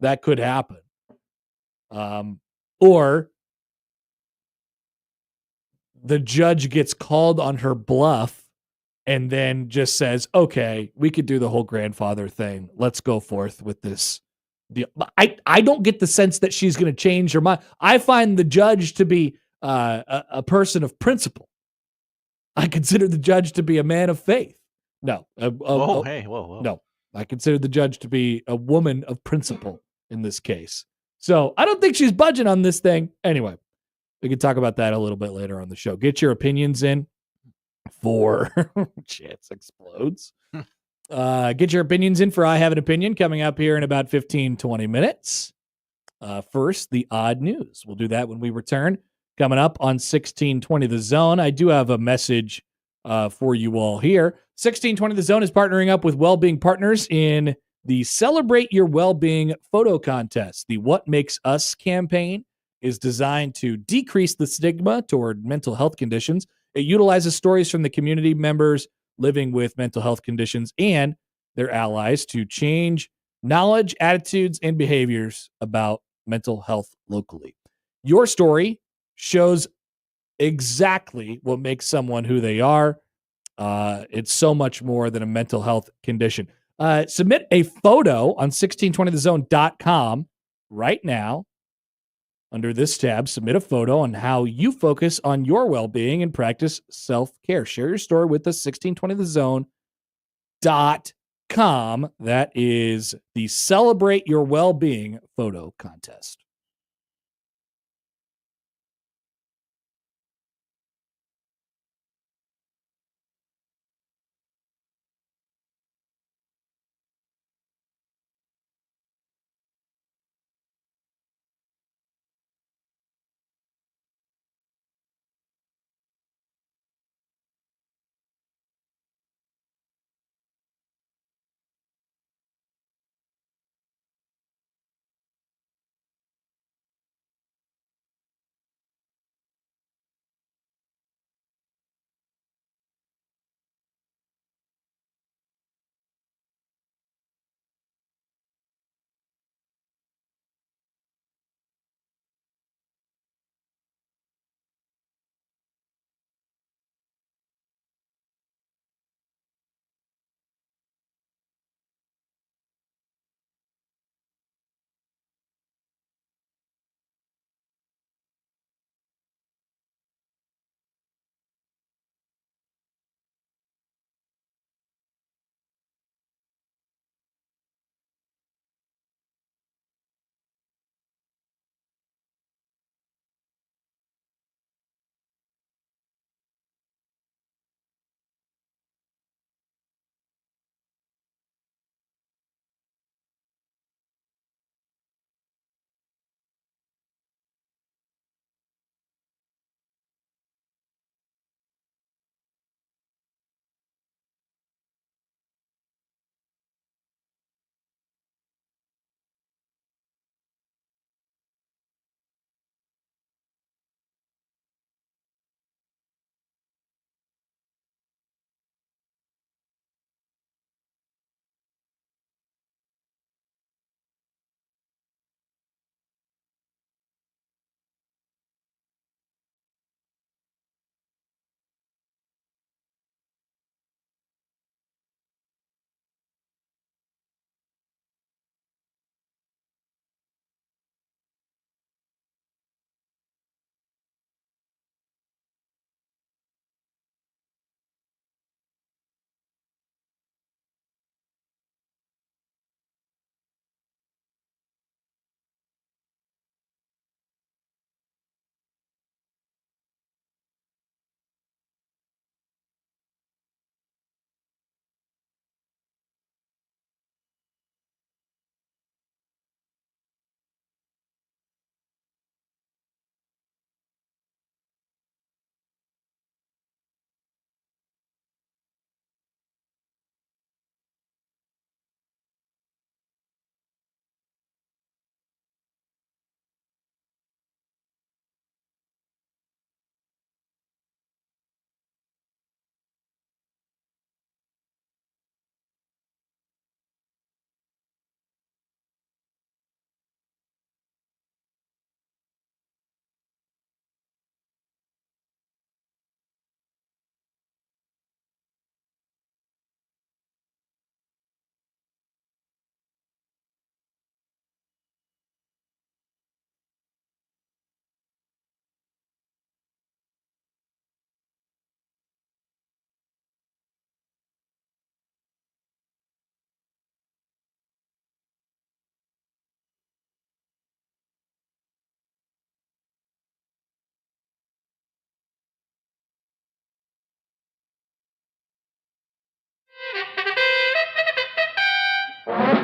That could happen. Or the judge gets called on her bluff and then just says, okay, we could do the whole grandfather thing. Let's go forth with this deal. I don't get the sense that she's going to change her mind. I find the judge to be a person of principle. I consider the judge to be a man of faith. No. Whoa. No, I consider the judge to be a woman of principle in this case. So I don't think she's budging on this thing. Anyway, we can talk about that a little bit later on the show. Get your opinions in for Chance Explodes. Get your opinions in for I Have an Opinion coming up here in about 15-20 minutes. First, the odd news. We'll do that when we return. Coming up on 1620 The Zone. I do have a message for you all here. 1620 The Zone is partnering up with Wellbeing Partners in the Celebrate Your Wellbeing photo contest. The What Makes Us campaign is designed to decrease the stigma toward mental health conditions. It utilizes stories from the community members living with mental health conditions and their allies to change knowledge, attitudes, and behaviors about mental health locally. Your story shows exactly what makes someone who they are. It's so much more than a mental health condition. Submit a photo on 1620thezone.com right now Under this tab, submit a photo on how you focus on your well-being and practice self-care. Share your story with us, 1620thezone.com. That is the Celebrate Your Well-Being photo contest.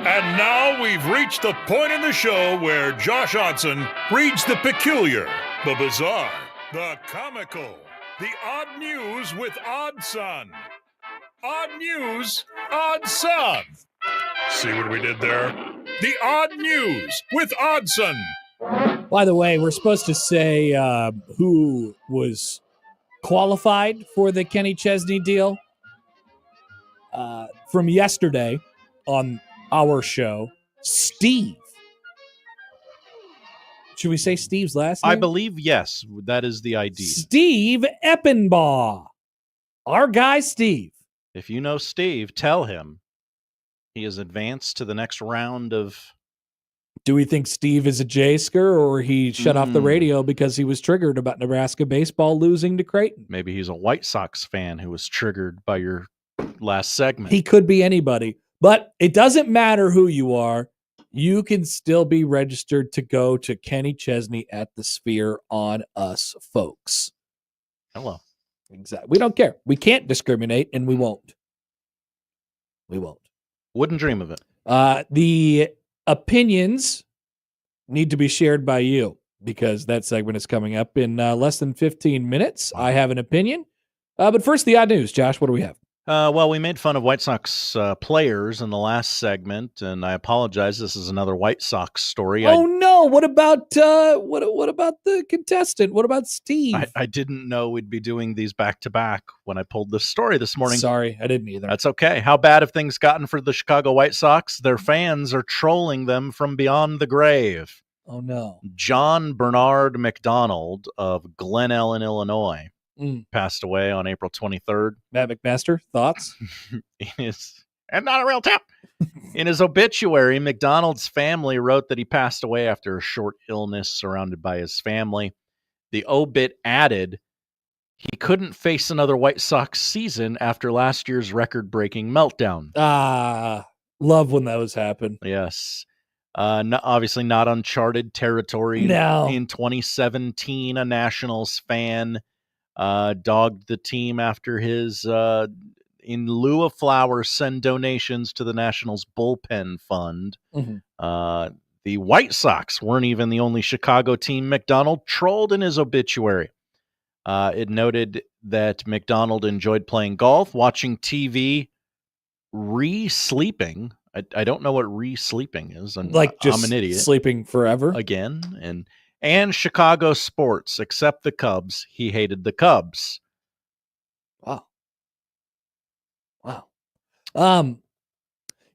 And now we've reached the point in the show where Josh Odson reads the peculiar, the bizarre, the comical, the odd news with Odd Son. Odd news, Odd Son. See what we did there? The odd news with Oddson. By the way, we're supposed to say who was qualified for the Kenny Chesney deal from yesterday on our show. Steve. Should we say Steve's last name? I believe, yes. That is the idea. Steve Eppenbaugh. Our guy, Steve. If you know Steve, tell him he has advanced to the next round of Do we think Steve is a Jaysker, or he shut off the radio because he was triggered about Nebraska baseball losing to Creighton? Maybe he's a White Sox fan who was triggered by your last segment. He could be anybody, but it doesn't matter who you are. You can still be registered to go to Kenny Chesney at the Sphere on us, folks. Hello. Exactly. We don't care. We can't discriminate, and we won't. We won't. Wouldn't dream of it. The opinions need to be shared by you, because that segment is coming up in less than 15 minutes. I have an opinion. But first, the odd news. Josh, what do we have? Well, we made fun of White Sox players in the last segment, and I apologize. This is another White Sox story. Oh no! What about what about the contestant? What about Steve? I didn't know we'd be doing these back to back when I pulled this story this morning. Sorry, I didn't either. That's okay. How bad have things gotten for the Chicago White Sox? Their fans are trolling them from beyond the grave. Oh no! John Bernard McDonald of Glen Ellen, Illinois, passed away on April 23rd. Matt McMaster, thoughts? And not a real tip. In his obituary, McDonald's family wrote that he passed away after a short illness surrounded by his family. The obit added he couldn't face another White Sox season after last year's record-breaking meltdown. Love when those happen. Yes. Obviously not uncharted territory. No. In 2017, a Nationals fan dogged the team after his, in lieu of flowers, send donations to the Nationals bullpen fund. Mm-hmm. The White Sox weren't even the only Chicago team McDonald trolled in his obituary. It noted that McDonald enjoyed playing golf, watching TV, re-sleeping. I don't know what re-sleeping is. I'm an idiot. Sleeping forever again, and Chicago sports, except the Cubs. He hated the Cubs. Wow. You know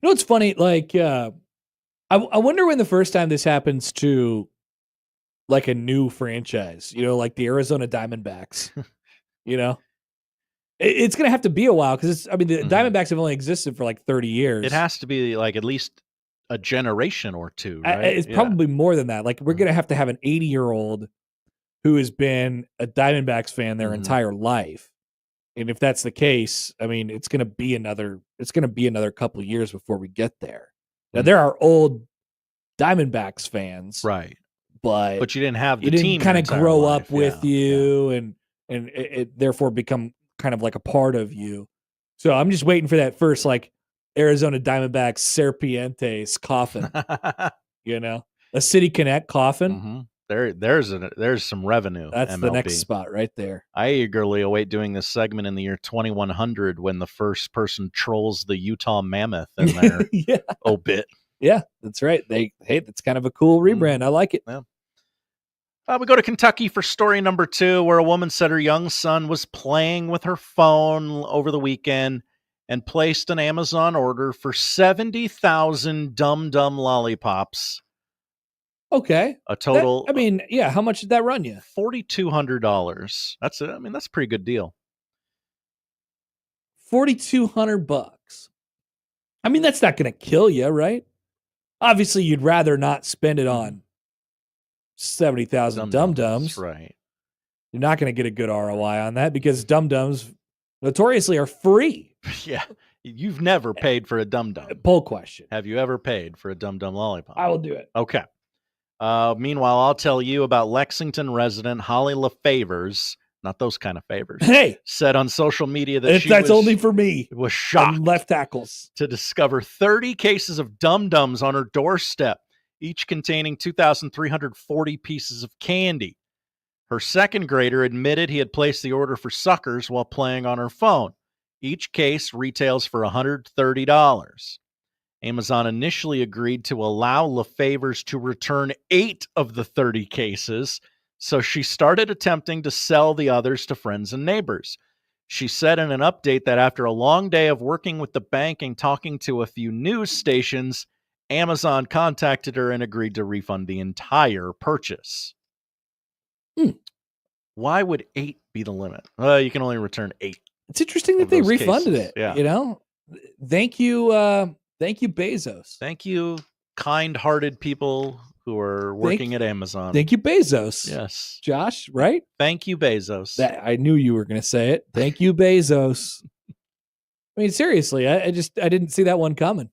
what's funny? Like, I wonder when the first time this happens to like a new franchise, you know, like the Arizona Diamondbacks, you know, it's going to have to be a while. Cause the Diamondbacks have only existed for like 30 years. It has to be like at least a generation or two, right? It's probably more than that. Like we're going to have an 80-year-old who has been a Diamondbacks fan their entire life. And if that's the case, I mean, it's going to be another couple of years before we get there. Now there are old Diamondbacks fans, right? But you didn't have the team team kind of grow life. up with you, and it therefore become kind of like a part of you. So I'm just waiting for that first like Arizona Diamondbacks Serpientes coffin, you know, a City Connect coffin. There's some revenue. That's MLB. The next spot right there. I eagerly await doing this segment in the year 2100 when the first person trolls the Utah Mammoth in their obit. Yeah, that's right. That's kind of a cool rebrand. I like it. Yeah. We go to Kentucky for story number 2, where a woman said her young son was playing with her phone over the weekend and placed an Amazon order for 70,000 Dum Dum lollipops. Okay. A total. How much did that run you? $4,200. That's it. That's a pretty good deal. $4,200. I mean, that's not going to kill you, right? Obviously, you'd rather not spend it on 70,000 Dum Dums. Right. You're not going to get a good ROI on that because Dum Dums notoriously are free. Yeah. You've never paid for a Dum Dum. Poll question. Have you ever paid for a Dum Dum lollipop? I will do it. Okay. Meanwhile, I'll tell you about Lexington resident Holly LaFavors, not those kind of favors. Hey, said on social media that that's only for me. Was shocked left tackles to discover 30 cases of Dum Dums on her doorstep, each containing 2,340 pieces of candy. Her second grader admitted he had placed the order for suckers while playing on her phone. Each case retails for $130. Amazon initially agreed to allow LaFavors to return 8 of the 30 cases, so she started attempting to sell the others to friends and neighbors. She said in an update that after a long day of working with the bank and talking to a few news stations, Amazon contacted her and agreed to refund the entire purchase. Why would 8 be the limit? You can only return 8. It's interesting that they refunded cases. it. Yeah. You know, thank you, Bezos. Thank you, kind-hearted people who are working at Amazon. Thank you, Bezos. Yes. Josh, right? Thank you, Bezos. I knew you were going to say it. Thank you, Bezos. I mean, seriously, I didn't see that one coming.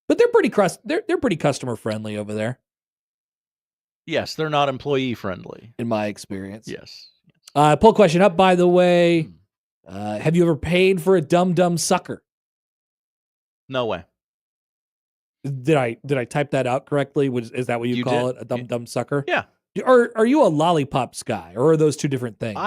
But they're pretty customer friendly over there. Yes, they're not employee friendly. In my experience. Yes. Poll question up, by the way. Have you ever paid for a dumb sucker? No way. Did I type that out correctly? Is that what you call it? A dumb sucker? Yeah. Are you a lollipops guy, or are those two different things?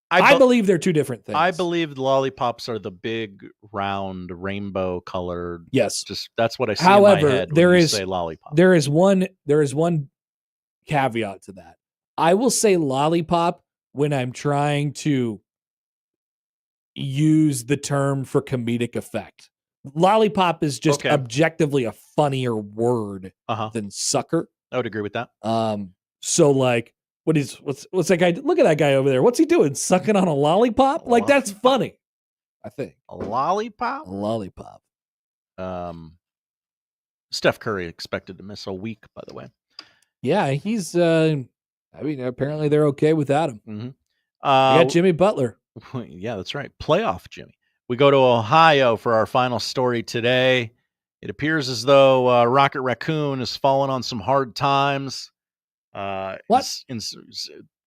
I believe they're two different things. I believe the lollipops are the big, round, rainbow colored. Yes. Just that's what I see However, in my head there when you is say lollipop. There is one caveat to that. I will say lollipop when I'm trying to use the term for comedic effect. Lollipop is just objectively a funnier word than sucker. I would agree with that. So like, what's that guy? Look at that guy over there. What's he doing? Sucking on a lollipop? Like that's funny. I think a lollipop. A lollipop. Steph Curry expected to miss a week, by the way. Yeah, he's. I mean, apparently they're okay without him. Mm-hmm. We got Jimmy Butler. Yeah, that's right. Playoff Jimmy. We go to Ohio for our final story today. It appears as though Rocket Raccoon has fallen on some hard times. What?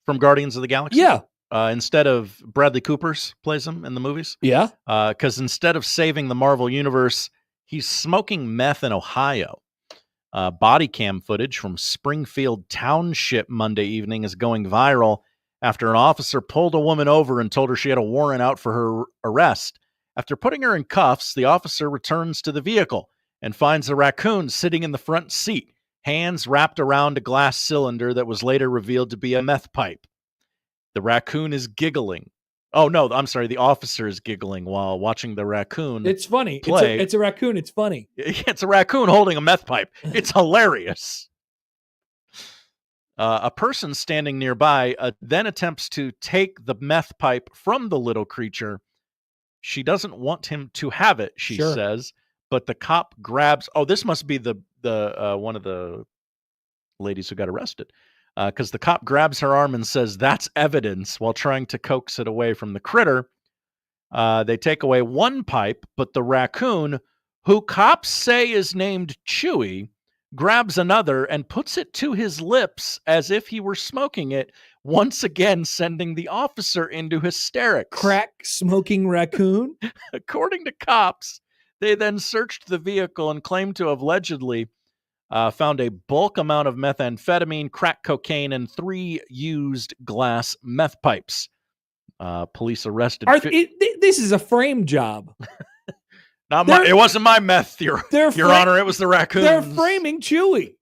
From Guardians of the Galaxy? Yeah. Instead of Bradley Cooper's plays him in the movies. Yeah. Because instead of saving the Marvel Universe, he's smoking meth in Ohio. Body cam footage from Springfield Township Monday evening is going viral after an officer pulled a woman over and told her she had a warrant out for her arrest. After putting her in cuffs, the officer returns to the vehicle and finds a raccoon sitting in the front seat, hands wrapped around a glass cylinder that was later revealed to be a meth pipe. The raccoon is giggling. Oh, no, I'm sorry. The officer is giggling while watching the raccoon. It's funny. Play. It's a raccoon. It's funny. It's a raccoon holding a meth pipe. It's hilarious. A person standing nearby then attempts to take the meth pipe from the little creature. She doesn't want him to have it, she says, but the cop grabs. Oh, this must be the one of the ladies who got arrested. Because the cop grabs her arm and says, "That's evidence," while trying to coax it away from the critter. They take away one pipe, but the raccoon, who cops say is named Chewy, grabs another and puts it to his lips as if he were smoking it, once again sending the officer into hysterics. Crack smoking raccoon? According to cops, they then searched the vehicle and claimed to have allegedly found a bulk amount of methamphetamine, crack cocaine, and 3 used glass meth pipes. Police arrested. This is a frame job. It wasn't my meth, Your Honor. It was the raccoons. They're framing Chewy.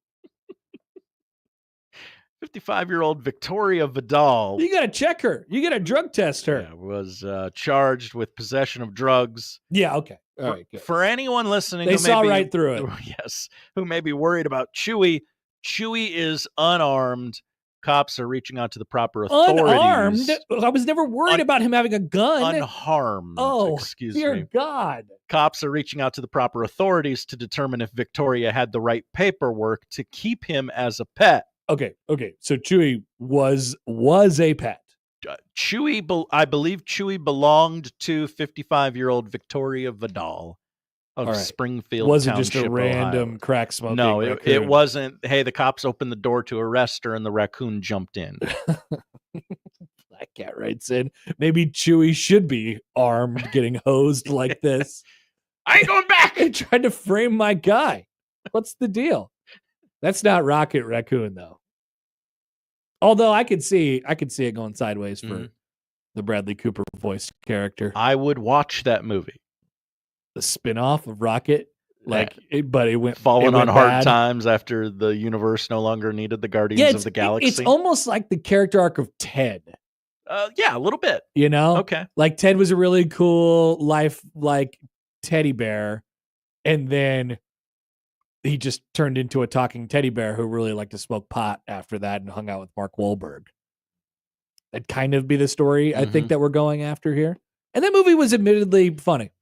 55-year-old Victoria Vidal. You got to check her. You got to drug test her. Yeah, was charged with possession of drugs. Yeah, okay. All right, good. For anyone listening, they saw right through it. Yes, who may be worried about Chewy. Chewy is unarmed. Cops are reaching out to the proper authorities. Unarmed? I was never worried about him having a gun. Unharmed. Oh, excuse dear me. God. Cops are reaching out to the proper authorities to determine if Victoria had the right paperwork to keep him as a pet. Okay. So Chewy was a pet. I believe Chewy belonged to 55-year-old Victoria Vidal of Springfield Wasn't Township, just a random Ohio. crack smoking. No, raccoon. it wasn't. Hey, the cops opened the door to arrest her, and the raccoon jumped in. That cat writes in. Maybe Chewy should be armed, getting hosed like this. I ain't going back. They tried to frame my guy. What's the deal? That's not Rocket Raccoon, though. Although I could see it going sideways for the Bradley Cooper voiced character. I would watch that movie. The spinoff of Rocket, but it went falling on bad. hard times after the universe no longer needed the Guardians of the Galaxy. It's almost like the character arc of Ted. Yeah, a little bit. You know, okay. Like Ted was a really cool life like teddy bear, and then he just turned into a talking teddy bear who really liked to smoke pot after that and hung out with Mark Wahlberg. That'd kind of be the story I think that we're going after here. And that movie was admittedly funny.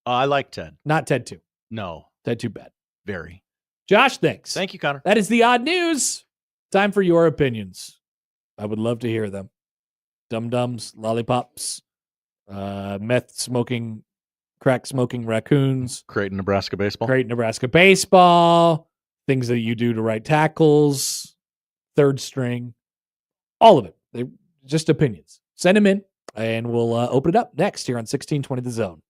I like Ted. Not Ted 2. No. Ted 2 bad. Very. Josh, thanks. Thank you, Connor. That is the odd news. Time for your opinions. I would love to hear them. Dum-dums, lollipops, meth smoking, crack smoking raccoons. Creighton, Nebraska baseball. Creighton, Nebraska baseball. Things that you do to right tackles. Third string. All of it. They're just opinions. Send them in, and we'll open it up next here on 1620 The Zone.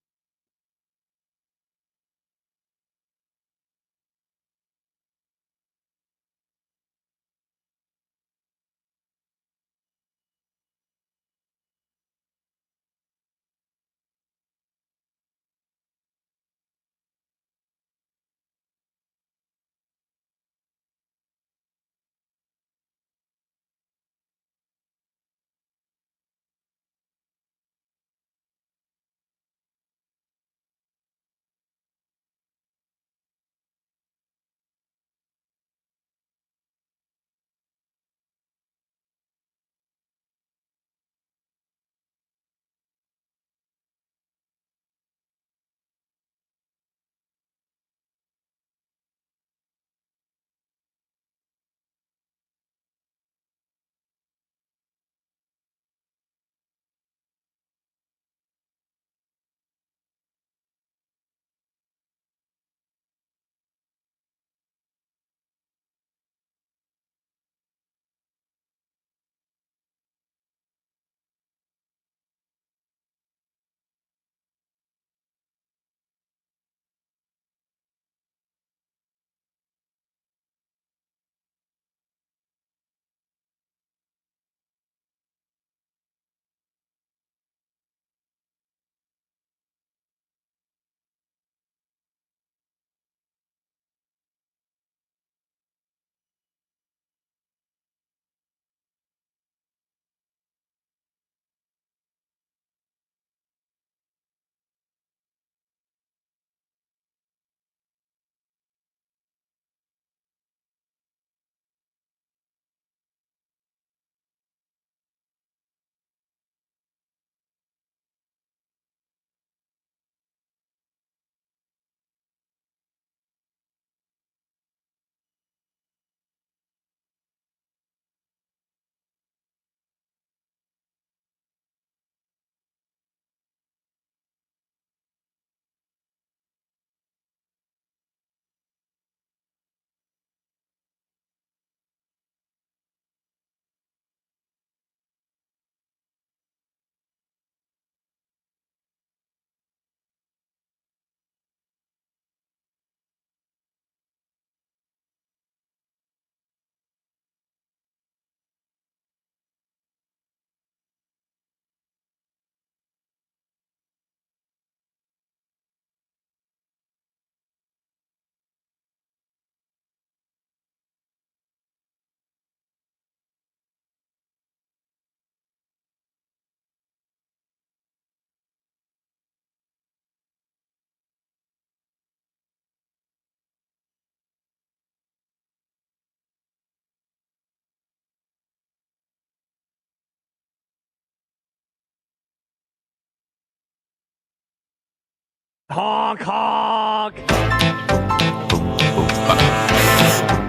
Honk, honk.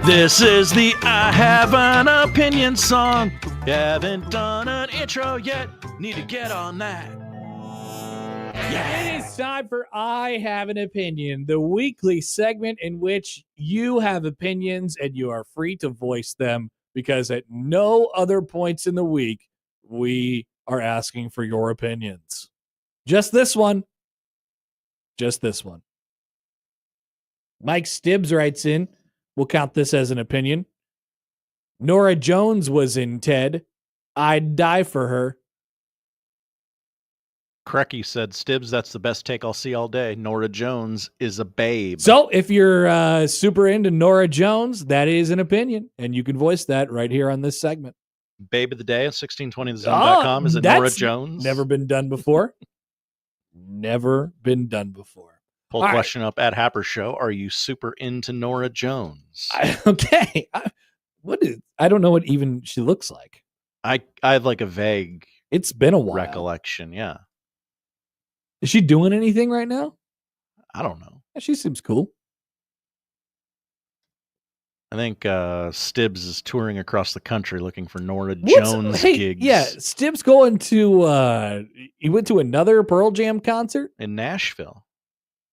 This is the I Have an Opinion song. Haven't done an intro yet. Need to get on that. It is time for I Have an Opinion, the weekly segment in which you have opinions and you are free to voice them, because at no other points in the week we are asking for your opinions. Just this one. Just this one. Mike Stibbs writes in, we'll count this as an opinion. Nora Jones was in Ted. I'd die for her. Crecky said, Stibbs, that's the best take I'll see all day. Nora Jones is a babe. So if you're super into Nora Jones, that is an opinion, and you can voice that right here on this segment. Babe of the day at 1620thezone.com. Is it Nora Jones? Never been done before. Never been done before. Poll question up at Happer Show. Are you super into Nora Jones? I don't know what even she looks like. I have like a vague It's been a while. recollection. Yeah. Is she doing anything right now? I don't know. Yeah, she seems cool. I think Stibbs is touring across the country looking for Nora Jones gigs. Yeah, Stibbs going to he went to another Pearl Jam concert in Nashville.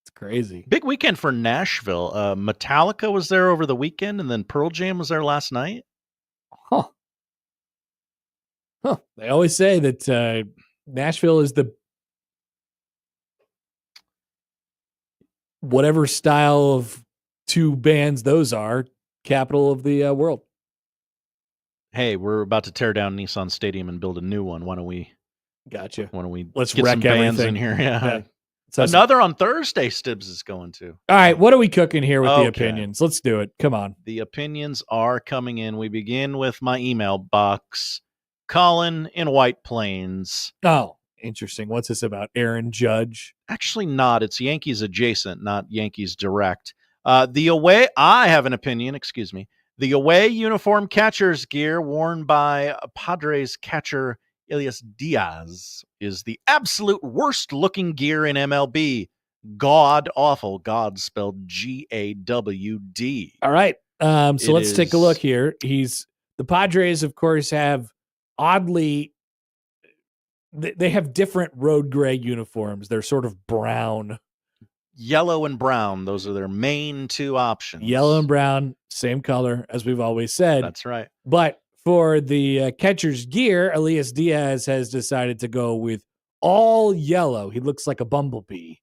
It's crazy. Big weekend for Nashville. Metallica was there over the weekend, and then Pearl Jam was there last night. Huh. They always say that Nashville is the whatever style of two bands those are, capital of the world. Hey, we're about to tear down Nissan Stadium and build a new one. Why don't we? Gotcha. Why don't we? Let's get wreck some bands everything in here? Yeah. So Another on Thursday. Stibbs is going to. All right, what are we cooking here with the Okay. opinions? Let's do it. Come on. The opinions are coming in. We begin with my email box. Colin in White Plains. Oh, interesting. What's this about? Aaron Judge? Actually, not. It's Yankees adjacent, not Yankees direct. The away. I have an opinion. Excuse me. The away uniform catcher's gear worn by Padres catcher Elias Diaz is the absolute worst looking gear in MLB. God awful. God spelled Gawd. All right. So let's take a look here. The Padres, of course, have oddly they have different road gray uniforms. They're sort of brown. Yellow and brown. Those are their main two options. Yellow and brown, same color, as we've always said. That's right. But for the catcher's gear, Elias Diaz has decided to go with all yellow. He looks like a bumblebee.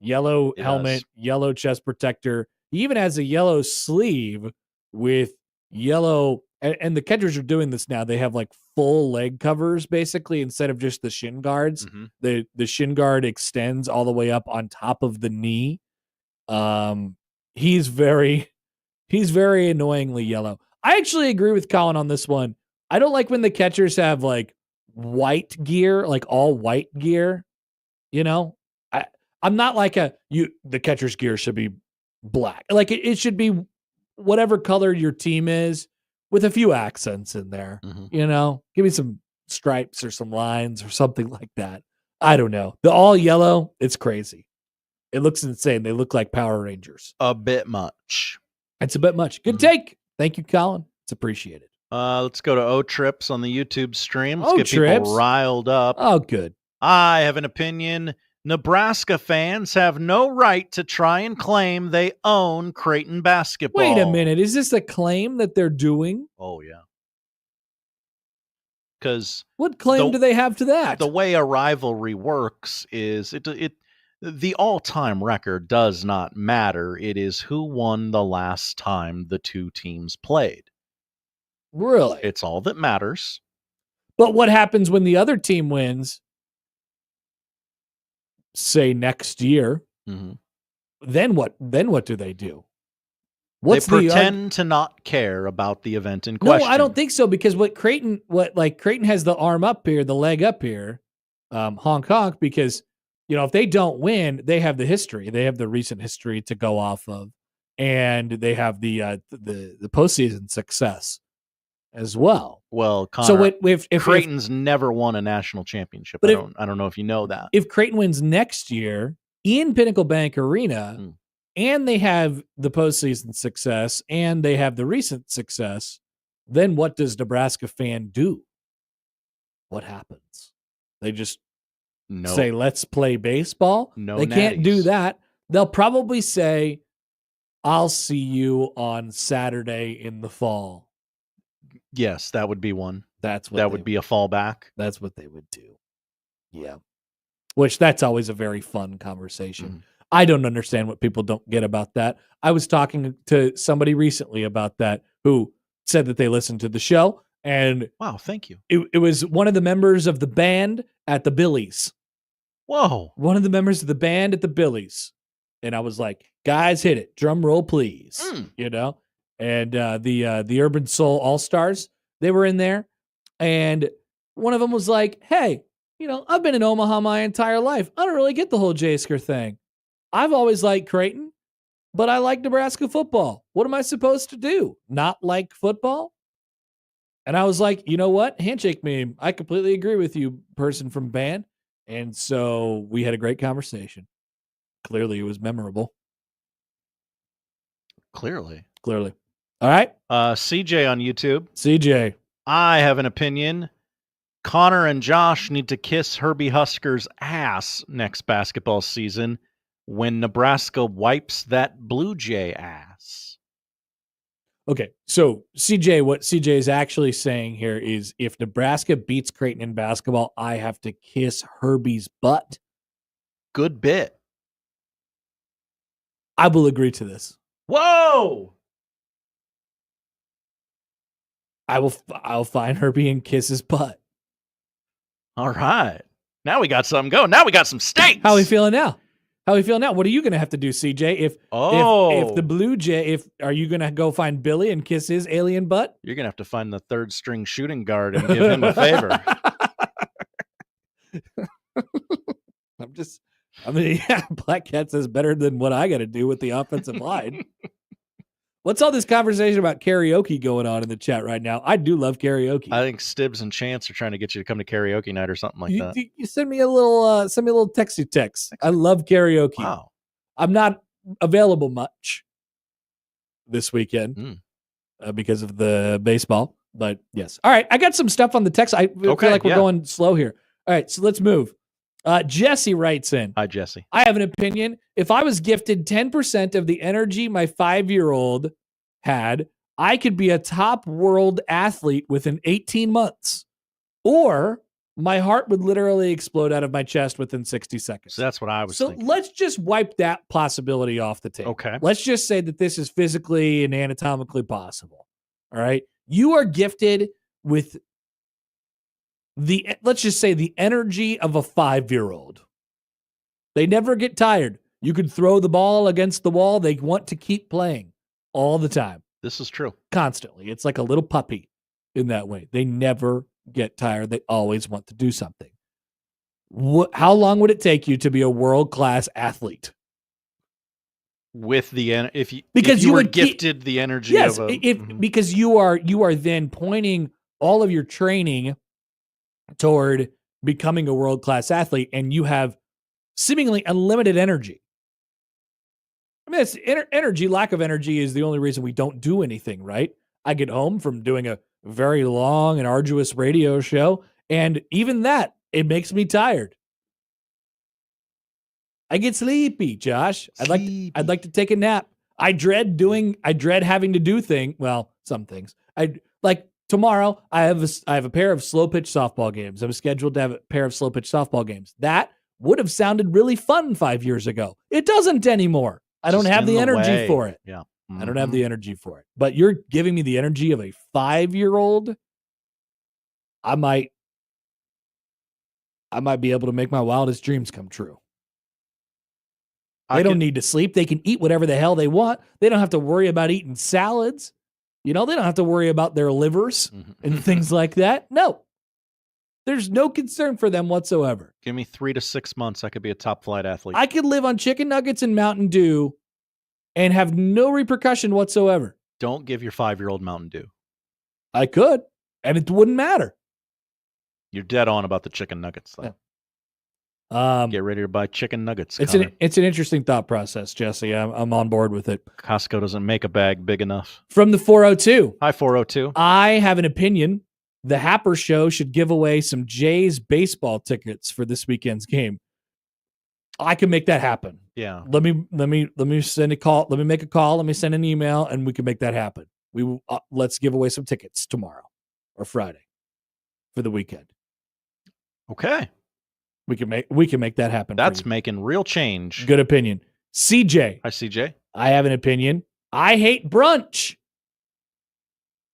Yellow helmet, yellow chest protector. He even has a yellow sleeve with yellow. And the catchers are doing this now. They have like full leg covers, basically, instead of just the shin guards. Mm-hmm. The shin guard extends all the way up on top of the knee. He's very annoyingly yellow. I actually agree with Colin on this one. I don't like when the catchers have like white gear, like all white gear. You know, I'm not like the catcher's gear should be black. Like it should be whatever color your team is with a few accents in there. Mm-hmm. You know, give me some stripes or some lines or something like that. I don't know. The all yellow, it's crazy. It looks insane. They look like Power Rangers. A bit much. It's a bit much. Good take. Thank you, Colin. It's appreciated. Let's go to O-Trips on the YouTube stream. Let's get O-Trips. people riled up. Oh, good. I have an opinion. Nebraska fans have no right to try and claim they own Creighton basketball. Wait a minute. Is this a claim that they're doing? Oh, yeah. Because what claim do they have to that? The way a rivalry works is the all-time record does not matter. It is who won the last time the two teams played. Really? It's all that matters. But what happens when the other team wins, say next year? Mm-hmm. Then what? Then what do they do? They pretend to not care about the event in question. No, I don't think so, because Creighton has the arm up here, the leg up here, honk honk, because if they don't win, they have the history. They have the recent history to go off of, and they have the postseason success as well. Well, Connor, so if Creighton's never won a national championship, but I don't know if you know that. If Creighton wins next year in Pinnacle Bank Arena, and they have the postseason success, and they have the recent success, then what does Nebraska fan do? What happens? They just say, let's play baseball? No, they can't do that. They'll probably say, I'll see you on Saturday in the fall. Yes, that would be one. That would be a fallback. That's what they would do. Yeah. Which that's always a very fun conversation. I don't understand what people don't get about that. I was talking to somebody recently about that who said that they listened to the show, and wow, thank you. It was one of the members of the band at the Billies. Whoa. One of the members of the band at the Billies. And I was like, guys, hit it. Drum roll, please. And the Urban Soul All-Stars, they were in there. And one of them was like, hey, I've been in Omaha my entire life. I don't really get the whole Jasker thing. I've always liked Creighton, but I like Nebraska football. What am I supposed to do? Not like football? And I was like, you know what? Handshake meme. I completely agree with you, person from band. And so we had a great conversation. Clearly, it was memorable. Clearly. All right. CJ on YouTube. CJ. I have an opinion. Connor and Josh need to kiss Herbie Husker's ass next basketball season when Nebraska wipes that Blue Jay ass. Okay, so CJ, what CJ is actually saying here is if Nebraska beats Creighton in basketball, I have to kiss Herbie's butt. Good bit. I will agree to this. Whoa! I'll find Herbie and kiss his butt. All right. Now we got something going. Now we got some steaks. How are we feeling now? What are you going to have to do, CJ? If the Blue Jay, are you going to go find Billy and kiss his alien butt? You're going to have to find the third string shooting guard and give him a favor. Black Cat says better than what I got to do with the offensive line. What's all this conversation about karaoke going on in the chat right now? I do love karaoke. I think Stibbs and Chance are trying to get you to come to karaoke night or something like that. You send me a little texty text. I love karaoke. Wow. I'm not available much this weekend because of the baseball, but yes. All right, I got some stuff on the text. I feel like we're going slow here. All right, so let's move. Jesse writes in. Hi, Jesse. I have an opinion. If I was gifted 10% of the energy my 5-year-old had, I could be a top world athlete within 18 months. Or my heart would literally explode out of my chest within 60 seconds. So that's what I was thinking. So let's just wipe that possibility off the table. Okay. Let's just say that this is physically and anatomically possible. All right. You are gifted with let's just say the energy of a 5-year-old. They never get tired. You could throw the ball against the wall. They want to keep playing all the time. This is true. Constantly. It's like a little puppy in that way. They never get tired. They always want to do something. How long would it take you to be a world-class athlete? With the if you were gifted the energy of because you are then pointing all of your training toward becoming a world-class athlete, and you have seemingly unlimited energy. I mean, it's energy. Lack of energy is the only reason we don't do anything, right? I get home from doing a very long and arduous radio show, and even that, it makes me tired. I get sleepy, Josh. I'd like to take a nap. I dread having to do some things. Tomorrow, I have a pair of slow pitch softball games. I'm scheduled to have a pair of slow pitch softball games. That would have sounded really fun 5 years ago. It doesn't anymore. I don't have the energy for it. Yeah. I don't have the energy for it. But you're giving me the energy of a 5-year-old. I might be able to make my wildest dreams come true. They don't need to sleep. They can eat whatever the hell they want. They don't have to worry about eating salads. They don't have to worry about their livers and things like that. No. There's no concern for them whatsoever. Give me 3 to 6 months. I could be a top flight athlete. I could live on chicken nuggets and Mountain Dew and have no repercussion whatsoever. Don't give your 5-year-old Mountain Dew. I could, and it wouldn't matter. You're dead on about the chicken nuggets, though. Yeah. Get ready to buy chicken nuggets. It's an interesting thought process, Jesse. I'm on board with it. Costco doesn't make a bag big enough. From the 402. Hi, 402. I have an opinion. The Happer Show should give away some Jays baseball tickets for this weekend's game. I can make that happen. Yeah. Let me send a call. Let me make a call. Let me send an email, and we can make that happen. We will. Let's give away some tickets tomorrow or Friday for the weekend. Okay. We can make that happen. That's making real change. Good opinion. CJ. Hi, CJ. I have an opinion. I hate brunch.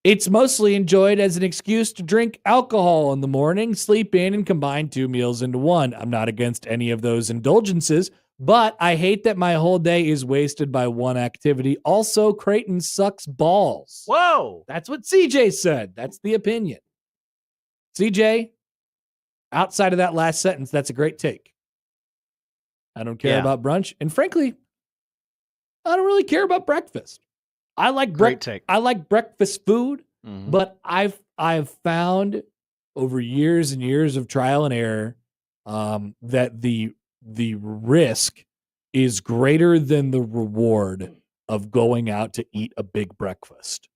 It's mostly enjoyed as an excuse to drink alcohol in the morning, sleep in, and combine 2 meals into one. I'm not against any of those indulgences, but I hate that my whole day is wasted by one activity. Also, Creighton sucks balls. Whoa. That's what CJ said. That's the opinion. CJ, outside of that last sentence, that's a great take. I don't care about brunch. And frankly, I don't really care about breakfast. I like I like breakfast food, but I've found over years and years of trial and error that the risk is greater than the reward of going out to eat a big breakfast.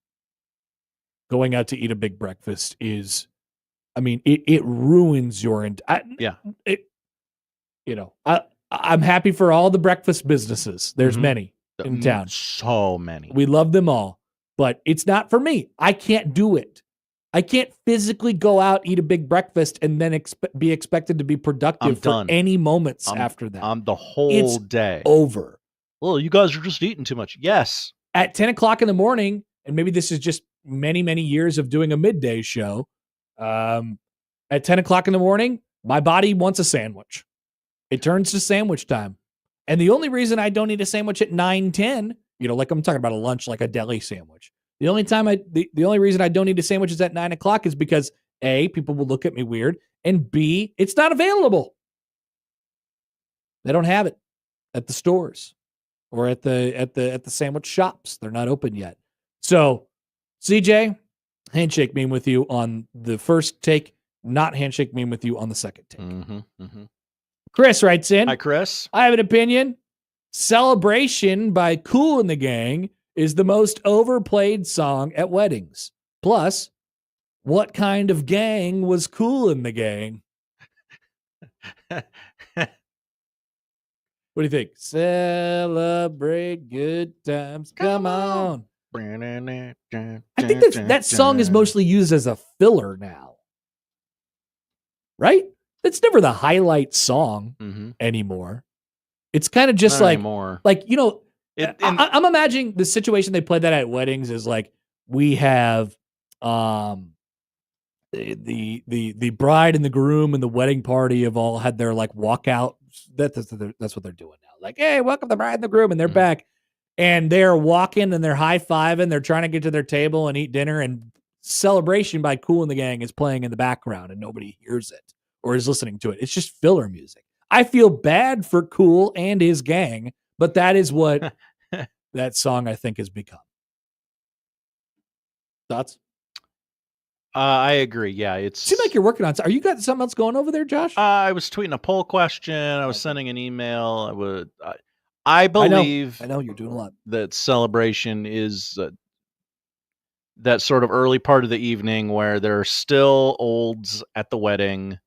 going out to eat a big breakfast is, I mean, it ruins your I'm happy for all the breakfast businesses. There's many in town. So many. We love them all, but it's not for me. I can't do it. I can't physically go out, eat a big breakfast, and then be expected to be productive for any moments after that. The whole day. Over. Well, you guys are just eating too much. Yes. At 10 o'clock in the morning, and maybe this is just many, many years of doing a midday show. At 10 o'clock in the morning, my body wants a sandwich. It turns to sandwich time. And the only reason I don't eat a sandwich at 9:10, like I'm talking about a lunch, like a deli sandwich. The only reason I don't eat a sandwich is at 9 o'clock is because A, people will look at me weird, and B, it's not available. They don't have it at the stores or at the sandwich shops. They're not open yet. So, CJ, handshake meme with you on the first take, not handshake meme with you on the second take. Chris writes in. Hi, Chris. I have an opinion. Celebration by Kool and the Gang is the most overplayed song at weddings. Plus, what kind of gang was Kool and the Gang? What do you think? Celebrate good times. Come on. I think that song is mostly used as a filler now. Right? It's never the highlight song anymore. It's kind of just Not like, anymore. I'm imagining the situation they play that at weddings is like we have the bride and the groom and the wedding party have all had their like walkout. That's what they're doing now. Like, hey, welcome the bride and the groom, and they're back, and they're walking and they're high fiving. They're trying to get to their table and eat dinner, and Celebration by Kool and the Gang is playing in the background, and nobody hears it or is listening to it. It's just filler music. I feel bad for Kool and his gang, but that is what that song I think has become. Thoughts? I agree. Yeah, Seems like you're working on. Are you got something else going over there, Josh? I was tweeting a poll question. I was sending an email. I believe. I know you're doing a lot. That Celebration is that sort of early part of the evening where there are still olds at the wedding,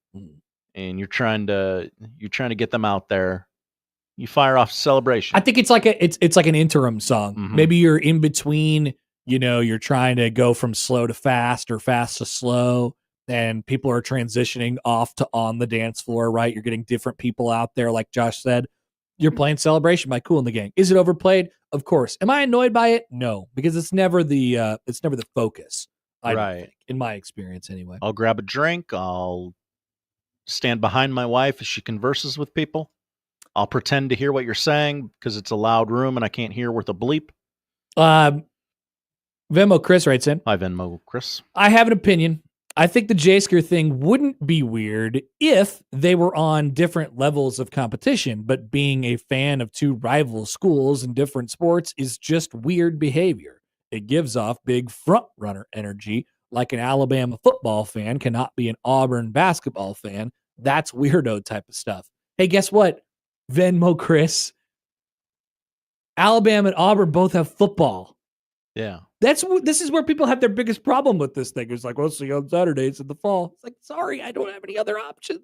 and you're trying to get them out there. You fire off Celebration. I think it's like it's like an interim song. Maybe you're in between. You're trying to go from slow to fast or fast to slow, and people are transitioning off to on the dance floor, right? You're getting different people out there, like Josh said. You're playing Celebration by Kool and the Gang. Is it overplayed? Of course. Am I annoyed by it? No, because it's never the focus. I don't think, in my experience, anyway. I'll grab a drink. I'll stand behind my wife as she converses with people. I'll pretend to hear what you're saying because it's a loud room and I can't hear worth a bleep. Venmo Chris writes in. Hi, Venmo Chris. I have an opinion. I think the J-Sker thing wouldn't be weird if they were on different levels of competition, but being a fan of two rival schools in different sports is just weird behavior. It gives off big front runner energy, like an Alabama football fan cannot be an Auburn basketball fan. That's weirdo type of stuff. Hey, guess what? Venmo Chris. Alabama and Auburn both have football. Yeah. This is where people have their biggest problem with this thing. It's like, well, see on Saturdays in the fall. It's like, sorry, I don't have any other options.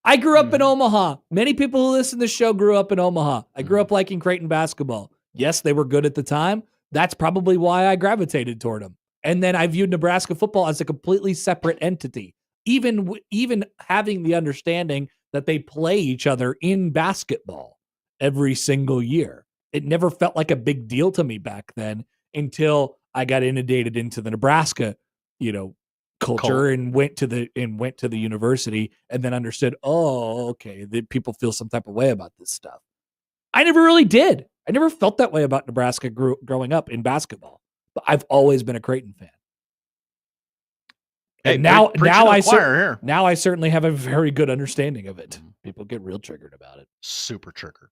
I grew up in Omaha. Many people who listen to the show grew up in Omaha. I grew up liking Creighton basketball. Yes, they were good at the time. That's probably why I gravitated toward them. And then I viewed Nebraska football as a completely separate entity. Even having the understanding that they play each other in basketball every single year. It never felt like a big deal to me back then until I got inundated into the Nebraska, culture and went to the university and then understood, oh, okay, that people feel some type of way about this stuff. I never really did. I never felt that way about Nebraska growing up in basketball, but I've always been a Creighton fan. Hey, and now I certainly have a very good understanding of it. People get real triggered about it. Super triggered.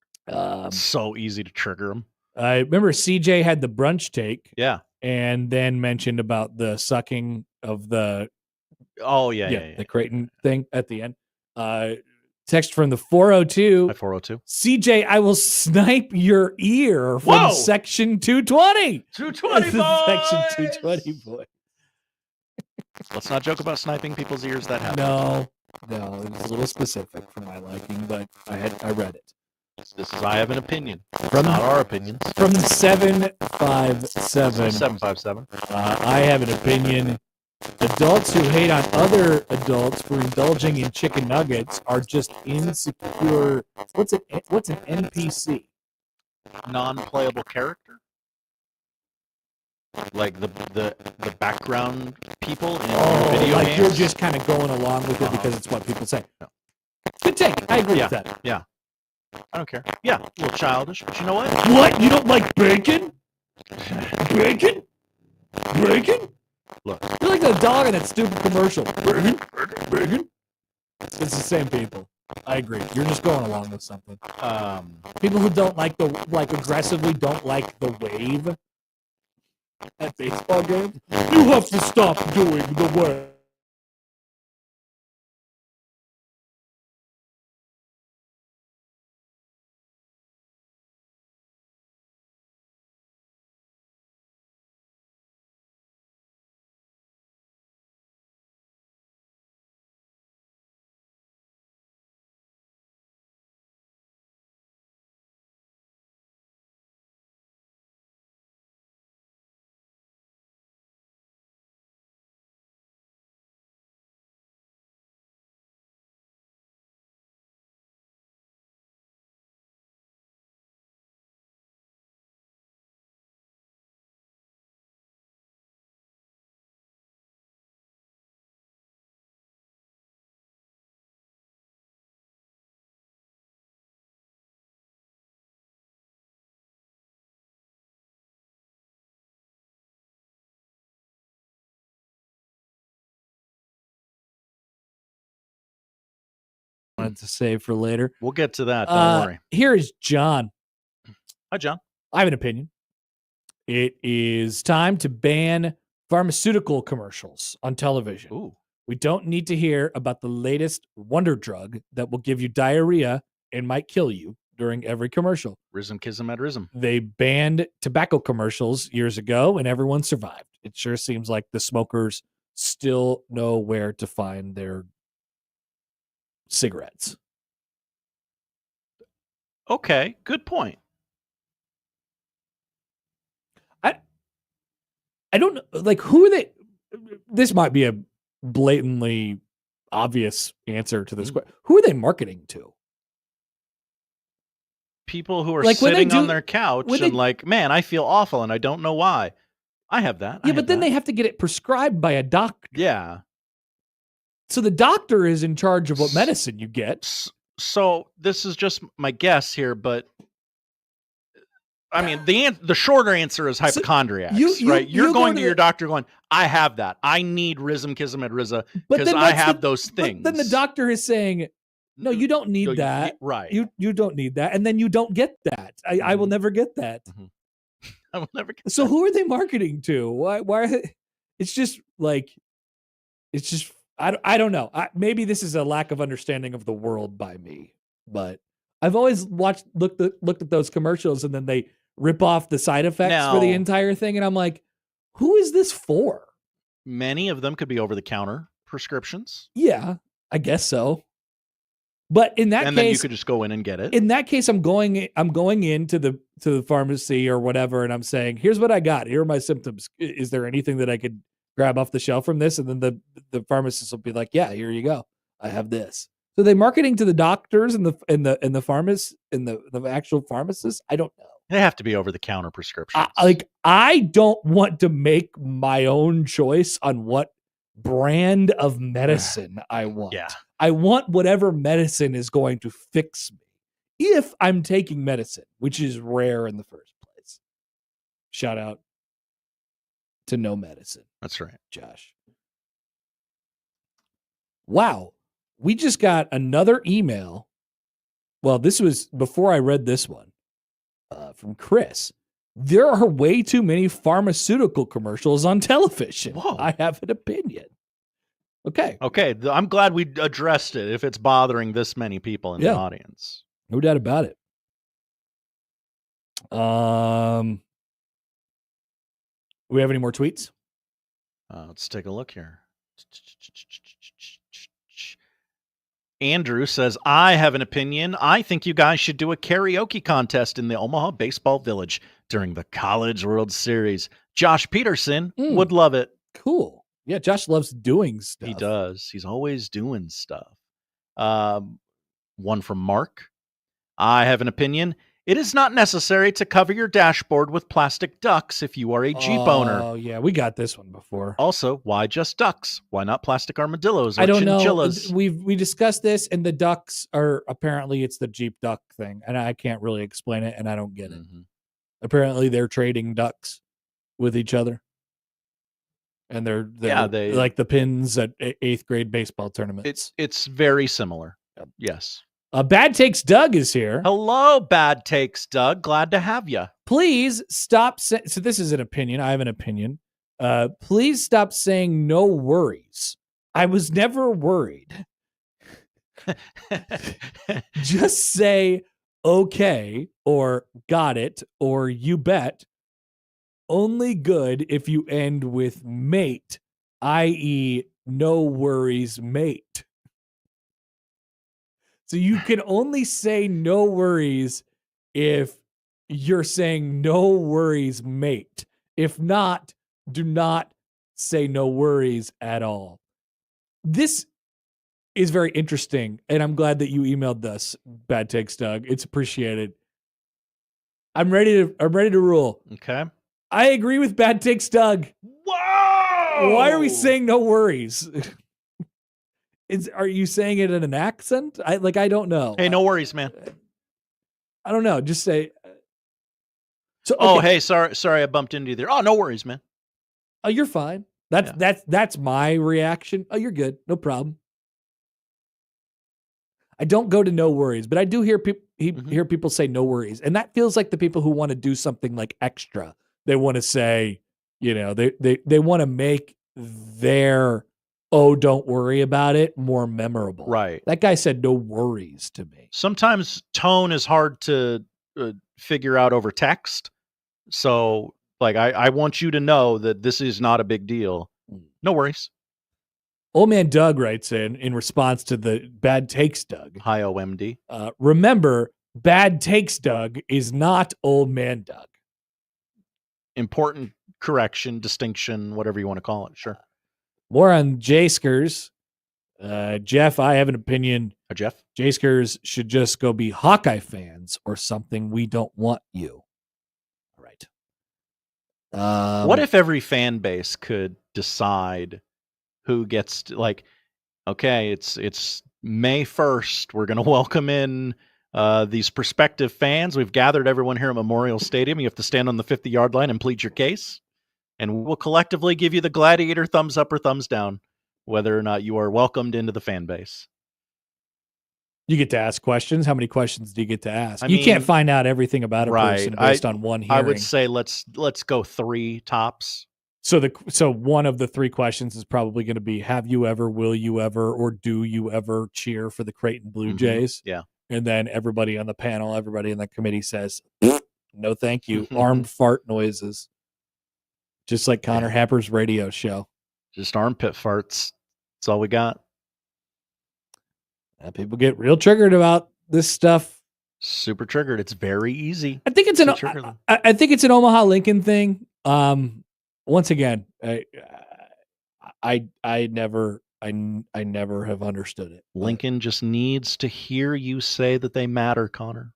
So easy to trigger them. I remember CJ had the brunch take. Yeah. And then mentioned about the sucking of the the Creighton thing at the end. Text from the 402. Hi, 402. CJ, I will snipe your ear from Whoa! Section 220. 220 This is boys! Section 220 boy. Let's not joke about sniping people's ears. That happens. No, it was a little specific for my liking, but I read it. This is I have an opinion. From not our opinions. From 757. 757. I have an opinion. Adults who hate on other adults for indulging in chicken nuggets are just insecure. What's an NPC? Non-playable character? Like the background people in video like games? you're just kind of going along with it because it's what people say. No. Good take. I agree with that. Yeah. I don't care. Yeah, a little childish, but you know what? What? You don't like bacon? Bacon? Bacon? Look. You're like the dog in that stupid commercial. Bacon? Bacon? It's the same people. I agree. You're just going along with something. People who don't like aggressively don't like the wave at baseball games. You have to stop doing the wave. Wanted to save for later. We'll get to that. Don't worry. Here is John. Hi, John. I have an opinion. It is time to ban pharmaceutical commercials on television. Ooh. We don't need to hear about the latest wonder drug that will give you diarrhea and might kill you during every commercial. Rhythm, kism, ad rhythm. They banned tobacco commercials years ago, and everyone survived. It sure seems like the smokers still know where to find their cigarettes. Okay, good point. I don't know, like, who are they? This might be a blatantly obvious answer to this question. Who are they marketing to? People who are Like, sitting on their couch and like, man, I feel awful and I don't know why. I have that. Yeah, but then they have to get it prescribed by a doctor. Yeah. So the doctor is in charge of what medicine you get. So this is just my guess here, but I mean, the shorter answer is hypochondriacs, right? You're going to your doctor going, I have that. I need rhythm, kism, and rizza because I have those things. But then the doctor is saying, no, you don't need that. Right. You don't need that. And then you don't get that. I will never get that. Mm-hmm. I will never get So who are they marketing to? Why are they? It's just like, it's just, I don't know. Maybe this is a lack of understanding of the world by me, but I've always looked at those commercials and then they rip off the side effects for the entire thing. And I'm like, who is this for? Many of them could be over-the-counter prescriptions. Yeah, I guess so. But in that case, then you could just go in and get it. In that case, I'm going into the pharmacy or whatever, and I'm saying, here's what I got. Here are my symptoms. Is there anything that I could grab off the shelf from this? And then the pharmacist will be like, yeah, here you go. I have this. So they marketing to the doctors and the pharmacists and the actual pharmacists? I don't know. They have to be over-the-counter prescriptions. I don't want to make my own choice on what brand of medicine I want. Yeah. I want whatever medicine is going to fix me if I'm taking medicine, which is rare in the first place. Shout out to No Medicine. That's right. Josh. Wow. We just got another email. Well, this was before I read this one from Chris. There are way too many pharmaceutical commercials on television. Whoa. I have an opinion. Okay. Okay. I'm glad we addressed it if it's bothering this many people in the audience. No doubt about it. We have any more tweets? Let's take a look here. Andrew says, I have an opinion. I think you guys should do a karaoke contest in the Omaha Baseball Village during the College World Series. Josh Peterson would love it. Cool. Yeah, Josh loves doing stuff. He does. He's always doing stuff. One from Mark. I have an opinion. It is not necessary to cover your dashboard with plastic ducks if you are a Jeep owner. Oh, yeah, we got this one before. Also, why just ducks? Why not plastic armadillos or I don't chinchillas? know. We discussed this, and the ducks are apparently it's the Jeep duck thing, and I can't really explain it, and I don't get it. Apparently, they're trading ducks with each other, and they're they like the pins at 8th grade baseball tournaments. It's very similar. Yes. Bad Takes Doug is here. Hello, Bad Takes Doug. Glad to have you. Please stop. So this is an opinion. I have an opinion. Please stop saying no worries. I was never worried. Just say okay or got it or you bet. Only good if you end with mate, i.e. no worries, mate. So you can only say no worries if you're saying no worries, mate. If not, do not say no worries at all. This is very interesting, and I'm glad that you emailed us, Bad Takes Doug. It's appreciated. I'm ready to rule. Okay. I agree with Bad Takes Doug. Whoa! Why are we saying no worries? Are you saying it in an accent? I don't know. Hey, no worries, man. I don't know. Just say. So. Okay. Oh, hey, sorry, I bumped into you there. Oh, no worries, man. Oh, you're fine. That's my reaction. Oh, you're good. No problem. I don't go to no worries, but I do hear hear people say no worries, and that feels like the people who want to do something like extra. They want to say, they want to make their don't worry about it more memorable. Right. That guy said no worries to me. Sometimes tone is hard to figure out over text. So, I want you to know that this is not a big deal. No worries. Old Man Doug writes in response to the Bad Takes Doug. Hi, OMD. Remember, Bad Takes Doug is not Old Man Doug. Important correction, distinction, whatever you want to call it. Sure. More on J-Skers. Jeff, I have an opinion. Jeff? J-Skers should just go be Hawkeye fans or something. We don't want you. All right. What if every fan base could decide who gets to, okay, it's May 1st. We're going to welcome in these prospective fans. We've gathered everyone here at Memorial Stadium. You have to stand on the 50-yard line and plead your case. And we'll collectively give you the gladiator thumbs up or thumbs down, whether or not you are welcomed into the fan base. You get to ask questions. How many questions do you get to ask? You can't find out everything about a person based on one hearing. I would say let's go 3 tops. So one of the 3 questions is probably going to be, have you ever, will you ever, or do you ever cheer for the Creighton Blue Jays? Yeah. And then everybody on the panel, everybody in the committee says, no, thank you. Armed fart noises. Just like Connor Happer's radio show. Just armpit farts. That's all we got. People get real triggered about this stuff. Super triggered. It's very easy. I think it's an Omaha Lincoln thing. Once again, I never have understood it. Lincoln just needs to hear you say that they matter, Connor.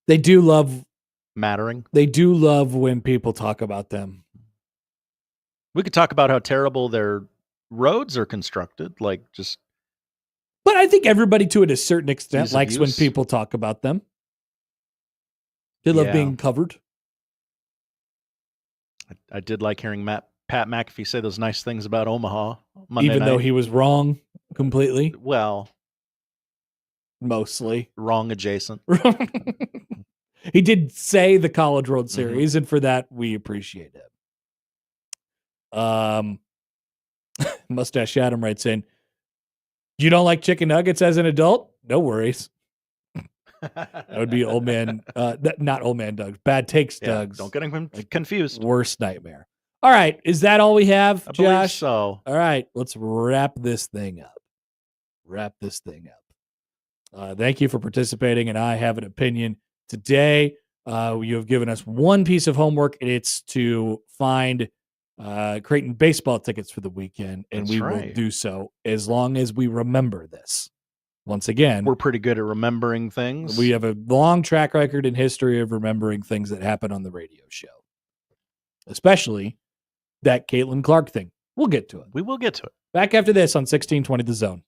They do love mattering. They do love when people talk about them. We could talk about how terrible their roads are constructed, But I think everybody to a certain extent likes when people talk about them. They love being covered. I did like hearing Pat McAfee say those nice things about Omaha Monday even night. Though he was wrong completely. Well, mostly wrong adjacent. He did say the College World Series, and for that we appreciate it. Mustache Adam writes in, you don't like chicken nuggets as an adult? No worries. That would be old man, not old man Doug's, bad takes Doug's. Don't get him confused. Worst nightmare. All right. Is that all we have, I believe Josh? so. All right. Let's wrap this thing up. Thank you for participating, and I have an opinion. Today, you have given us one piece of homework, and it's to find Creighton baseball tickets for the weekend, and we will do so as long as we remember this. Once again, we're pretty good at remembering things. We have a long track record in history of remembering things that happen on the radio show, especially that Caitlin Clark thing. We'll get to it. We will get to it. Back after this on 1620 The Zone.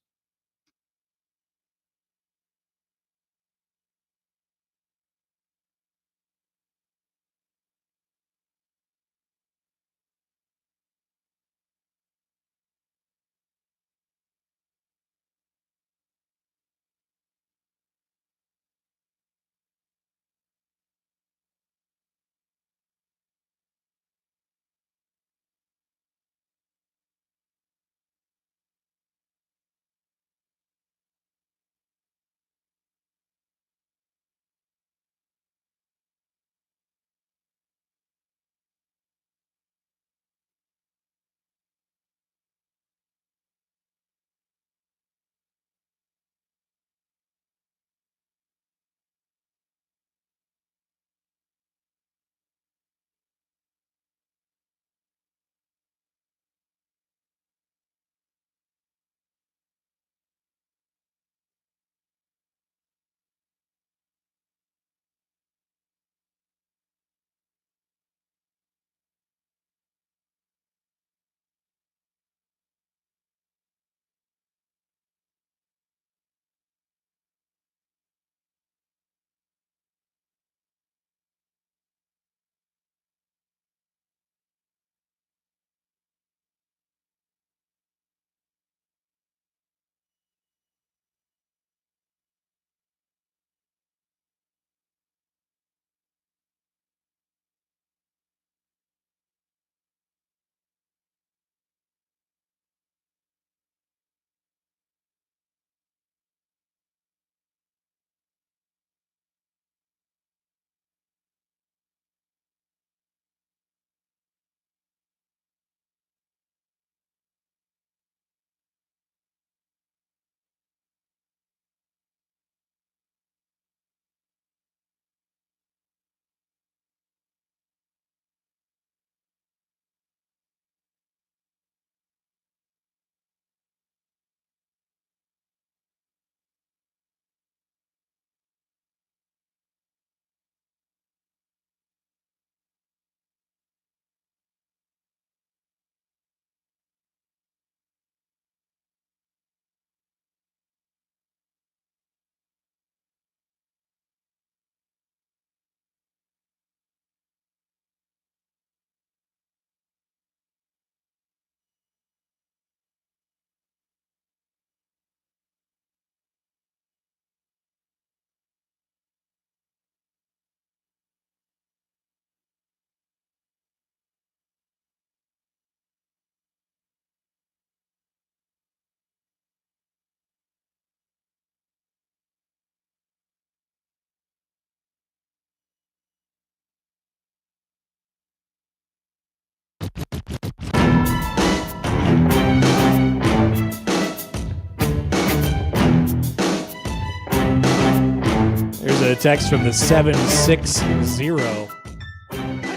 There's a text from the 760.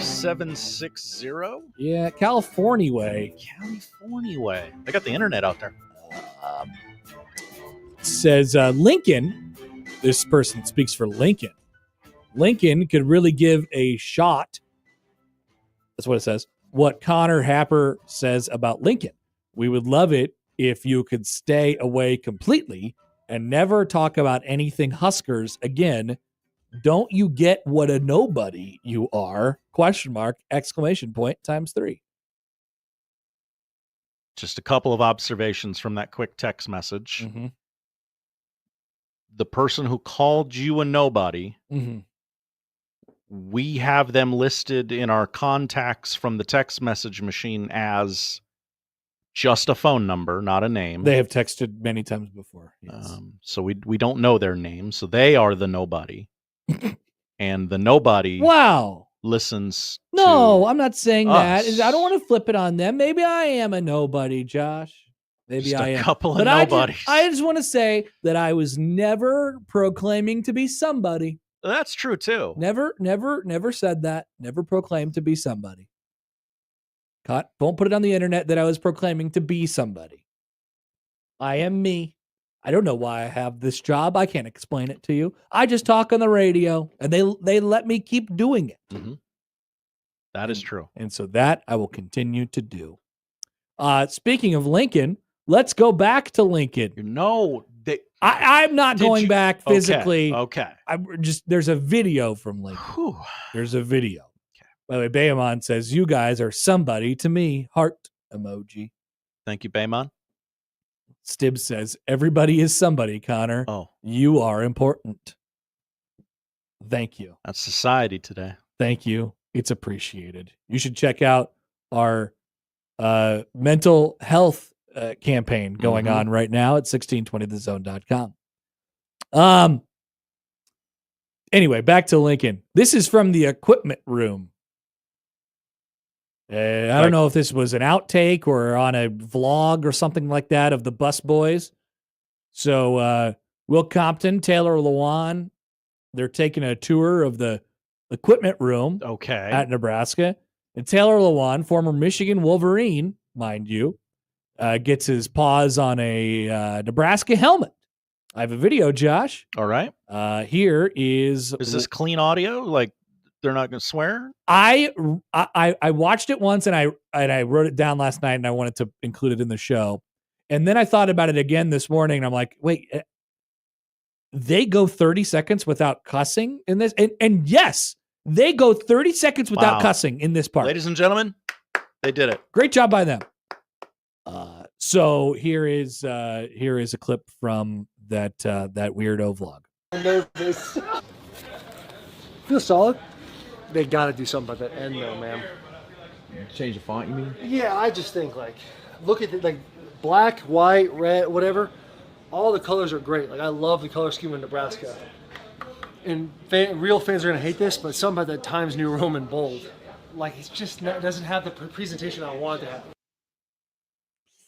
760? Yeah, California way. California way. They got the internet out there. Says Lincoln, this person speaks for Lincoln. Lincoln could really give a shot. That's what it says. What Connor Happer says about Lincoln. We would love it if you could stay away completely and never talk about anything Huskers again. Don't you get what a nobody you are? Question mark, exclamation point, ×3. Just a couple of observations from that quick text message. Mm-hmm. The person who called you a nobody, we have them listed in our contacts from the text message machine as just a phone number, not a name. They have texted many times before. Yes. So we don't know their names. So they are the nobody. And the nobody Wow. listens No, to I'm not saying us. that. I don't want to flip it on them. Maybe I am a nobody, Josh. Maybe Just I a am. couple of But nobodies. I just want to say that I was never proclaiming to be somebody. That's true too. Never said that. Never proclaimed to be somebody. Don't put it on the internet that I was proclaiming to be somebody. I am me. I don't know why I have this job. I can't explain it to you. I just talk on the radio, and they let me keep doing it. Mm-hmm. That is true. And so that I will continue to do. Speaking of Lincoln, let's go back to Lincoln. I'm not going back physically. Okay. There's a video from Lincoln. Whew. There's a video. Okay. By the way, Bayamon says, "You guys are somebody to me." Heart emoji. Thank you, Baymon. Stibbs says, "Everybody is somebody, Connor. Oh. You are important." Thank you. That's society today. Thank you. It's appreciated. You should check out our mental health campaign going on right now at 1620thezone.com. Anyway, back to Lincoln. This is from the equipment room. I don't know if this was an outtake or on a vlog or something like that of the bus boys. So Will Compton, Taylor Lewan, they're taking a tour of the equipment room at Nebraska. And Taylor Lewan, former Michigan Wolverine, mind you, gets his paws on a Nebraska helmet. I have a video, Josh. All right. Here is this clean audio? Like they're not going to swear? I watched it once and I wrote it down last night and I wanted to include it in the show. And then I thought about it again this morning and I'm like, wait, they go 30 seconds without cussing in this? And yes, they go 30 seconds without cussing in this part. Ladies and gentlemen, they did it. Great job by them. So here is a clip from that weirdo vlog. Nervous. Feel solid. They got to do something about that end though, man. Change the font, you mean? Yeah, I just think look at black, white, red, whatever. All the colors are great. I love the color scheme of Nebraska. And real fans are gonna hate this, but something about that Times New Roman bold, it's just it doesn't have the presentation I want it to have.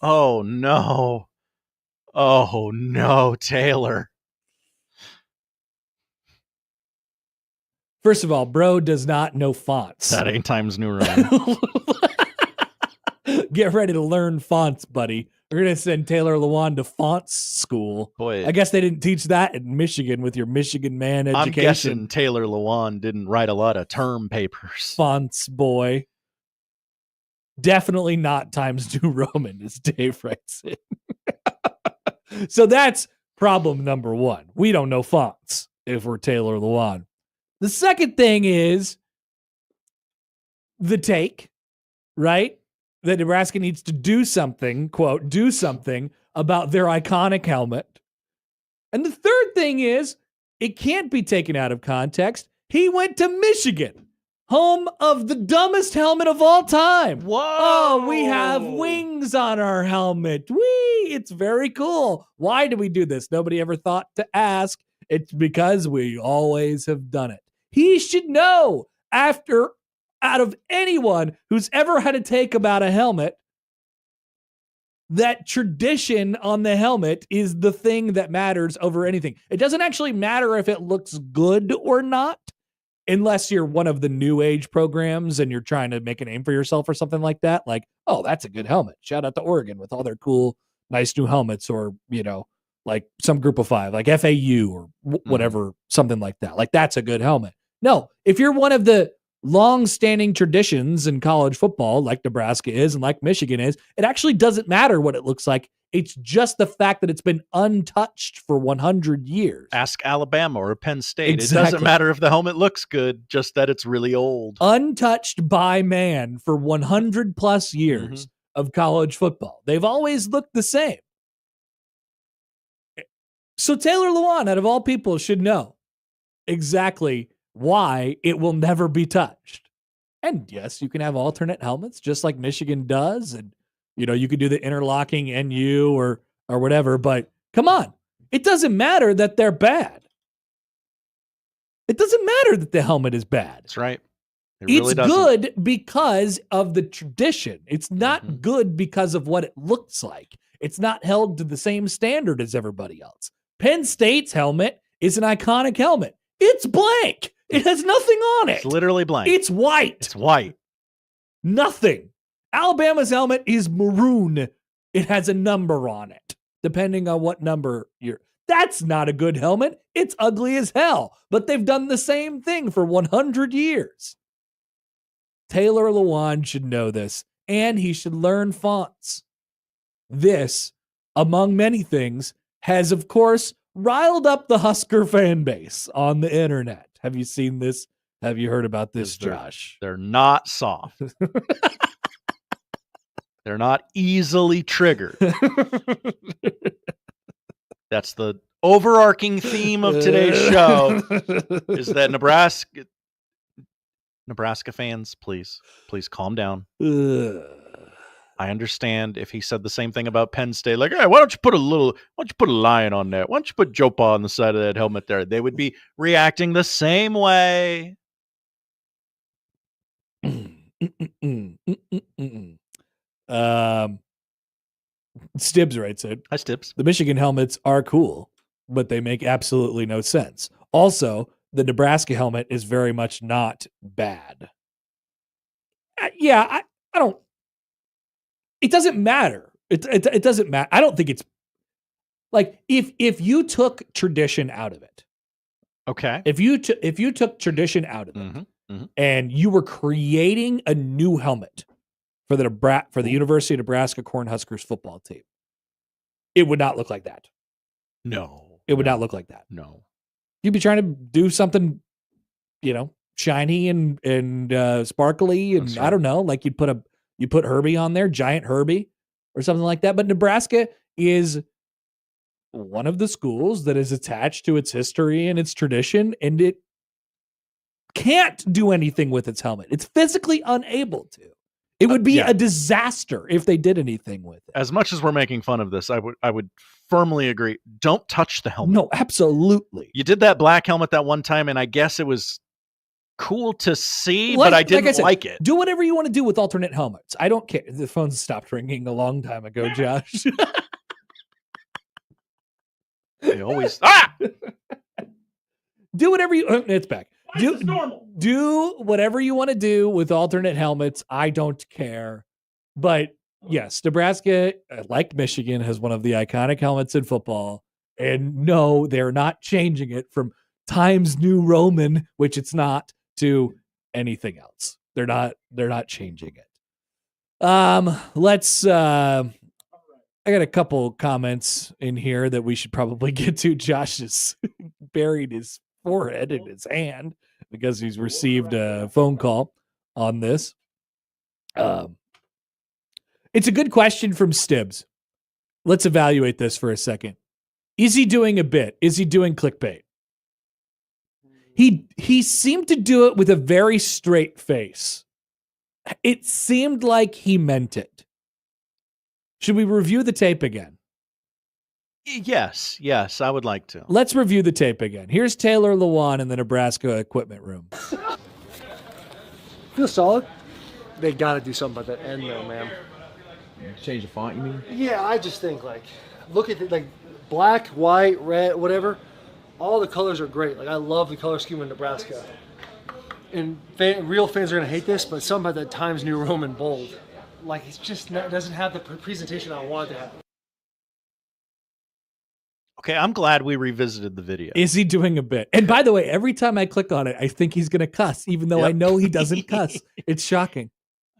Oh no! Oh no, Taylor! First of all, bro does not know fonts. That ain't Times New Roman. Get ready to learn fonts, buddy. We're going to send Taylor Lewan to fonts school. Boy, I guess they didn't teach that in Michigan with your Michigan man education. I'm guessing Taylor Lewan didn't write a lot of term papers. Fonts boy. Definitely not Times New Roman, as Dave writes it. So that's problem number one. We don't know fonts if we're Taylor Lewan. The second thing is the take, right? That Nebraska needs to do something, quote, do something about their iconic helmet. And the third thing is, it can't be taken out of context. He went to Michigan, home of the dumbest helmet of all time. Whoa! Oh, we have wings on our helmet. It's very cool. Why do we do this? Nobody ever thought to ask. It's because we always have done it. He should know out of anyone who's ever had a take about a helmet, that tradition on the helmet is the thing that matters over anything. It doesn't actually matter if it looks good or not, unless you're one of the new age programs and you're trying to make a name for yourself or something like that. Like, oh, that's a good helmet. Shout out to Oregon with all their cool, nice new helmets, or, like some group of five, like FAU or whatever, something like that. Like, that's a good helmet. No, if you're one of the long-standing traditions in college football, like Nebraska is and like Michigan is, it actually doesn't matter what it looks like. It's just the fact that it's been untouched for 100 years. Ask Alabama or Penn State. Exactly. It doesn't matter if the helmet looks good, just that it's really old. Untouched by man for 100 plus years of college football. They've always looked the same. So Taylor Lewan, out of all people, should know exactly why it will never be touched. And yes, you can have alternate helmets just like Michigan does. And, You could do the interlocking NU or whatever, but come on. It doesn't matter that they're bad. It doesn't matter that the helmet is bad. That's right. It's good because of the tradition. It's not good because of what it looks like. It's not held to the same standard as everybody else. Penn State's helmet is an iconic helmet. It's blank. It has nothing on it. It's literally blank. It's white. It's white. Nothing. Alabama's helmet is maroon. It has a number on it, depending on what number you're. That's not a good helmet. It's ugly as hell. But they've done the same thing for 100 years. Taylor Lewan should know this, and he should learn fonts. This, among many things, has, of course, riled up the Husker fan base on the internet. Have you seen this? Have you heard about this, Josh? They're not soft. They're not easily triggered. That's the overarching theme of today's show is that Nebraska fans, please calm down. I understand if he said the same thing about Penn State, like, hey, why don't you put a lion on there? Why don't you put Joe Pa on the side of that helmet there? They would be reacting the same way. Stibbs writes it. Hi, Stibbs. The Michigan helmets are cool, but they make absolutely no sense. Also, the Nebraska helmet is very much not bad. I don't. It doesn't matter. It doesn't matter. I don't think it's like if you took tradition out of it. Okay. If you took tradition out of it, and you were creating a new helmet for the University of Nebraska Cornhuskers football team, it would not look like that. No. It would not look like that. No. You'd be trying to do something, shiny and sparkly, and That's right. I don't know, like you put Herbie on there, giant Herbie, or something like that. But Nebraska is one of the schools that is attached to its history and its tradition, and it can't do anything with its helmet. It's physically unable to. It would be a disaster if they did anything with it. As much as we're making fun of this, I would firmly agree. Don't touch the helmet. No, absolutely. You did that black helmet that one time, and I guess it was cool to see, but I didn't like it. Do whatever you want to do with alternate helmets. I don't care. The phone stopped ringing a long time ago, Josh. They always do whatever you. It's back. Do whatever you want to do with alternate helmets. I don't care. But yes, Nebraska, like Michigan, has one of the iconic helmets in football. And no, they're not changing it from Times New Roman, which it's not, to anything else. They're not changing it. I got a couple comments in here that we should probably get to. Josh has buried his forehead in his hand because he's received a phone call on this. It's a good question from Stibbs. Let's evaluate this for a second. Is he doing a bit? Is he doing clickbait? He seemed to do it with a very straight face. It seemed like he meant it. Should we review the tape again? Yes, I would like to. Let's review the tape again. Here's Taylor Lewan in the Nebraska equipment room. Feels solid. They got to do something about that end, though, man. Change the font, you mean? Yeah, I just think, look at it, black, white, red, whatever. All the colors are great. I love the color scheme of Nebraska. And real fans are going to hate this, but something about that Times New Roman bold. It's just doesn't have the presentation I want it to have. Okay, I'm glad we revisited the video. Is he doing a bit? And by the way, every time I click on it, I think he's going to cuss, even though I know he doesn't cuss. It's shocking.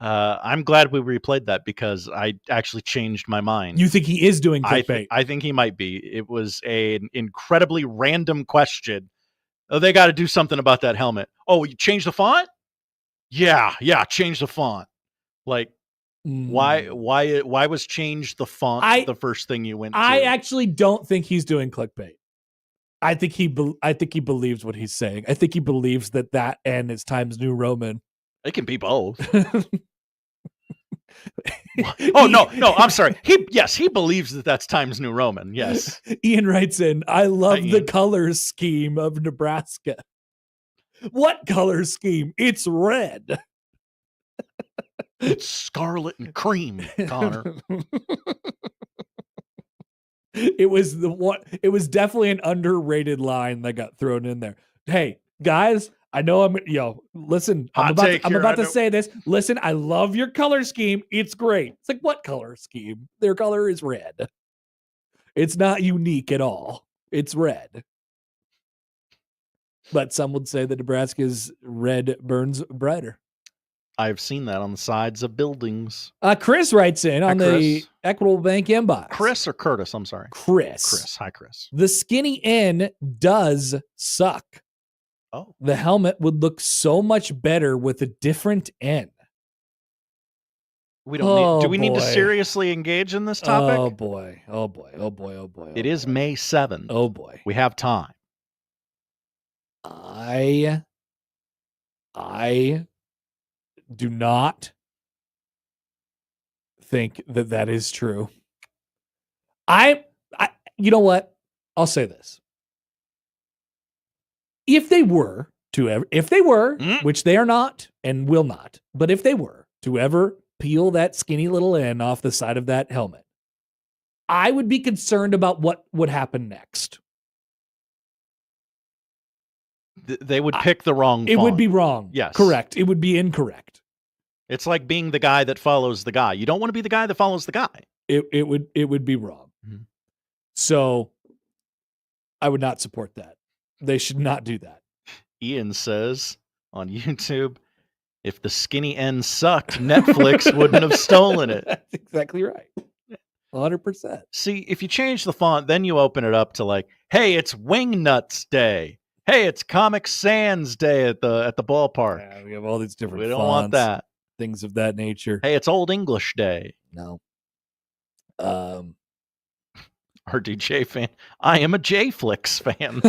I'm glad we replayed that because I actually changed my mind. You think he is doing clickbait? I think he might be. It was an incredibly random question. Oh, they got to do something about that helmet. Oh, you changed the font? Yeah, change the font. Why was change the font the first thing you went to? I actually don't think he's doing clickbait. I think he believes what he's saying. I think he believes that N is Times New Roman. It can be both. Oh no, I'm sorry. He believes that that's Times New Roman. Yes. Ian writes in, I love the Ian. color scheme of Nebraska. What color scheme? It's red. It's scarlet and cream, Connor. It was definitely an underrated line that got thrown in there. Hey, guys, I know listen, I'm about to say this. Listen, I love your color scheme. It's great. It's like, what color scheme? Their color is red. It's not unique at all. It's red. But some would say that Nebraska's red burns brighter. I've seen that on the sides of buildings. Chris writes in on the Equitable Bank inbox. Chris or Curtis? I'm sorry. Chris. Hi, Chris. The skinny N does suck. Oh. The helmet would look so much better with a different N. We don't do we need to seriously engage in this topic? Oh boy. It is May 7th. Oh boy. We have time. I do not think that is true. You know what? I'll say this. If they were, which they are not and will not, but if they were to ever peel that skinny little N off the side of that helmet, I would be concerned about what would happen next. They would pick the wrong font. It would be wrong. Yes. Correct. It would be incorrect. It's like being the guy that follows the guy. You don't want to be the guy that follows the guy. It would be wrong. Mm-hmm. So I would not support that. They should not do that. Ian says on YouTube, if the skinny N sucked, Netflix wouldn't have stolen it. That's exactly right. 100%. See, if you change the font, then you open it up to like, hey, it's Wingnuts Day. Hey, it's Comic Sans Day at the ballpark. Yeah, we have all these different We don't fonts, want that. Things of that nature. Hey, it's Old English Day. No. RDJ fan. I am a J-Flix fan.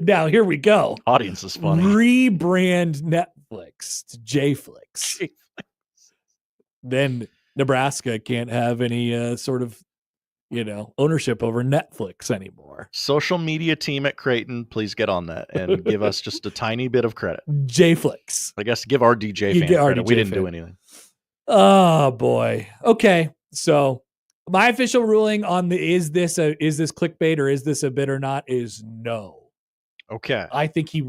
Now here we go. Audience is funny. Rebrand Netflix to J-Flix. Then Nebraska can't have any sort of ownership over Netflix anymore. Social media team at Creighton, please get on that and give us just a tiny bit of credit. J-Flix. I guess give our DJ fan credit. We didn't do anything. Oh boy. Okay. So my official ruling on is this clickbait or is this a bit or not is no. Okay. I think they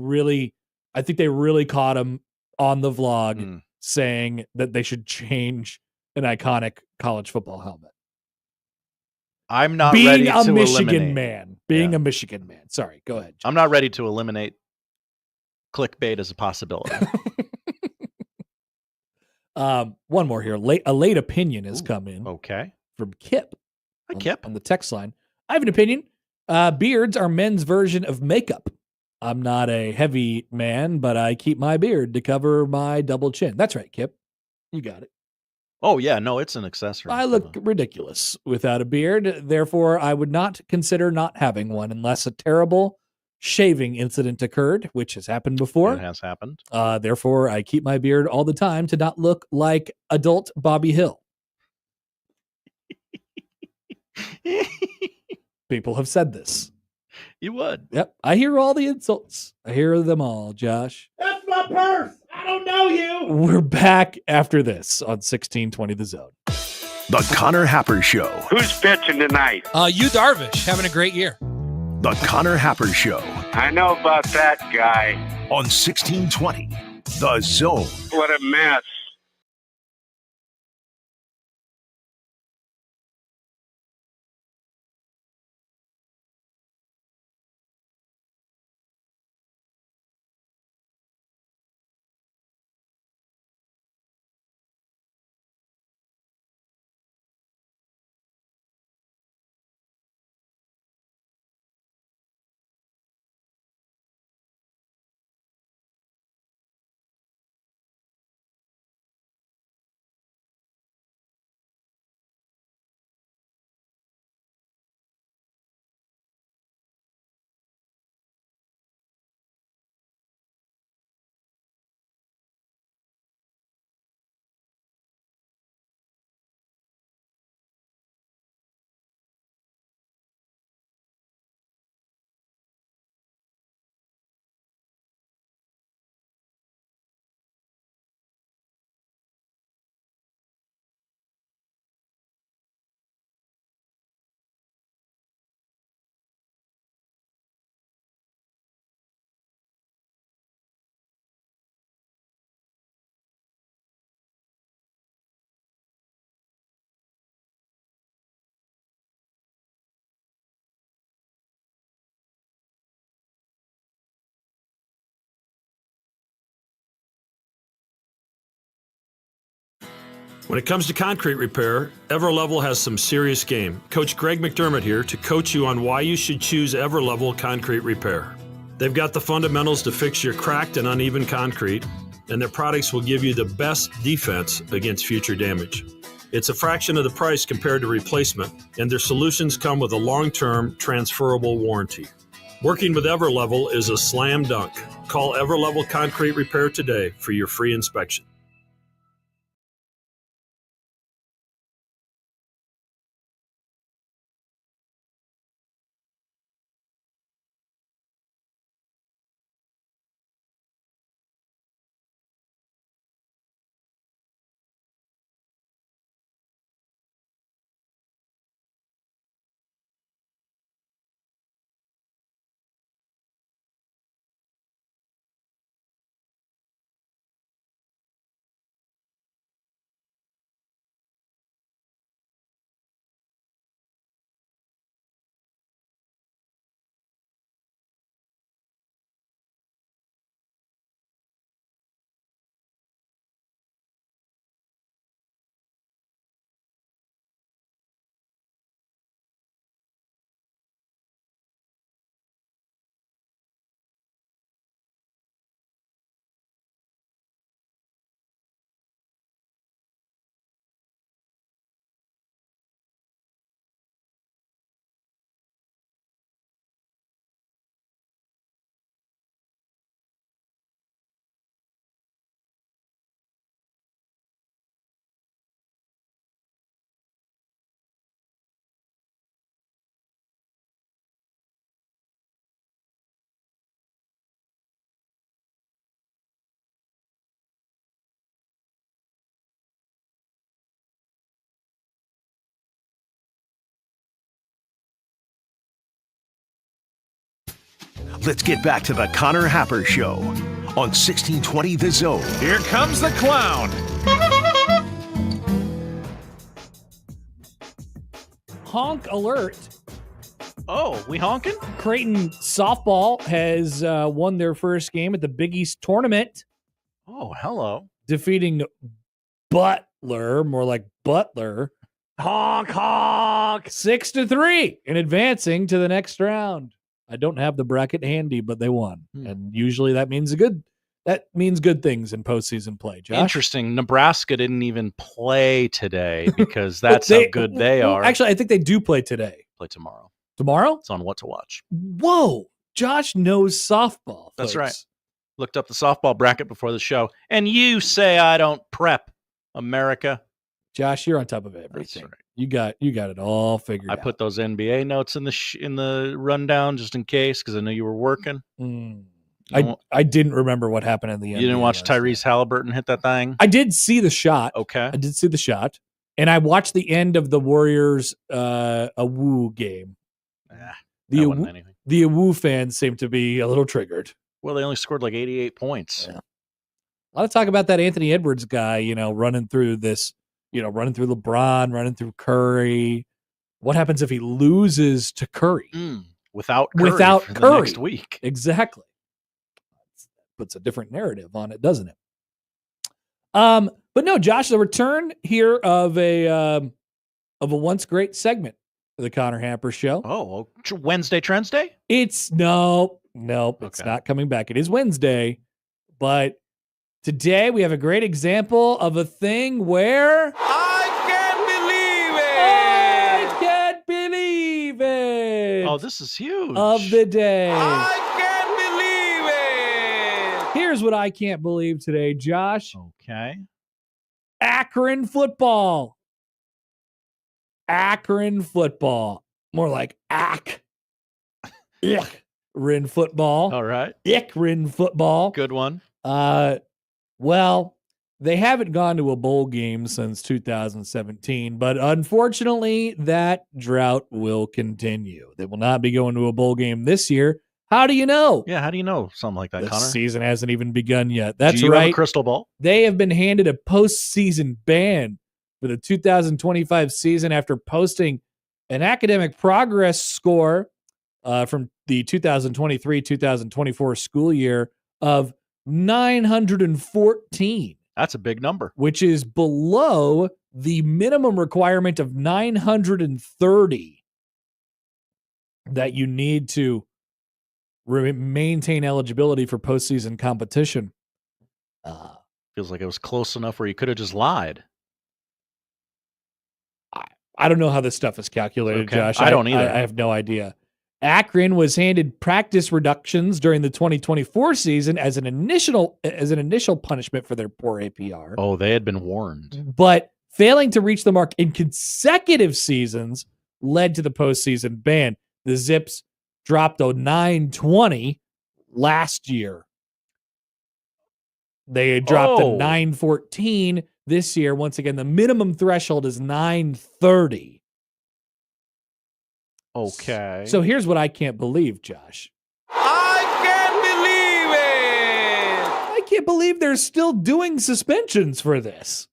really caught him on the vlog saying that they should change an iconic college football helmet. I'm not ready to eliminate. Being a Michigan man. Sorry, go ahead. I'm not ready to eliminate clickbait as a possibility. One more here. A late opinion has come in. Okay. From Kip. Hi, Kip. On the text line. I have an opinion. Beards are men's version of makeup. I'm not a heavy man, but I keep my beard to cover my double chin. That's right, Kip. You got it. Oh, yeah. No, it's an accessory. I look ridiculous without a beard. Therefore, I would not consider not having one unless a terrible shaving incident occurred, which has happened before. It has happened. Therefore, I keep my beard all the time to not look like adult Bobby Hill. People have said this. You would. Yep. I hear all the insults. I hear them all, Josh. That's my purse. I don't know you. We're back after this on 1620 The Zone. The Connor Happer Show. Who's pitching tonight? You Darvish, having a great year. The Connor Happer Show. I know about that guy. On 1620 The Zone. What a mess. When it comes to concrete repair, Everlevel has some serious game. Coach Greg McDermott here to coach you on why you should choose Everlevel Concrete Repair. They've got the fundamentals to fix your cracked and uneven concrete, and their products will give you the best defense against future damage. It's a fraction of the price compared to replacement, and their solutions come with a long-term transferable warranty. Working with Everlevel is a slam dunk. Call Everlevel Concrete Repair today for your free inspection. Let's get back to the Connor Happer Show on 1620 The Zone. Here comes the clown. Honk alert. Oh, we honking? Creighton softball has won their first game at the Big East tournament. Oh, hello. Defeating Butler, more like Butler. Honk, honk. 6-3 and advancing to the next round. I don't have the bracket handy, but they won. And usually that means good things in postseason play. Josh? Interesting. Nebraska didn't even play today because that's how good they are. Actually, I think they do play today. Play tomorrow. Tomorrow? It's on What to Watch. Whoa. Josh knows softball. That's folks. right. Looked up the softball bracket before the show. And you say I don't prep, America. Josh, you're on top of everything. That's right. You got it all figured out. I put those NBA notes in the rundown just in case because I know you were working. I didn't remember what happened in the end. You didn't watch Tyrese Halliburton hit that thing? I did see the shot. Okay. I did see the shot. And I watched the end of the Warriors Awu game. The Awu fans seem to be a little triggered. Well, they only scored like 88 points. Yeah. A lot of talk about that Anthony Edwards guy, running through this, running through LeBron, running through Curry. What happens if he loses to Curry? Without Curry for the next week. Exactly. Puts a different narrative on it, doesn't it? But no, Josh, the return here of a once great segment of the Connor Happer Show. Oh, Wednesday Trends Day? It's nope, it's not coming back. It is Wednesday, but today we have a great example of a thing where I can't believe it. Oh, this is huge. Of the day. I can't believe it. Here's what I can't believe today, Josh. Okay. Akron football. Akron football. More like Akron football. All right. Akron football. Good one. Well, they haven't gone to a bowl game since 2017, but unfortunately, that drought will continue. They will not be going to a bowl game this year. How do you know? Yeah, how do you know something like that, The Connor? season hasn't even begun yet. That's Do you right. have a crystal ball? They have been handed a postseason ban for the 2025 season after posting an academic progress score from the 2023-2024 school year of 914. That's a big number. which is below the minimum requirement of 930 that you need to maintain eligibility for postseason competition. Feels like it was close enough where you could have just lied. I don't know how this stuff is calculated, Okay. Josh. I don't either. I have no idea. Akron was handed practice reductions during the 2024 season as an initial punishment for their poor APR. Oh, they had been warned. But failing to reach the mark in consecutive seasons led to the postseason ban. The Zips dropped a 920 last year. They dropped a 914 this year. Once again, the minimum threshold is 930. Okay. So here's what I can't believe, Josh. I can't believe it. I can't believe they're still doing suspensions for this.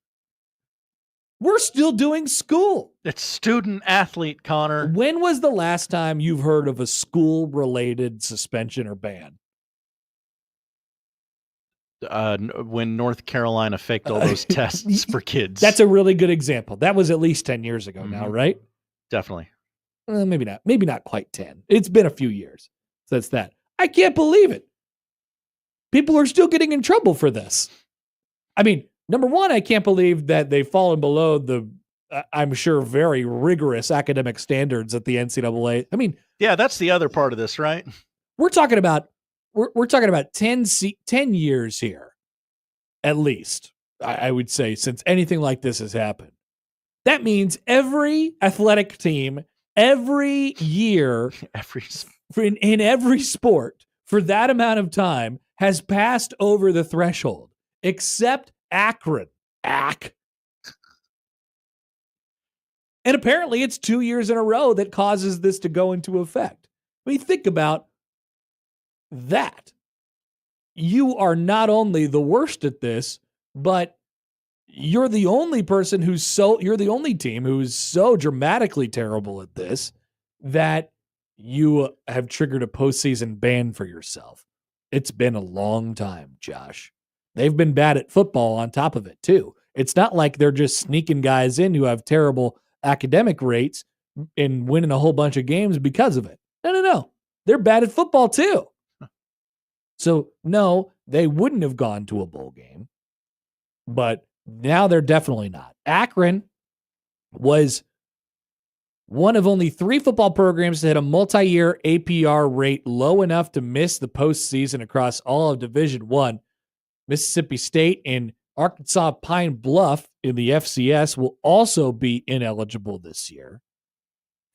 We're still doing school. It's student athlete, Connor. When was the last time you've heard of a school-related suspension or ban? When North Carolina faked all those tests for kids. That's a really good example. That was at least 10 years ago now, right? Definitely. Maybe not. Maybe not quite 10. It's been a few years. So that's that. I can't believe it. People are still getting in trouble for this. I mean, number one, I can't believe that they've fallen below the, I'm sure, very rigorous academic standards at the NCAA. I mean, yeah, that's the other part of this, right? We're talking about 10 years here, at least, I would say, since anything like this has happened. That means every athletic team, every year, in every sport, for that amount of time, has passed over the threshold, except Akron. And apparently it's 2 years in a row that causes this to go into effect. I mean, think about that. You are not only the worst at this, but you're the only person you're the only team who's so dramatically terrible at this that you have triggered a postseason ban for yourself. It's been a long time, Josh. They've been bad at football on top of it, too. It's not like they're just sneaking guys in who have terrible academic rates and winning a whole bunch of games because of it. No. They're bad at football, too. So, no, they wouldn't have gone to a bowl game. But now they're definitely not. Akron was one of only 3 football programs to hit a multi-year APR rate low enough to miss the postseason across all of Division I. Mississippi State and Arkansas Pine Bluff in the FCS will also be ineligible this year.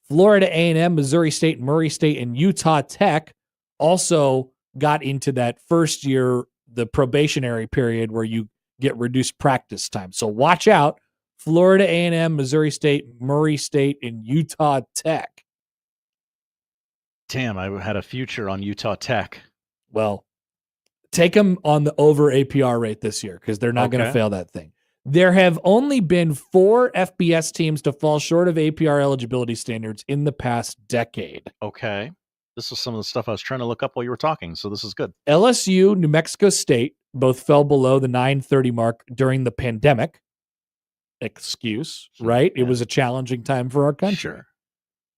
Florida A&M, Missouri State, Murray State, and Utah Tech also got into that first year, the probationary period where you get reduced practice time. So watch out. Florida A&M, Missouri State, Murray State, and Utah Tech. Damn, I had a future on Utah Tech. Well, take them on the over APR rate this year because they're not going to fail that thing. There have only been 4 FBS teams to fall short of APR eligibility standards in the past decade. Okay. This is some of the stuff I was trying to look up while you were talking, so this is good. LSU, New Mexico State both fell below the 930 mark during the pandemic. Excuse, right? Yeah. It was a challenging time for our country. Sure.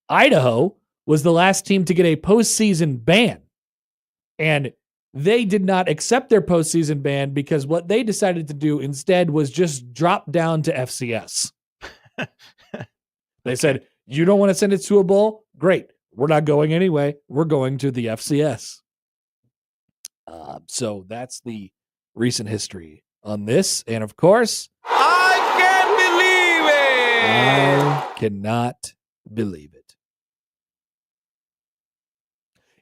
Idaho was the last team to get a postseason ban, and they did not accept their postseason ban because what they decided to do instead was just drop down to FCS. They said, you don't want to send it to a bowl? Great. We're not going anyway. We're going to the FCS. So that's the recent history on this. And of course, I can't believe it. I cannot believe it.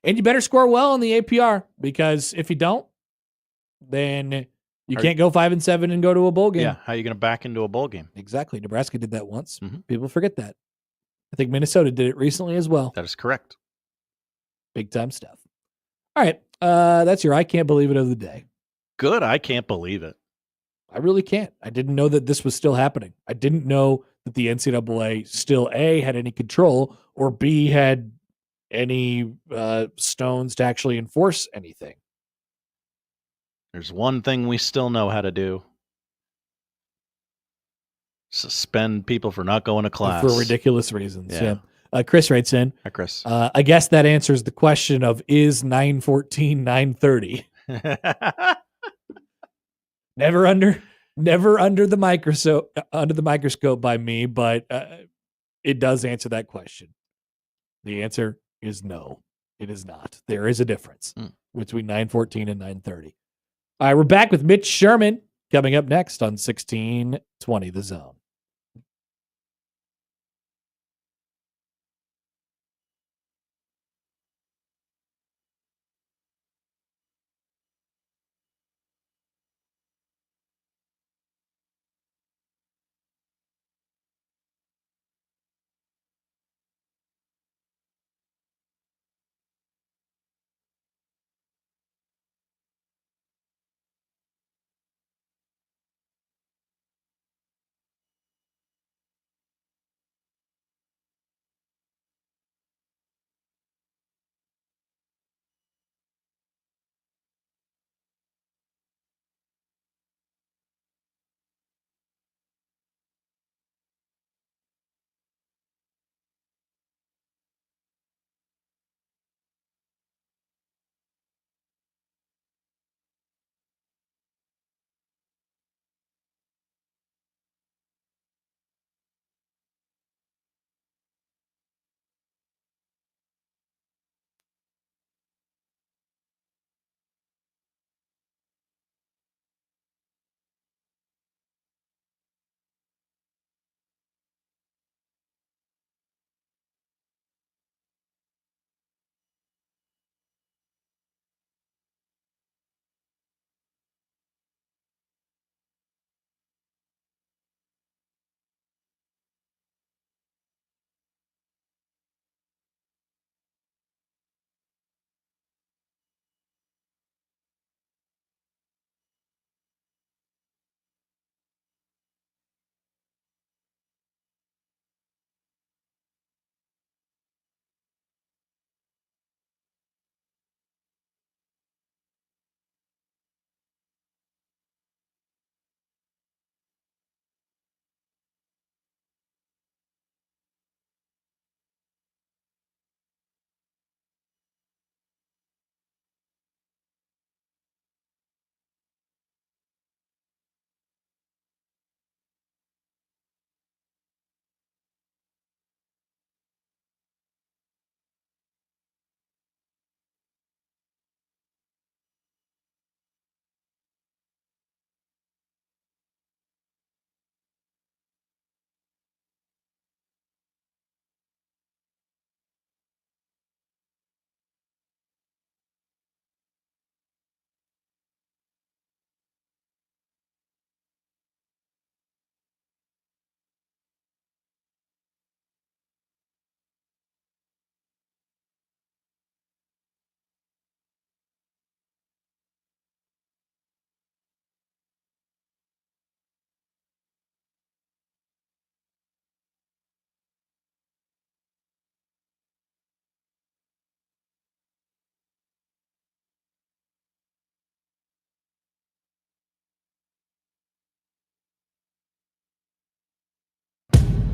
And you better score well on the APR because if you don't, then you can't go 5-7 and go to a bowl game. Yeah, how are you going to back into a bowl game? Exactly. Nebraska did that once. Mm-hmm. People forget that. I think Minnesota did it recently as well. That is correct. Big time stuff. All right. That's your I can't believe it of the day. Good. I can't believe it. I really can't. I didn't know that this was still happening. I didn't know that the NCAA still A, had any control, or B, had any stones to actually enforce anything. There's one thing we still know how to do. Suspend people for not going to class. For ridiculous reasons. Yeah. Chris writes in. Hi, Chris. I guess that answers the question of is 9:14 9:30. Never under the microscope by me, but it does answer that question. The answer is no, it is not. There is a difference between 9:14 and 9:30. All right, we're back with Mitch Sherman coming up next on 1620 The Zone.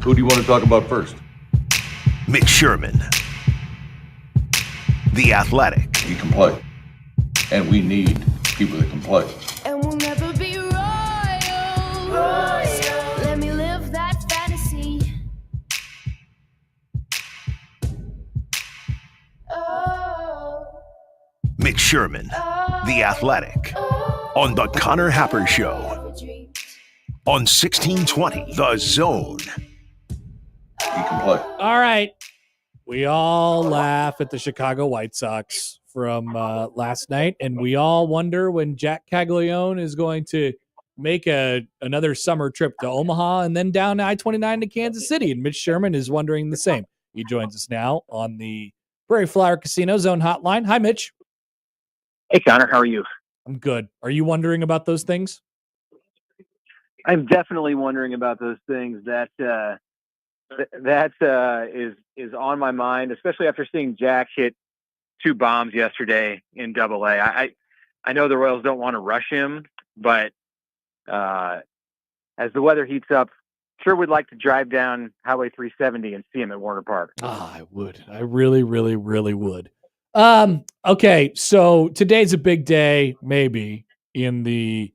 Who do you want to talk about first? Mitch Sherman, The Athletic. He can play. And we need people that can play. And we'll never be royal. Let me live that fantasy. Mitch Sherman, The Athletic. On The Connor Happer Show. On 1620 The Zone. He can play. All right. We all laugh at the Chicago White Sox from last night, and we all wonder when Jack Caglione is going to make another summer trip to Omaha and then down I-29 to Kansas City. And Mitch Sherman is wondering the same. He joins us now on the Prairie Flower Casino Zone hotline. Hi, Mitch. Hey, Connor. How are you? I'm good. Are you wondering about those things? I'm definitely wondering about those things. That is on my mind, especially after seeing Jack hit 2 bombs yesterday in AA. I know the Royals don't want to rush him, but as the weather heats up sure would like to drive down Highway 370 and see him at Warner Park. I would. I really, really, really would. Okay, so today's a big day, maybe in the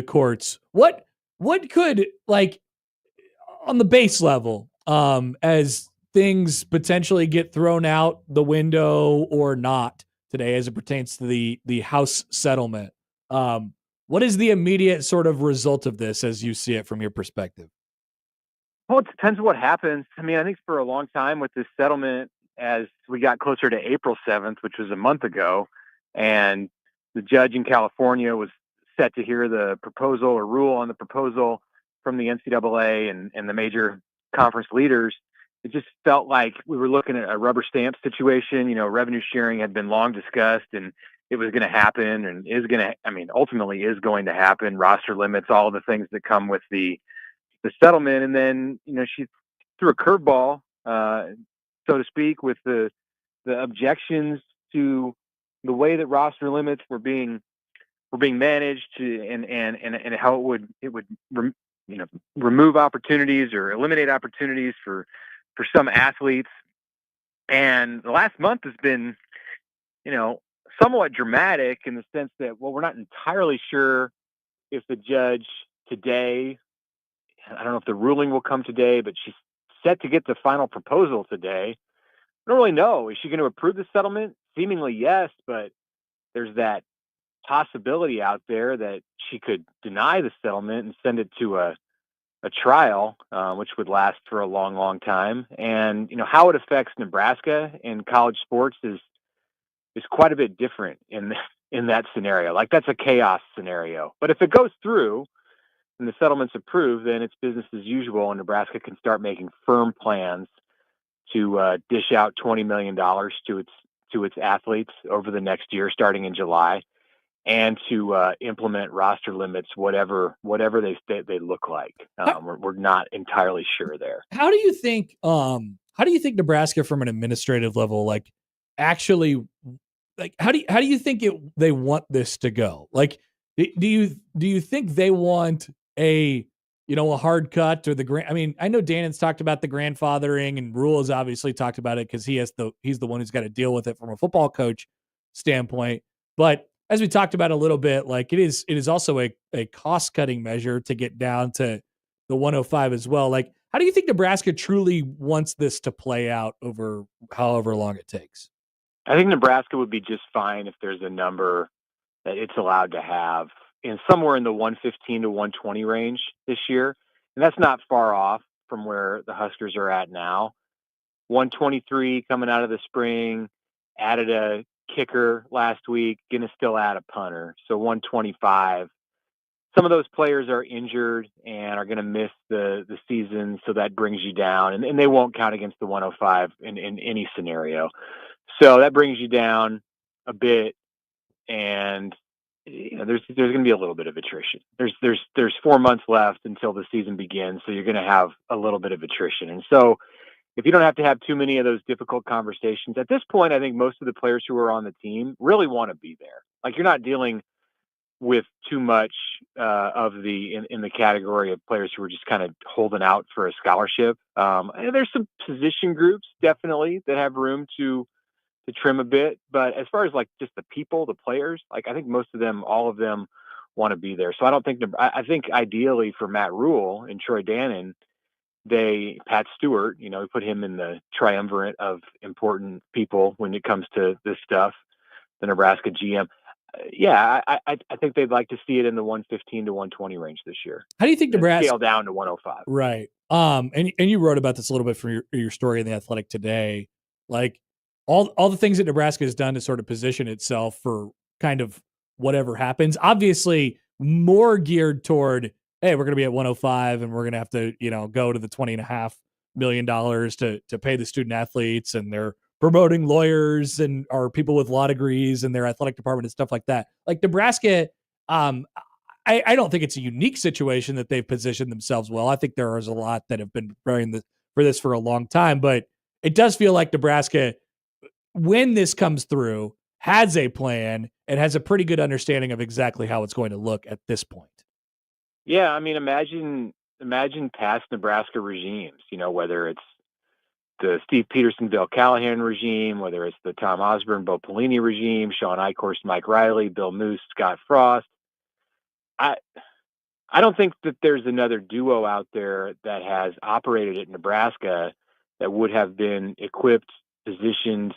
courts. What could, like, on the base level, as things potentially get thrown out the window or not today, as it pertains to the House settlement? What is the immediate sort of result of this, as you see it from your perspective? Well, it depends what happens. I mean, I think for a long time with this settlement, as we got closer to April 7th, which was a month ago, and the judge in California was set to hear the proposal or rule on the proposal from the NCAA and the major conference leaders, it just felt like we were looking at a rubber stamp situation. You know, revenue sharing had been long discussed, and it was going to happen and ultimately is going to happen. Roster limits, all of the things that come with the settlement. And then, you know, she threw a curveball, so to speak, with the objections to the way that roster limits were being managed and how it would remove opportunities or eliminate opportunities for some athletes. And the last month has been, you know, somewhat dramatic in the sense that, well, we're not entirely sure if the judge today, I don't know if the ruling will come today, but she's set to get the final proposal today. I don't really know. Is she going to approve the settlement? Seemingly yes, but there's that possibility out there that she could deny the settlement and send it to a trial, which would last for a long, long time. And, you know, how it affects Nebraska and college sports is quite a bit different in that scenario. Like, that's a chaos scenario. But if it goes through and the settlement's approved, then it's business as usual, and Nebraska can start making firm plans to dish out $20 million to its athletes over the next year, starting in July, and to implement roster limits, whatever they look like. We're not entirely sure there. How do you think Nebraska, from an administrative level, like, actually, like, how do you think they want this to go? Like, do you think they want a hard cut or I mean, I know Dannon's talked about the grandfathering, and Rule has obviously talked about it because he's the one who's got to deal with it from a football coach standpoint. But as we talked about a little bit, like, it is also a cost cutting measure to get down to the 105 as well. Like, how do you think Nebraska truly wants this to play out over however long it takes? I think Nebraska would be just fine if there's a number that it's allowed to have in somewhere in the 115 to 120 range this year. And that's not far off from where the Huskers are at now. 123 coming out of the spring, added a kicker last week, going to still add a punter. So 125. Some of those players are injured and are going to miss the season, so that brings you down. And they won't count against the 105 in any scenario. So that brings you down a bit, and there's going to be a little bit of attrition. There's 4 months left until the season begins, so you're going to have a little bit of attrition. And so if you don't have to have too many of those difficult conversations, at this point, I think most of the players who are on the team really want to be there. Like, you're not dealing with too much of in the category of players who are just kind of holding out for a scholarship. And there's some position groups definitely that have room to trim a bit, but as far as like just the people, the players, like, I think most of them, all of them, want to be there. So I think ideally for Matt Rule and Troy Dannon, Pat Stewart, we put him in the triumvirate of important people when it comes to this stuff, the Nebraska GM. I think they'd like to see it in the 115 to 120 range this year. How do you think Nebraska scale down to 105? Right. And you wrote about this a little bit from your story in The Athletic today. Like, all the things that Nebraska has done to sort of position itself for kind of whatever happens, obviously more geared toward, hey, we're going to be at 105 and we're going to have to, go to the $20.5 million to pay the student athletes, and they're promoting lawyers and are people with law degrees in their athletic department and stuff like that. Like, Nebraska, I don't think it's a unique situation that they've positioned themselves well. I think there is a lot that have been preparing for this for a long time, but it does feel like Nebraska, when this comes through, has a plan and has a pretty good understanding of exactly how it's going to look at this point. Yeah, I mean, imagine past Nebraska regimes, whether it's the Steve Peterson, Bill Callahan regime, whether it's the Tom Osborne, Bo Pelini regime, Sean Eichhorst, Mike Riley, Bill Moose, Scott Frost. I don't think that there's another duo out there that has operated at Nebraska that would have been equipped, positioned,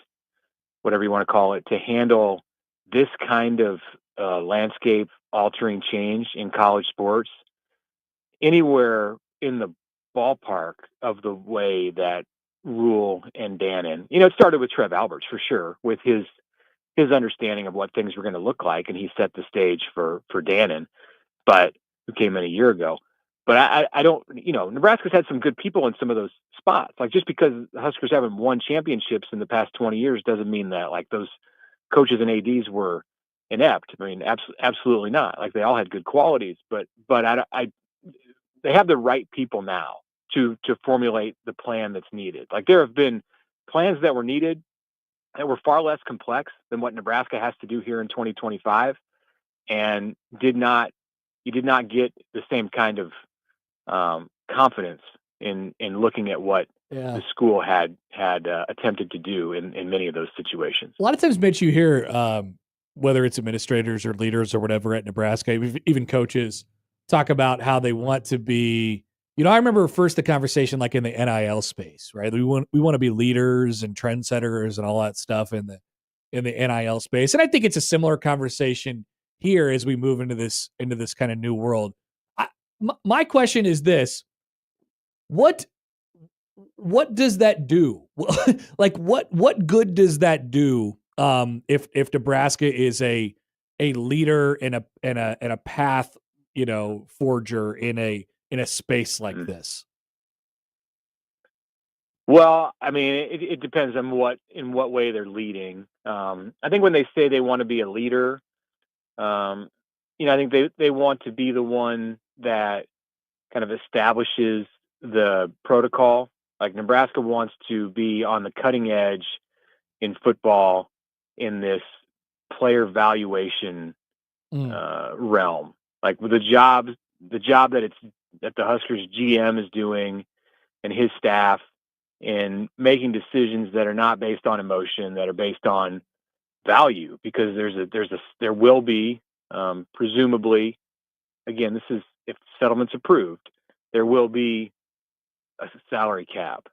whatever you want to call it, to handle this kind of landscape altering change in college sports anywhere in the ballpark of the way that Rule and Dannon, it started with Trev Alberts for sure, with his understanding of what things were going to look like, and he set the stage for Dannon, but who came in a year ago. But I don't, Nebraska's had some good people in some of those spots. Like, just because the Huskers haven't won championships in the past 20 years doesn't mean that like those coaches and ADs were inept. I mean, absolutely not. Like, they all had good qualities, but they have the right people now to formulate the plan that's needed. Like, there have been plans that were needed that were far less complex than what Nebraska has to do here in 2025, and you did not get the same kind of confidence in looking at what the school had attempted to do in many of those situations. A lot of times, Mitch, you hear whether it's administrators or leaders or whatever at Nebraska, even coaches, talk about how they want to be. I remember first the conversation like in the NIL space, right? We want to be leaders and trendsetters and all that stuff in the NIL space, and I think it's a similar conversation here as we move into this kind of new world. My question is this: what does that do? Like, what good does that do if Nebraska is a leader and a path, forger in a space like this? Well, I mean, it depends on in what way they're leading. I think when they say they want to be a leader, I think they want to be the one that kind of establishes the protocol. Like, Nebraska wants to be on the cutting edge in football in this player valuation realm. Like, with the job that the Huskers GM is doing and his staff in making decisions that are not based on emotion, that are based on value, because there will be presumably, again, this is if settlement's approved, there will be a salary cap,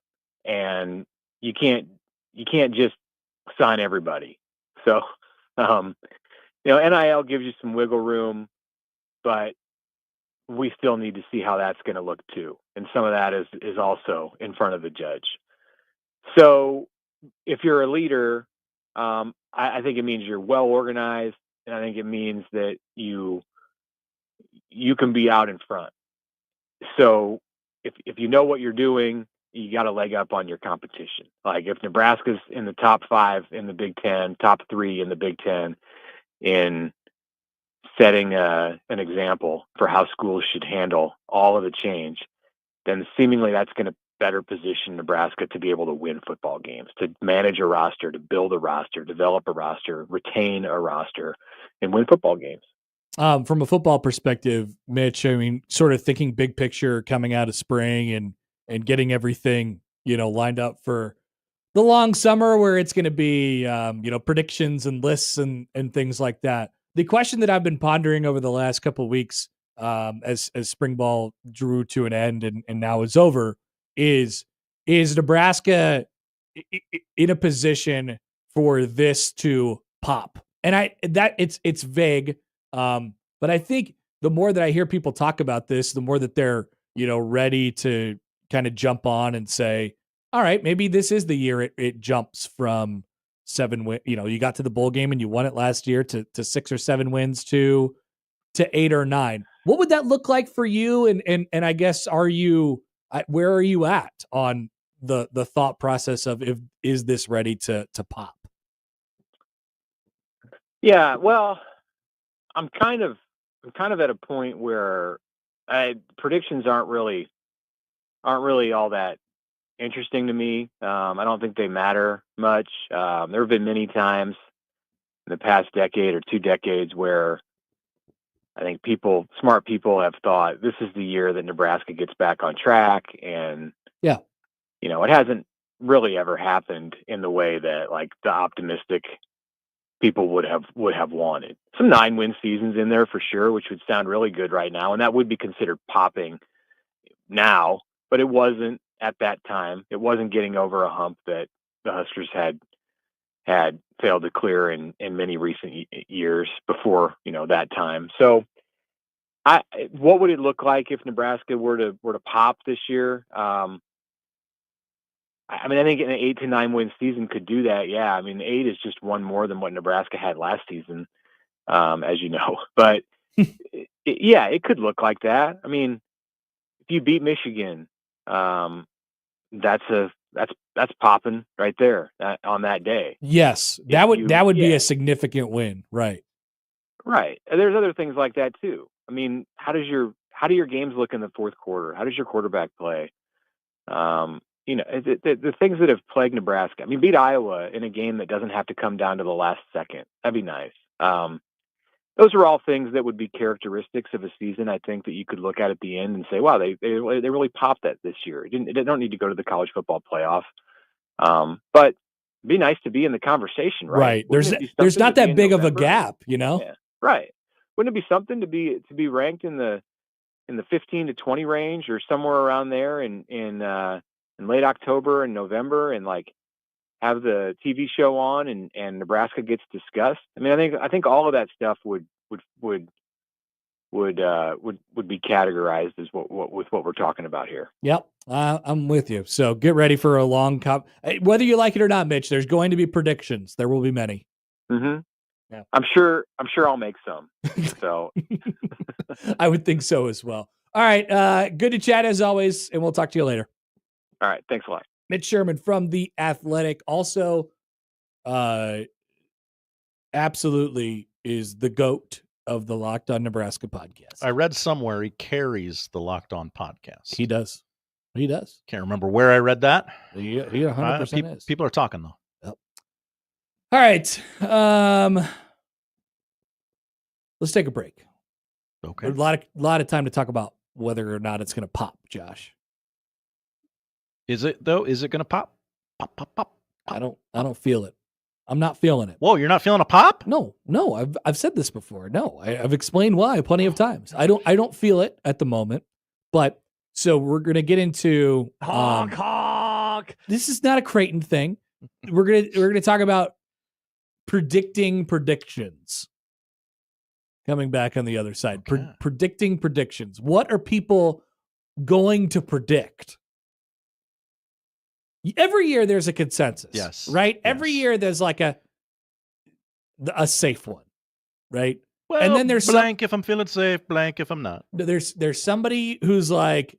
and you can't just sign everybody. So, NIL gives you some wiggle room, but we still need to see how that's going to look too. And some of that is also in front of the judge. So if you're a leader, I think it means you're well organized, and I think it means that you can be out in front. So if you know what you're doing, you got a leg up on your competition. Like, if Nebraska's in the top 5 in the Big Ten, top 3 in the Big Ten in setting an example for how schools should handle all of the change, then seemingly that's going to better position Nebraska to be able to win football games, to manage a roster, to build a roster, develop a roster, retain a roster, and win football games. From a football perspective, Mitch, I mean, sort of thinking big picture coming out of spring and getting everything, lined up for the long summer where it's going to be, predictions and lists and things like that. The question that I've been pondering over the last couple of weeks, as spring ball drew to an end and now is over, is Nebraska in a position for this to pop? And it's vague. But I think the more that I hear people talk about this, the more that they're, ready to kind of jump on and say, all right, maybe this is the year it jumps from 7 win. You got to the bowl game and you won it last year to 6 or 7 wins to 8 or 9. What would that look like for you? And I guess, where are you at on the thought process of is this ready to pop? Yeah, well, I'm kind of at a point where predictions aren't really all that interesting to me. I don't think they matter much. There have been many times in the past decade or 2 decades where I think smart people have thought this is the year that Nebraska gets back on track, and yeah, it hasn't really ever happened in the way that like the optimistic people would have wanted. Some 9-win seasons in there for sure, which would sound really good right now, and that would be considered popping now, but it wasn't at that time. It wasn't getting over a hump that the Huskers had failed to clear in many recent years before that time. So what would it look like if Nebraska were to pop this year? I think an 8 to 9 win season could do that. Yeah. 8 is just one more than what Nebraska had last season, as you know, but it could look like that. If you beat Michigan, that's popping right there on that day. Yes, that would be a significant win, right? Right. There's other things like that too. How do your games look in the fourth quarter? How does your quarterback play? The things that have plagued Nebraska. Beat Iowa in a game that doesn't have to come down to the last second. That'd be nice. Those are all things that would be characteristics of a season, I think, that you could look at the end and say, wow, they really popped that this year. It don't need to go to the college football playoff. But it'd be nice to be in the conversation, right? There's not that big of a gap, Yeah, right. Wouldn't it be something to be ranked in the 15 to 20 range or somewhere around there in late October and November, and like have the TV show on and Nebraska gets discussed? I think all of that stuff would be categorized as what we're talking about here. Yep. I'm with you. So get ready for a long whether you like it or not, Mitch, there's going to be predictions. There will be many. Mm-hmm. Yeah. I'm sure I'll make some. So I would think so as well. All right. Good to chat as always, and we'll talk to you later. All right. Thanks a lot. Mitch Sherman from The Athletic also absolutely is the GOAT of the Locked On Nebraska podcast. I read somewhere he carries the Locked On podcast. He does. Can't remember where I read that. He 100% is. People are talking, though. Yep. All right. Let's take a break. Okay. A lot of time to talk about whether or not it's going to pop, Josh. Is it, though? Is it going to pop? Pop. I don't feel it. I'm not feeling it. Whoa, you're not feeling a pop? No. I've said this before. No, I've explained why plenty of times. I don't feel it at the moment. But so we're gonna get into honk. This is not a Creighton thing. We're gonna talk about predicting predictions. Coming back on the other side, okay. Predicting predictions. What are people going to predict? Every year there's a consensus. Yes. Right? Yes. Every year there's like a safe one. Right? Well, and then there's blank if I'm feeling safe, blank if I'm not. There's somebody who's like,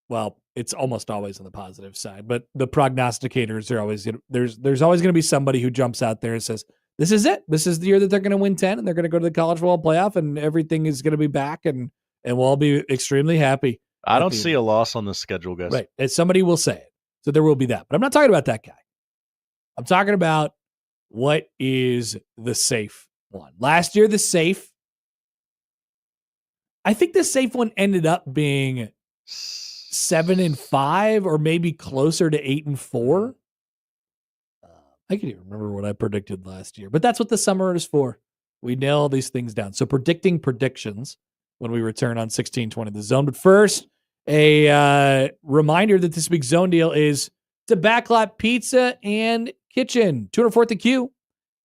well, it's almost always on the positive side, but the prognosticators are always there's always going to be somebody who jumps out there and says, this is it. This is the year that they're going to win 10 and they're going to go to the college football playoff and everything is going to be back and we'll all be extremely happy. I don't see a loss on the schedule, guys. Right. And somebody will say it. So there will be that. But I'm not talking about that guy. I'm talking about what is the safe one. Last year, the safe, I think the safe one ended up being 7-5 or maybe closer to 8-4. I can't even remember what I predicted last year, but that's what the summer is for. We nail all these things down. So predicting predictions when we return on 1620 The Zone. But first, a reminder that this week's Zone Deal is to Backlot Pizza and Kitchen, 204th and Q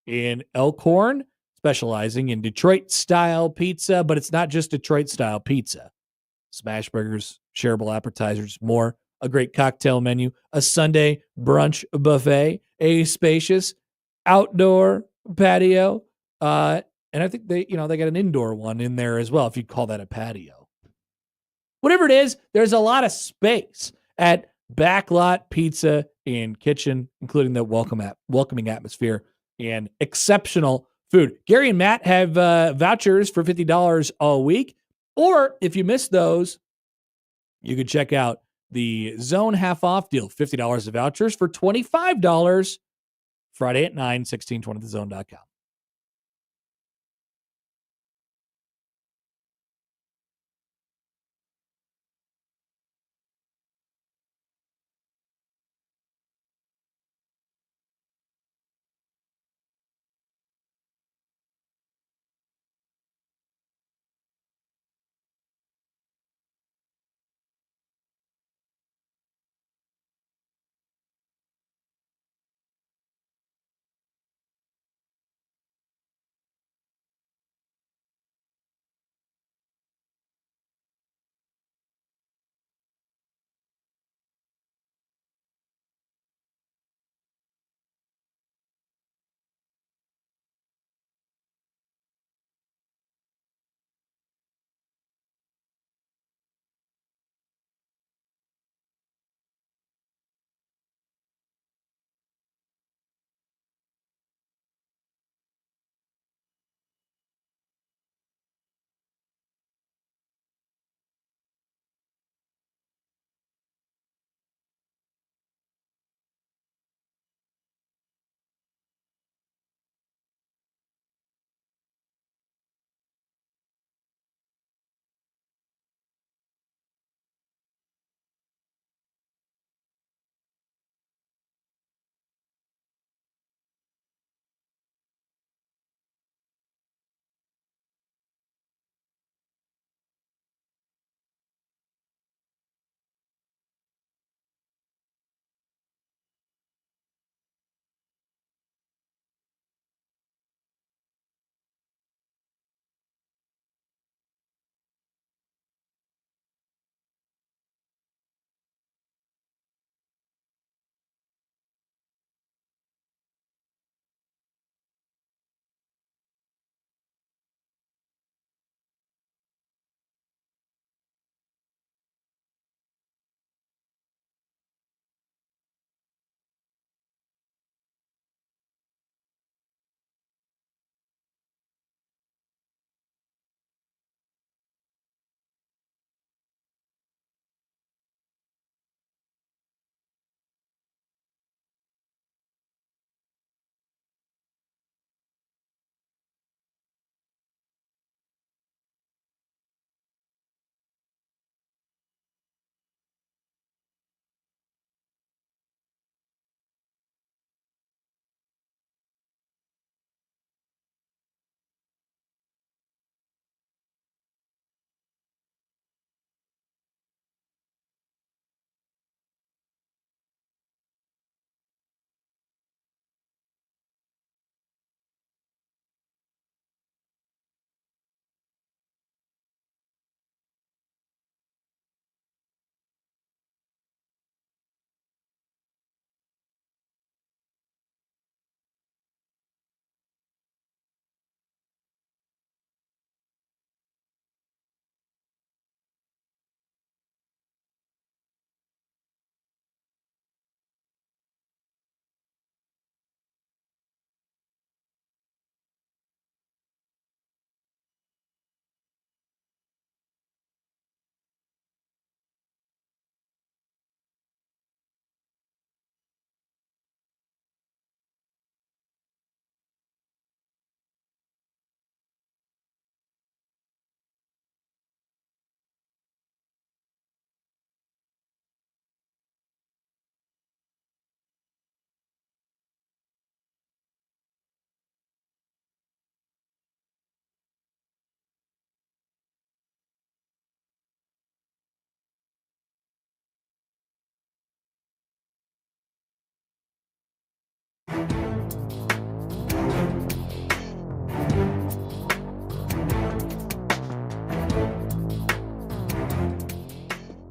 in Elkhorn, specializing in Detroit-style pizza, but it's not just Detroit-style pizza. Smash burgers, shareable appetizers, more, a great cocktail menu, a Sunday brunch buffet, a spacious outdoor patio, and I think they got an indoor one in there as well, if you call that a patio. Whatever it is, there's a lot of space at Backlot Pizza and Kitchen, including the welcoming atmosphere and exceptional food. Gary and Matt have vouchers for $50 all week, or if you miss those, you could check out the Zone half-off deal, $50 of vouchers for $25 Friday at 9, 1620thezone.com.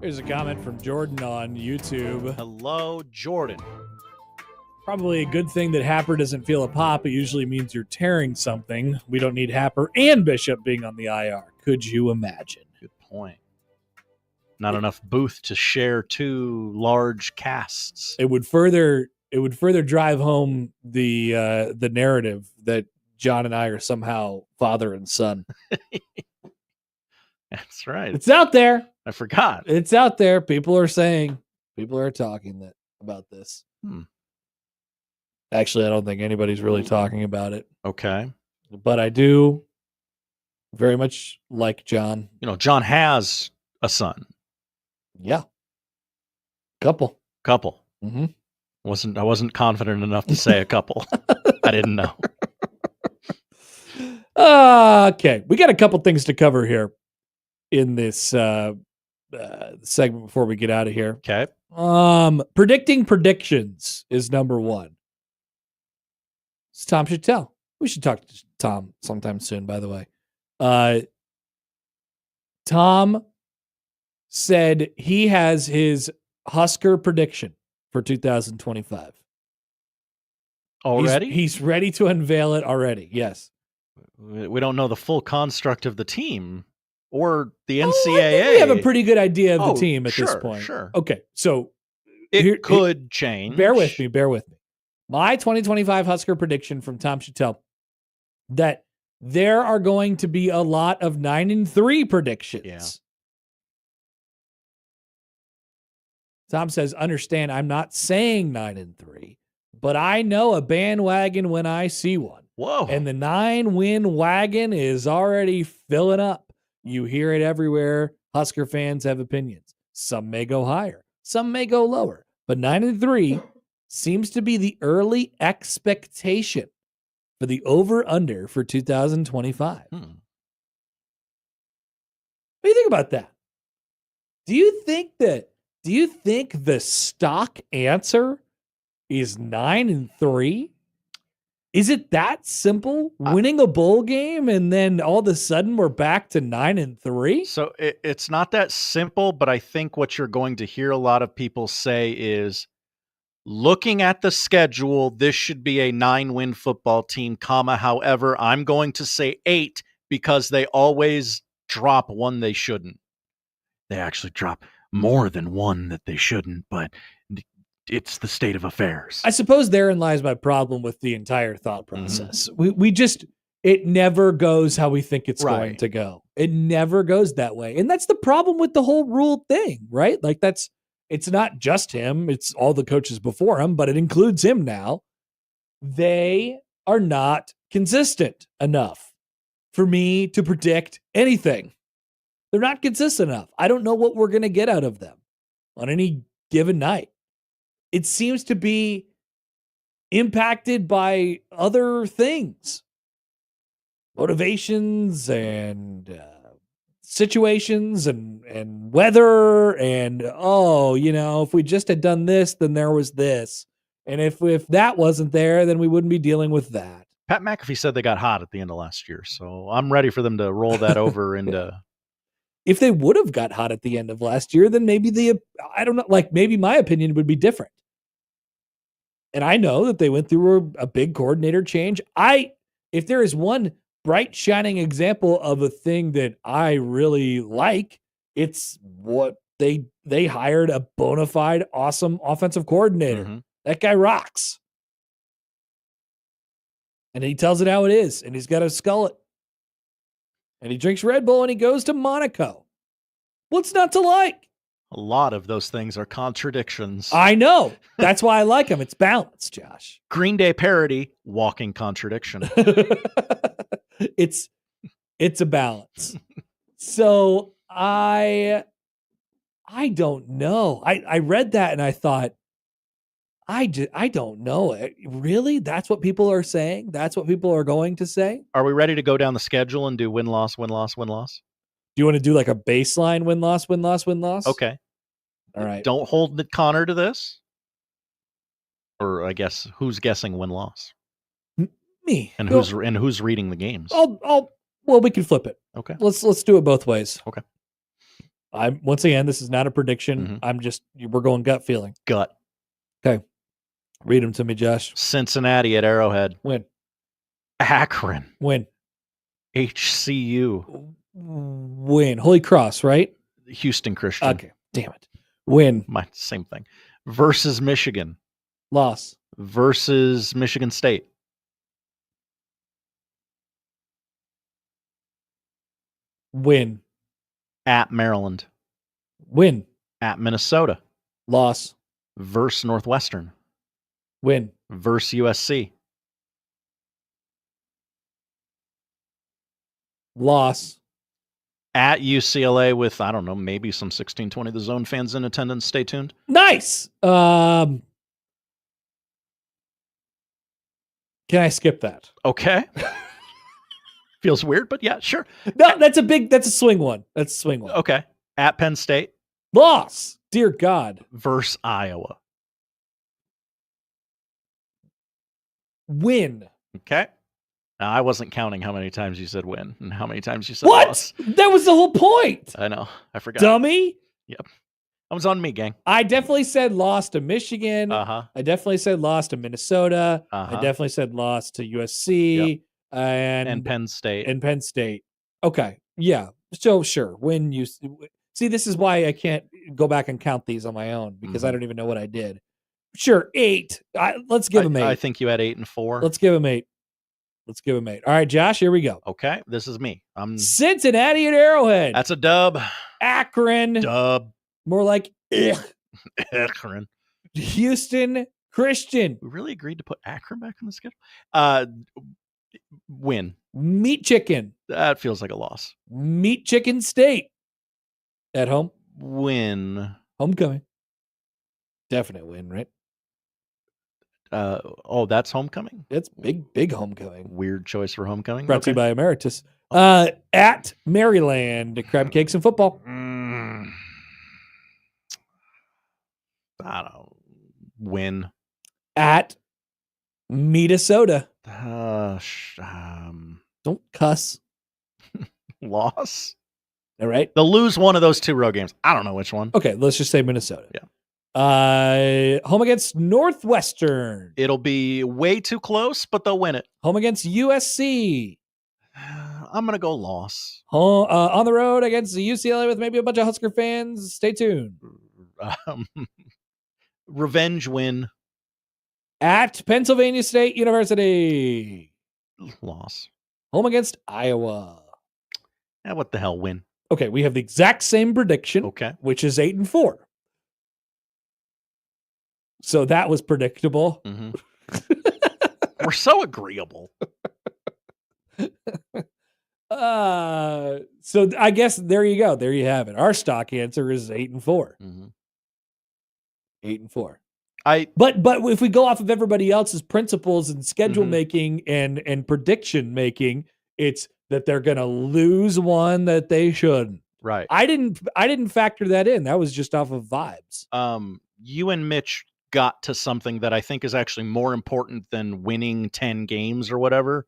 Here's a comment from Jordan on YouTube. Hello, Jordan. Probably a good thing that Happer doesn't feel a pop. It usually means you're tearing something. We don't need Happer and Bishop being on the IR. Could you imagine? Good point. Not enough booth to share two large casts. It would further drive home the narrative that John and I are somehow father and son. That's right. It's out there. I forgot. It's out there. People are talking about this. Actually, I don't think anybody's really talking about it. Okay. But I do very much like John. You know, John has a son. Yeah. Couple. Mm-hmm. I wasn't confident enough to say a couple. I didn't know. Okay. We got a couple things to cover here in this segment before we get out of here. Okay. Predicting predictions is number one. It's Tom should tell. We should talk to Tom sometime soon, by the way. Tom said he has his Husker prediction for 2025. Already? He's ready to unveil it already. Yes. We don't know the full construct of the team or the NCAA. I think we have a pretty good idea of the team at this point. Sure. Okay. So it could change. Bear with me. My 2025 Husker prediction from Tom Chattel that there are going to be a lot of 9-3 predictions. Yeah. Tom says, understand, I'm not saying 9-3, but I know a bandwagon when I see one. Whoa. And the 9-win wagon is already filling up. You hear it everywhere. Husker fans have opinions. Some may go higher. Some may go lower. But 9-3 seems to be the early expectation for the over-under for 2025. What do you think about that? Do you think the stock answer is 9-3? Is it that simple? Winning a bowl game and then all of a sudden we're back to 9-3? So it's not that simple, but I think what you're going to hear a lot of people say is, looking at the schedule, this should be a 9-win football team, however, I'm going to say 8 because they always drop one they shouldn't. They actually drop more than one that they shouldn't, but it's the state of affairs. I suppose therein lies my problem with the entire thought process. It never goes how we think it's going to go. It never goes that way. And that's the problem with the whole rule thing, right? Like it's not just him, it's all the coaches before him, but it includes him now. They are not consistent enough for me to predict anything. They're not consistent enough. I don't know what we're going to get out of them on any given night. It seems to be impacted by other things, motivations and situations and weather and, if we just had done this, then there was this. And if that wasn't there, then we wouldn't be dealing with that. Pat McAfee said they got hot at the end of last year, so I'm ready for them to roll that over into... If they would have got hot at the end of last year, then maybe I don't know, maybe my opinion would be different. And I know that they went through a big coordinator change. If there is one bright shining example of a thing that I really like, it's what they hired a bona fide awesome offensive coordinator. Mm-hmm. That guy rocks. And he tells it how it is, and he's got to skull it. And he drinks Red Bull and he goes to Monaco. What's not to like? A lot of those things are contradictions. I know. That's why I like him. It's balanced, Josh. Green Day parody, walking contradiction. It's a balance. So I don't know. I read that and I thought, I don't know. Really? That's what people are saying? That's what people are going to say? Are we ready to go down the schedule and do win-loss, win-loss, win-loss? Do you want to do like a baseline win-loss, win-loss, win-loss? Okay. All right. Don't hold Connor to this. Or I guess who's guessing win-loss? Me. And who's reading the games? Well, we can flip it. Okay. Let's do it both ways. Okay. Once again, this is not a prediction. We're going gut feeling. Gut. Okay. Read them to me, Josh. Cincinnati at Arrowhead. Win. Akron. Win. HCU. Win. Holy Cross, right? Houston Christian. Okay. Damn it. Win. Same thing. Versus Michigan. Loss. Versus Michigan State. Win. At Maryland. Win. At Minnesota. Loss. Versus Northwestern. Win. Versus USC. Loss. At UCLA with, I don't know, maybe some 1620 The Zone fans in attendance. Stay tuned. Nice. Can I skip that? Okay. Feels weird, but yeah, sure. No, that's a swing one. That's a swing one. Okay. At Penn State. Loss. Dear God. Versus Iowa. Win. Okay. Now, I wasn't counting how many times you said win and how many times you said what? Loss. That was the whole point. I know. I forgot. Dummy. Yep. That was on me, gang. I definitely said loss to Michigan. Uh-huh. I definitely said loss to Minnesota. Uh-huh. I definitely said loss to USC. Yep. And Penn State. And Penn State. Okay. Yeah. So sure. When you see, this is why I can't go back and count these on my own because I don't even know what I did. Sure. 8. Let's give him 8. I think you had 8 and 4. Let's give him 8. Let's give him 8. All right, Josh, here we go. Okay. This is me. I'm Cincinnati at Arrowhead. That's a dub. Akron. Dub. More like Akron. Houston Christian. We really agreed to put Akron back on the schedule. Win. Meat Chicken. That feels like a loss. Meat Chicken State. At home. Win. Homecoming. Definite win, right? That's homecoming? It's big homecoming. Weird choice for homecoming. Brought to you by Emeritus. At Maryland, crab cakes and football. I don't know. Win. At Minnesota. Don't cuss. Loss. All right. They'll lose one of those 2 road games. I don't know which one. Okay, let's just say Minnesota. Yeah. Home against Northwestern. It'll be way too close, but they'll win it. Home against USC. I'm going to go loss. On the road against the UCLA with maybe a bunch of Husker fans. Stay tuned. Revenge win. At Pennsylvania State University. Loss. Home against Iowa. What the hell, win? Okay, we have the exact same prediction. Okay. Which is 8 and 4. So that was predictable. Mm-hmm. We're so agreeable. So I guess there you go. There you have it. Our stock answer is 8 and 4. Mm-hmm. 8 and 4. But if we go off of everybody else's principles and schedule making and prediction making, it's that they're going to lose one that they shouldn't. Right. I didn't factor that in. That was just off of vibes. You and Mitch got to something that I think is actually more important than winning 10 games or whatever.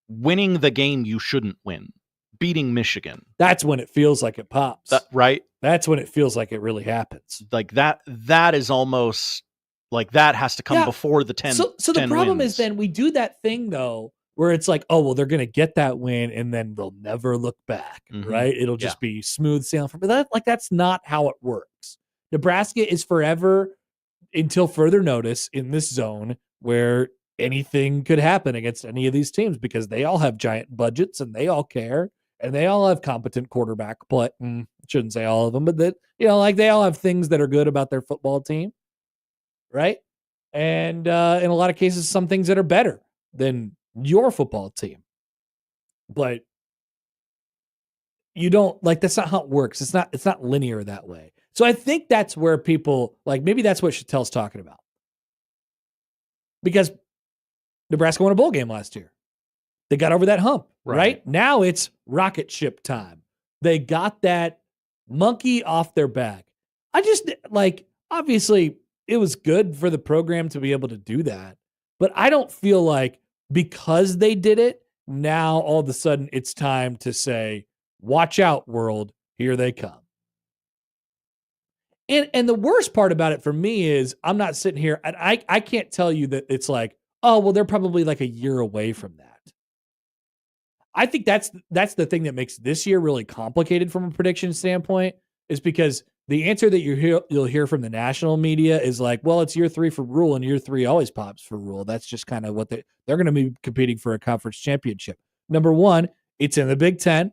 Winning the game you shouldn't win. Beating Michigan. That's when it feels like it pops. Right? That's when it feels like it really happens. Like that is almost like that has to come before the 10. So the 10 problem wins. is then we do that thing though, where it's like, oh, well, they're going to get that win and then they'll never look back, right? It'll just be smooth sailing. But that's not how it works. Nebraska is forever until further notice in this zone where anything could happen against any of these teams because they all have giant budgets and they all care and they all have competent quarterback play. Shouldn't say all of them, but that, they all have things that are good about their football team. Right. And in a lot of cases, some things that are better than your football team, but you don't that's not how it works. It's not linear that way. So I think that's where people maybe that's what Chattel's talking about, because Nebraska won a bowl game last year. They got over that hump, right? Now it's rocket ship time. They got that monkey off their back. I just obviously it was good for the program to be able to do that, but I don't feel like because they did it, now all of a sudden it's time to say, watch out, world, here they come. And the worst part about it for me is I'm not sitting here and I can't tell you that it's like, oh, well, they're probably like a year away from that. I think that's the thing that makes this year really complicated from a prediction standpoint, is because the answer that you'll hear from the national media is like, well, it's year 3 for Rule, and year 3 always pops for Rule. That's just kind of what they're going to be competing for a conference championship. Number one, it's in the Big Ten.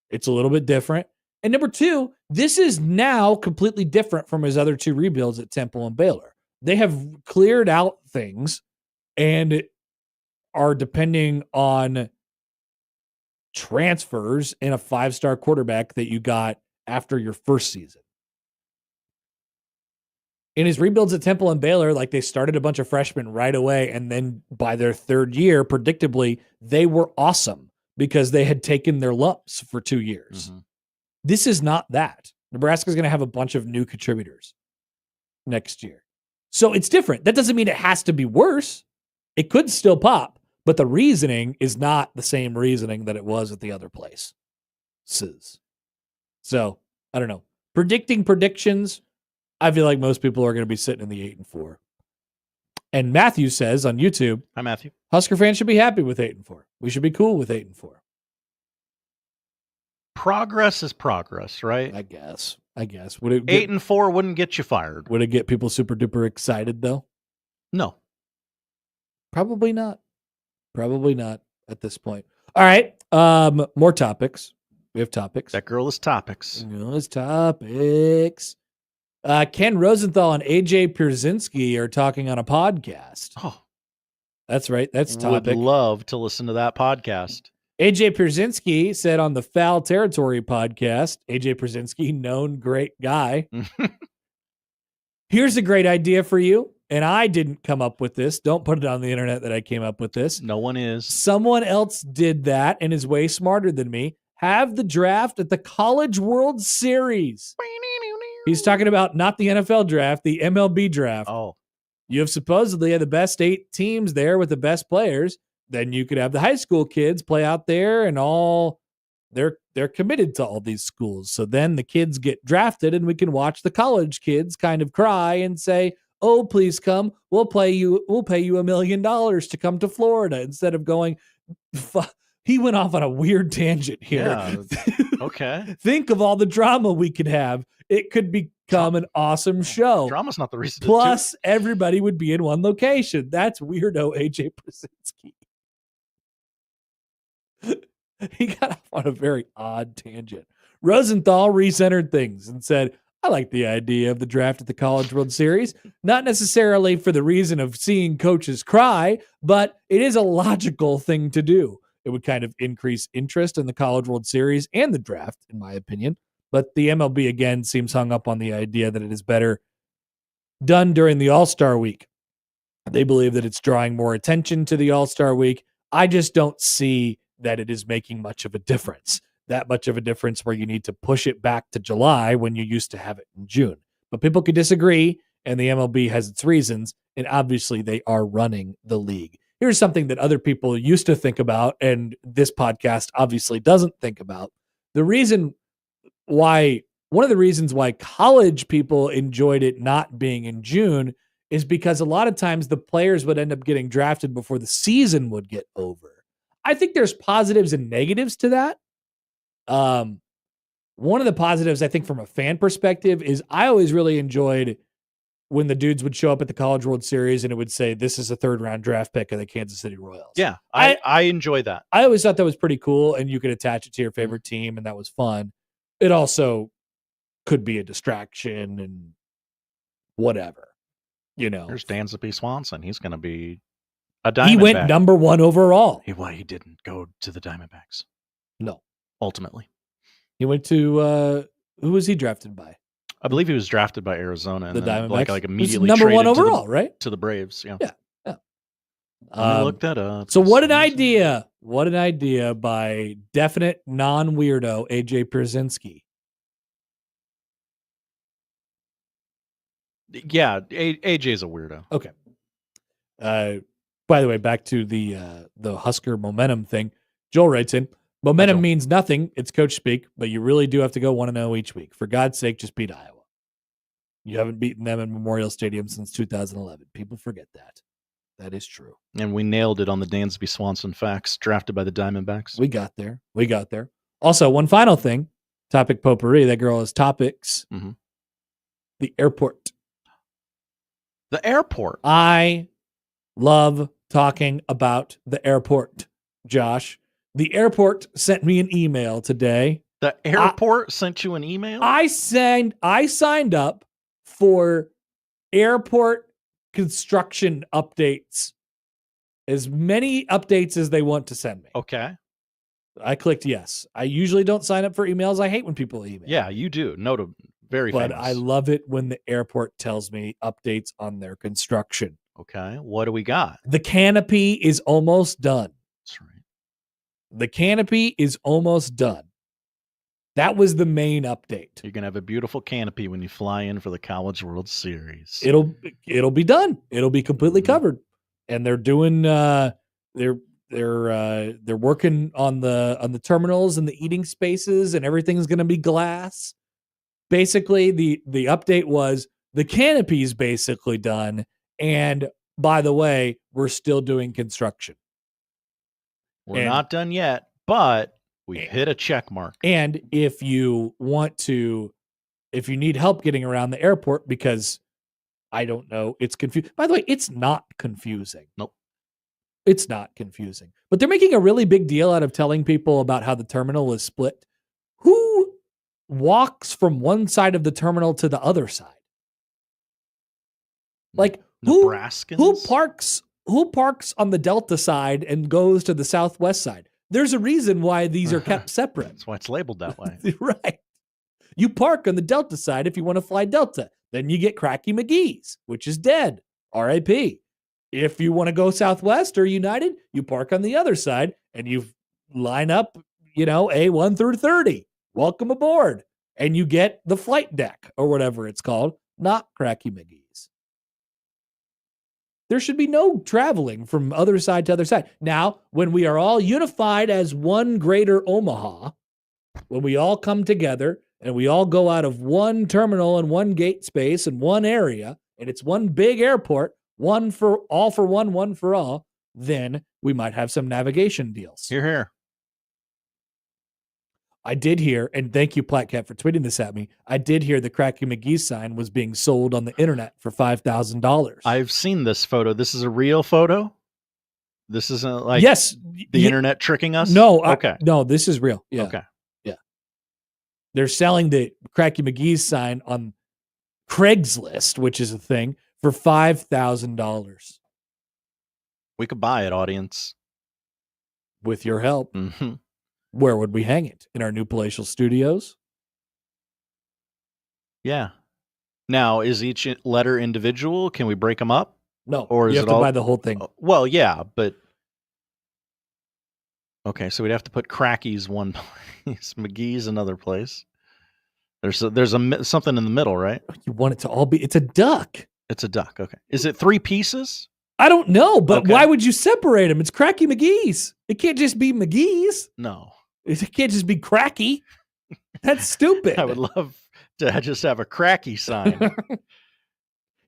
It's a little bit different. And number two, this is now completely different from his other 2 rebuilds at Temple and Baylor. They have cleared out things and are depending on transfers and a 5-star quarterback that you got after your first season. In his rebuilds at Temple and Baylor, like, they started a bunch of freshmen right away, and then by their 3rd year, predictably, they were awesome because they had taken their lumps for 2 years. Mm-hmm. This is not that. Nebraska's going to have a bunch of new contributors next year. So it's different. That doesn't mean it has to be worse. It could still pop, but the reasoning is not the same reasoning that it was at the other place. So, I don't know. Predicting predictions, I feel like most people are going to be sitting in the 8-4. And Matthew says on YouTube, hi, Matthew. Husker fans should be happy with 8-4. We should be cool with 8-4. Progress is progress, right? I guess. Would it 8-4 wouldn't get you fired. Would it get people super duper excited though? No. Probably not at this point. All right. More topics. We have topics. That girl is topics. Ken Rosenthal and AJ Pierzynski are talking on a podcast. Oh, that's right. That's topic. Would love to listen to that podcast. AJ Pierzynski said on the Foul Territory podcast, AJ Pierzynski, known great guy. Here's a great idea for you. And I didn't come up with this. Don't put it on the internet that I came up with this. No one is. Someone else did that and is way smarter than me. Have the draft at the College World Series. He's talking about not the NFL draft, the MLB draft. Oh. You have supposedly had the best 8 teams there with the best players. Then you could have the high school kids play out there, and all they're committed to all these schools. So then the kids get drafted, and we can watch the college kids kind of cry and say, "Oh, please come. We'll pay you $1 million to come to Florida," instead of going. He went off on a weird tangent here. Yeah. Okay. Think of all the drama we could have. It could become an awesome show. Drama's not the reason. Plus, everybody would be in one location. That's weirdo AJ Pierzynski. He got off on a very odd tangent. Rosenthal re-centered things and said, I like the idea of the draft at the College World Series, not necessarily for the reason of seeing coaches cry, but it is a logical thing to do. It would kind of increase interest in the College World Series and the draft, in my opinion. But the MLB, again, seems hung up on the idea that it is better done during the All-Star Week. They believe that it's drawing more attention to the All-Star Week. I just don't see that it is making much of a difference. That much of a difference where you need to push it back to July when you used to have it in June. But people could disagree, and the MLB has its reasons, and obviously they are running the league. Here's something that other people used to think about, and this podcast obviously doesn't think about. One of the reasons why college people enjoyed it not being in June is because a lot of times the players would end up getting drafted before the season would get over. I think there's positives and negatives to that. One of the positives, I think, from a fan perspective is I always really enjoyed when the dudes would show up at the College World Series and it would say, this is a 3rd-round draft pick of the Kansas City Royals. Yeah, I enjoy that. I always thought that was pretty cool, and you could attach it to your favorite team, and that was fun. It also could be a distraction and whatever, you know. There's Dansby Swanson. He's going to be a Diamondback. He went number 1 overall. He didn't go to the Diamondbacks. No. Ultimately. He went to, who was he drafted by? I believe he was drafted by Arizona. And the Diamondbacks? Like immediately number 1 traded overall, right? To the Braves, yeah. Yeah. Let me look that up. So what an idea. What an idea by definite non-weirdo AJ Pierzynski. Yeah, AJ's a weirdo. Okay. By the way, back to the Husker momentum thing. Joel writes in, momentum means nothing. It's coach speak, but you really do have to go 1-0 each week. For God's sake, just beat Iowa. You haven't beaten them in Memorial Stadium since 2011. People forget that. That is true. And we nailed it on the Dansby Swanson facts, drafted by the Diamondbacks. We got there. Also, one final thing. Topic potpourri. That girl has topics. Mm-hmm. The airport. The airport. I love talking about the airport, Josh. The airport sent me an email today. The airport sent you an email? I signed up for airport construction updates. As many updates as they want to send me. Okay. I clicked yes. I usually don't sign up for emails. I hate when people email. Yeah, you do. Very but famous. I love it when the airport tells me updates on their construction. Okay. What do we got? The canopy is almost done. That's right. The canopy is almost done. That was the main update. You're going to have a beautiful canopy when you fly in for the College World Series. It'll be done. It'll be completely covered. And they're doing they're working on the terminals and the eating spaces, and everything's going to be glass. Basically, the update was the canopy's basically done, and by the way, we're still doing construction. We're not done yet, but we've hit a check mark. And if you need help getting around the airport, because I don't know, it's confusing. By the way, it's not confusing. Nope. It's not confusing. But they're making a really big deal out of telling people about how the terminal is split. Who walks from one side of the terminal to the other side? Like Nebraskans? Who parks on the Delta side and goes to the Southwest side? There's a reason why these are kept separate. That's why it's labeled that way. Right. You park on the Delta side if you want to fly Delta. Then you get Cracky McGee's, which is dead. RIP. If you want to go Southwest or United, you park on the other side and you line up, A1 through 30. Welcome aboard. And you get the flight deck or whatever it's called, not Cracky McGee's. There should be no traveling from other side to other side. Now, when we are all unified as one greater Omaha, when we all come together and we all go out of one terminal and one gate space and one area, and it's one big airport, one for one, one for all, then we might have some navigation deals. Hear, hear. I did hear, and thank you, Platcat, for tweeting this at me. I did hear the Cracky McGee sign was being sold on the internet for $5,000. I've seen this photo. This is a real photo? This isn't like the internet tricking us? No. Okay. No, this is real. Yeah. Okay. Yeah. They're selling the Cracky McGee's sign on Craigslist, which is a thing, for $5,000. We could buy it, audience. With your help. Mm-hmm. Where would we hang it? In our new palatial studios? Yeah. Now, is each letter individual? Can we break them up? No. Or is you have to buy the whole thing. Well, yeah, but okay, so we'd have to put Cracky's one place, McGee's another place. There's something in the middle, right? You want it to all be? It's a duck. It's a duck. Okay. Is it 3 pieces? I don't know, but why would you separate them? It's Cracky McGee's. It can't just be McGee's. No. It can't just be Cracky. That's stupid. I would love to just have a Cracky sign.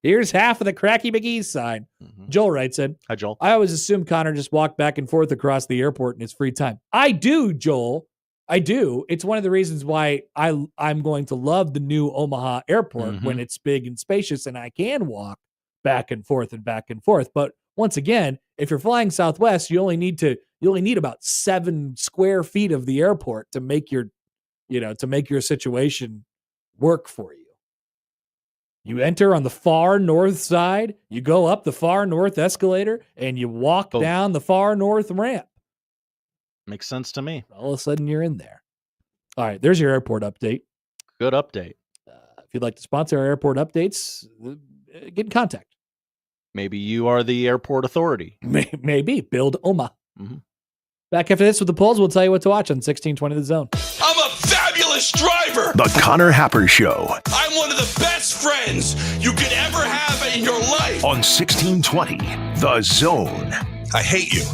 Here's half of the Cracky McGee's sign. Mm-hmm. Joel writes in. Hi, Joel. I always assume Connor just walked back and forth across the airport in his free time. I do, Joel. I do. It's one of the reasons why I'm going to love the new Omaha airport when it's big and spacious and I can walk back and forth and back and forth. But once again, if you're flying Southwest, you only need about 7 square feet of the airport to make your situation work for you. You enter on the far north side, you go up the far north escalator, and you walk down the far north ramp. Makes sense to me. All of a sudden, you're in there. All right, there's your airport update. Good update. If you'd like to sponsor our airport updates, get in contact. Maybe you are the airport authority. Maybe. Build Oma. Mm-hmm. Back after this with the polls, we'll tell you what to watch on 1620 The Zone. I'm a fabulous driver. The Connor Happer Show. I'm one of the best friends you could ever have in your life. On 1620 The Zone. I hate you.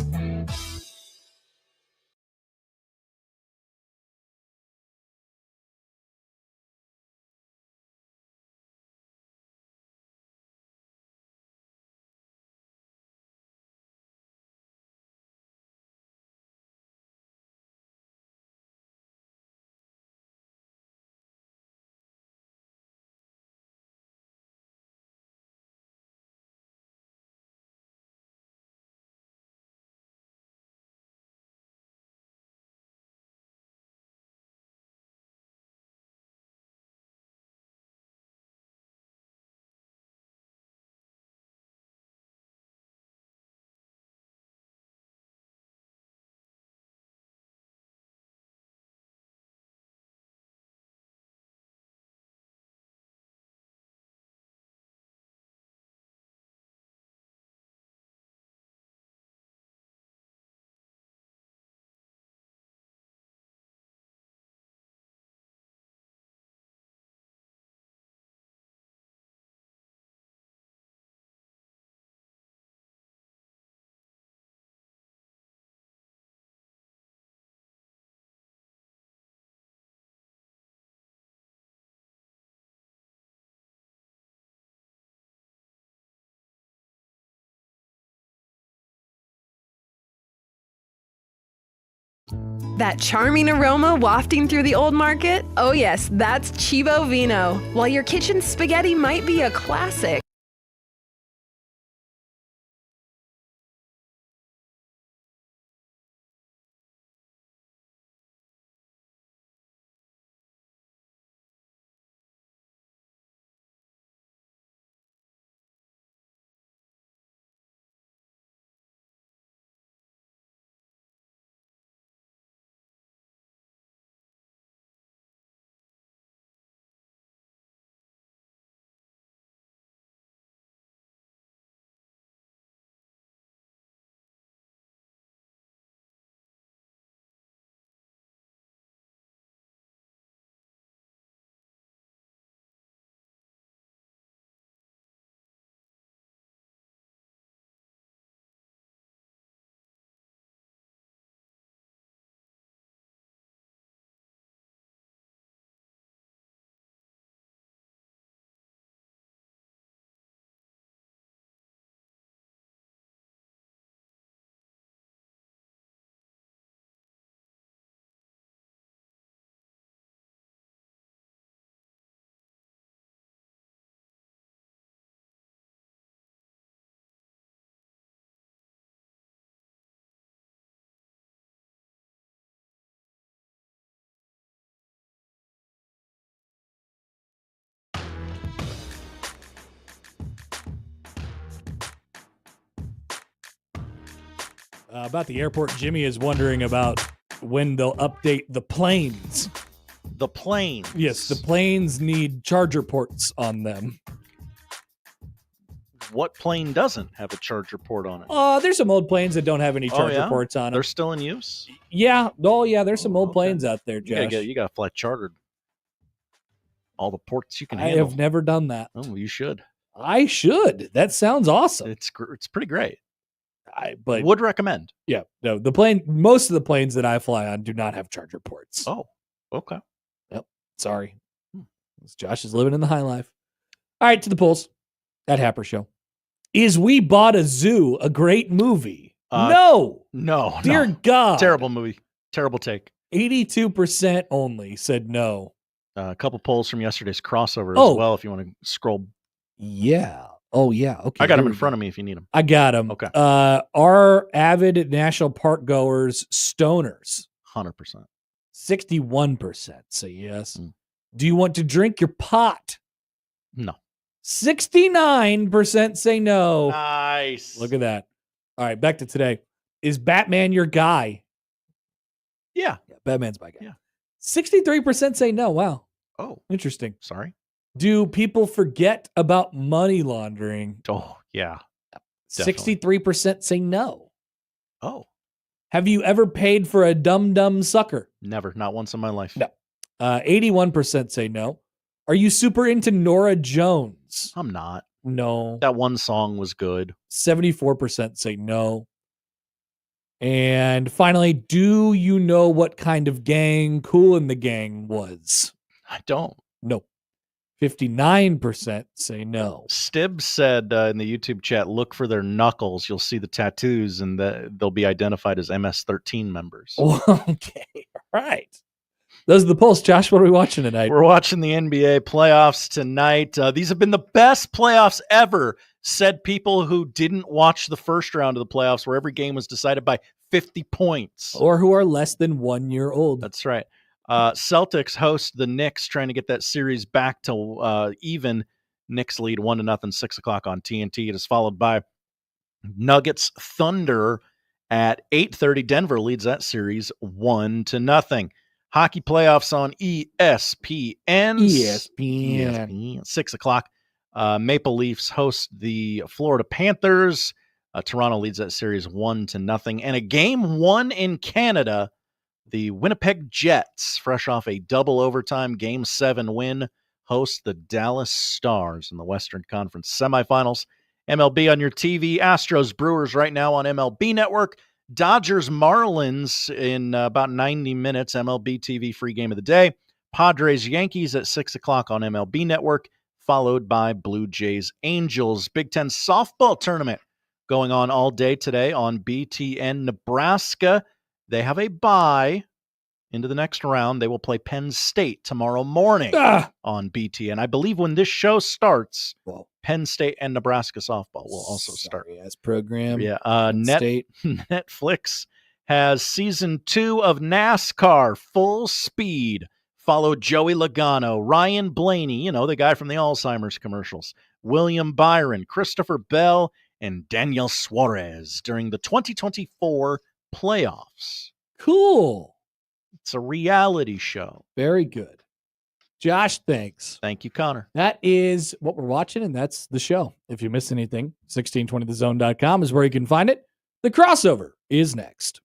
That charming aroma wafting through the old market? Oh yes, that's Chivo Vino. While your kitchen spaghetti might be a classic, About the airport, Jimmy is wondering about when they'll update the planes. The planes? Yes, the planes need charger ports on them. What plane doesn't have a charger port on it? There's some old planes that don't have any charger ports on them. They're still in use? Yeah. Oh, yeah, there's some old planes out there, Josh. You got to fly chartered. All the ports you can I handle. have never done that. Oh, you should. I should. That sounds awesome. It's pretty great. But would recommend. Yeah. No, most of the planes that I fly on do not have charger ports. Oh, okay. Yep. Sorry. Josh is living in the high life. All right, to the polls. At Happer Show. Is We Bought a Zoo a great movie? No. Dear God. Terrible movie. Terrible take. 82% only said no. A couple polls from yesterday's crossover as well, if you want to scroll. Yeah. Oh, yeah. Okay. I got them in front of me if you need them. I got them. Okay. Are avid national park goers stoners? 100%. 61% say yes. Do you want to drink your pot? No. 69% say no. Nice. Look at that. All right, back to today. Is Batman your guy? Yeah. Batman's my guy. Yeah. 63% say no. Wow. Oh. Interesting. Sorry. Do people forget about money laundering? Oh, yeah. 63% say no. Oh. Have you ever paid for a dumb sucker? Never. Not once in my life. No. 81% say no. Are you super into Norah Jones? I'm not. No. That one song was good. 74% say no. And finally, do you know what kind of gang Kool and the Gang was? I don't. No. 59% say no. Stibbs said in the YouTube chat, look for their knuckles. You'll see the tattoos and they'll be identified as MS-13 members. Okay. All right. Those are the polls. Josh, what are we watching tonight? We're watching the NBA playoffs tonight. These have been the best playoffs ever, said people who didn't watch the first round of the playoffs where every game was decided by 50 points. Or who are less than 1 year old. That's right. Celtics host the Knicks, trying to get that series back to even. Knicks lead 1-0, 6 o'clock on TNT. It is followed by Nuggets Thunder at 8:30. Denver leads that series 1-0. Hockey playoffs on ESPN. 6 o'clock. Maple Leafs host the Florida Panthers. Toronto leads that series 1-0. And a game won in Canada. The Winnipeg Jets, fresh off a double overtime Game 7 win, host the Dallas Stars in the Western Conference semifinals. MLB on your TV. Astros Brewers right now on MLB Network. Dodgers Marlins in about 90 minutes. MLB TV free game of the day. Padres Yankees at 6 o'clock on MLB Network, followed by Blue Jays Angels. Big Ten softball tournament going on all day today on BTN. Nebraska, They have a bye into the next round. They will play Penn State tomorrow morning on BT. And I believe when this show starts, Penn State and Nebraska softball will also start. As program. Yeah. State. Netflix has season 2 of NASCAR Full Speed. Follow Joey Logano, Ryan Blaney, the guy from the Alzheimer's commercials, William Byron, Christopher Bell, and Daniel Suarez during the 2024 playoffs. Cool. It's a reality show. Very good. Josh, thanks. Thank you, Connor. That is what we're watching, and that's the show. If you miss anything, 1620thezone.com is where you can find it. The crossover is next.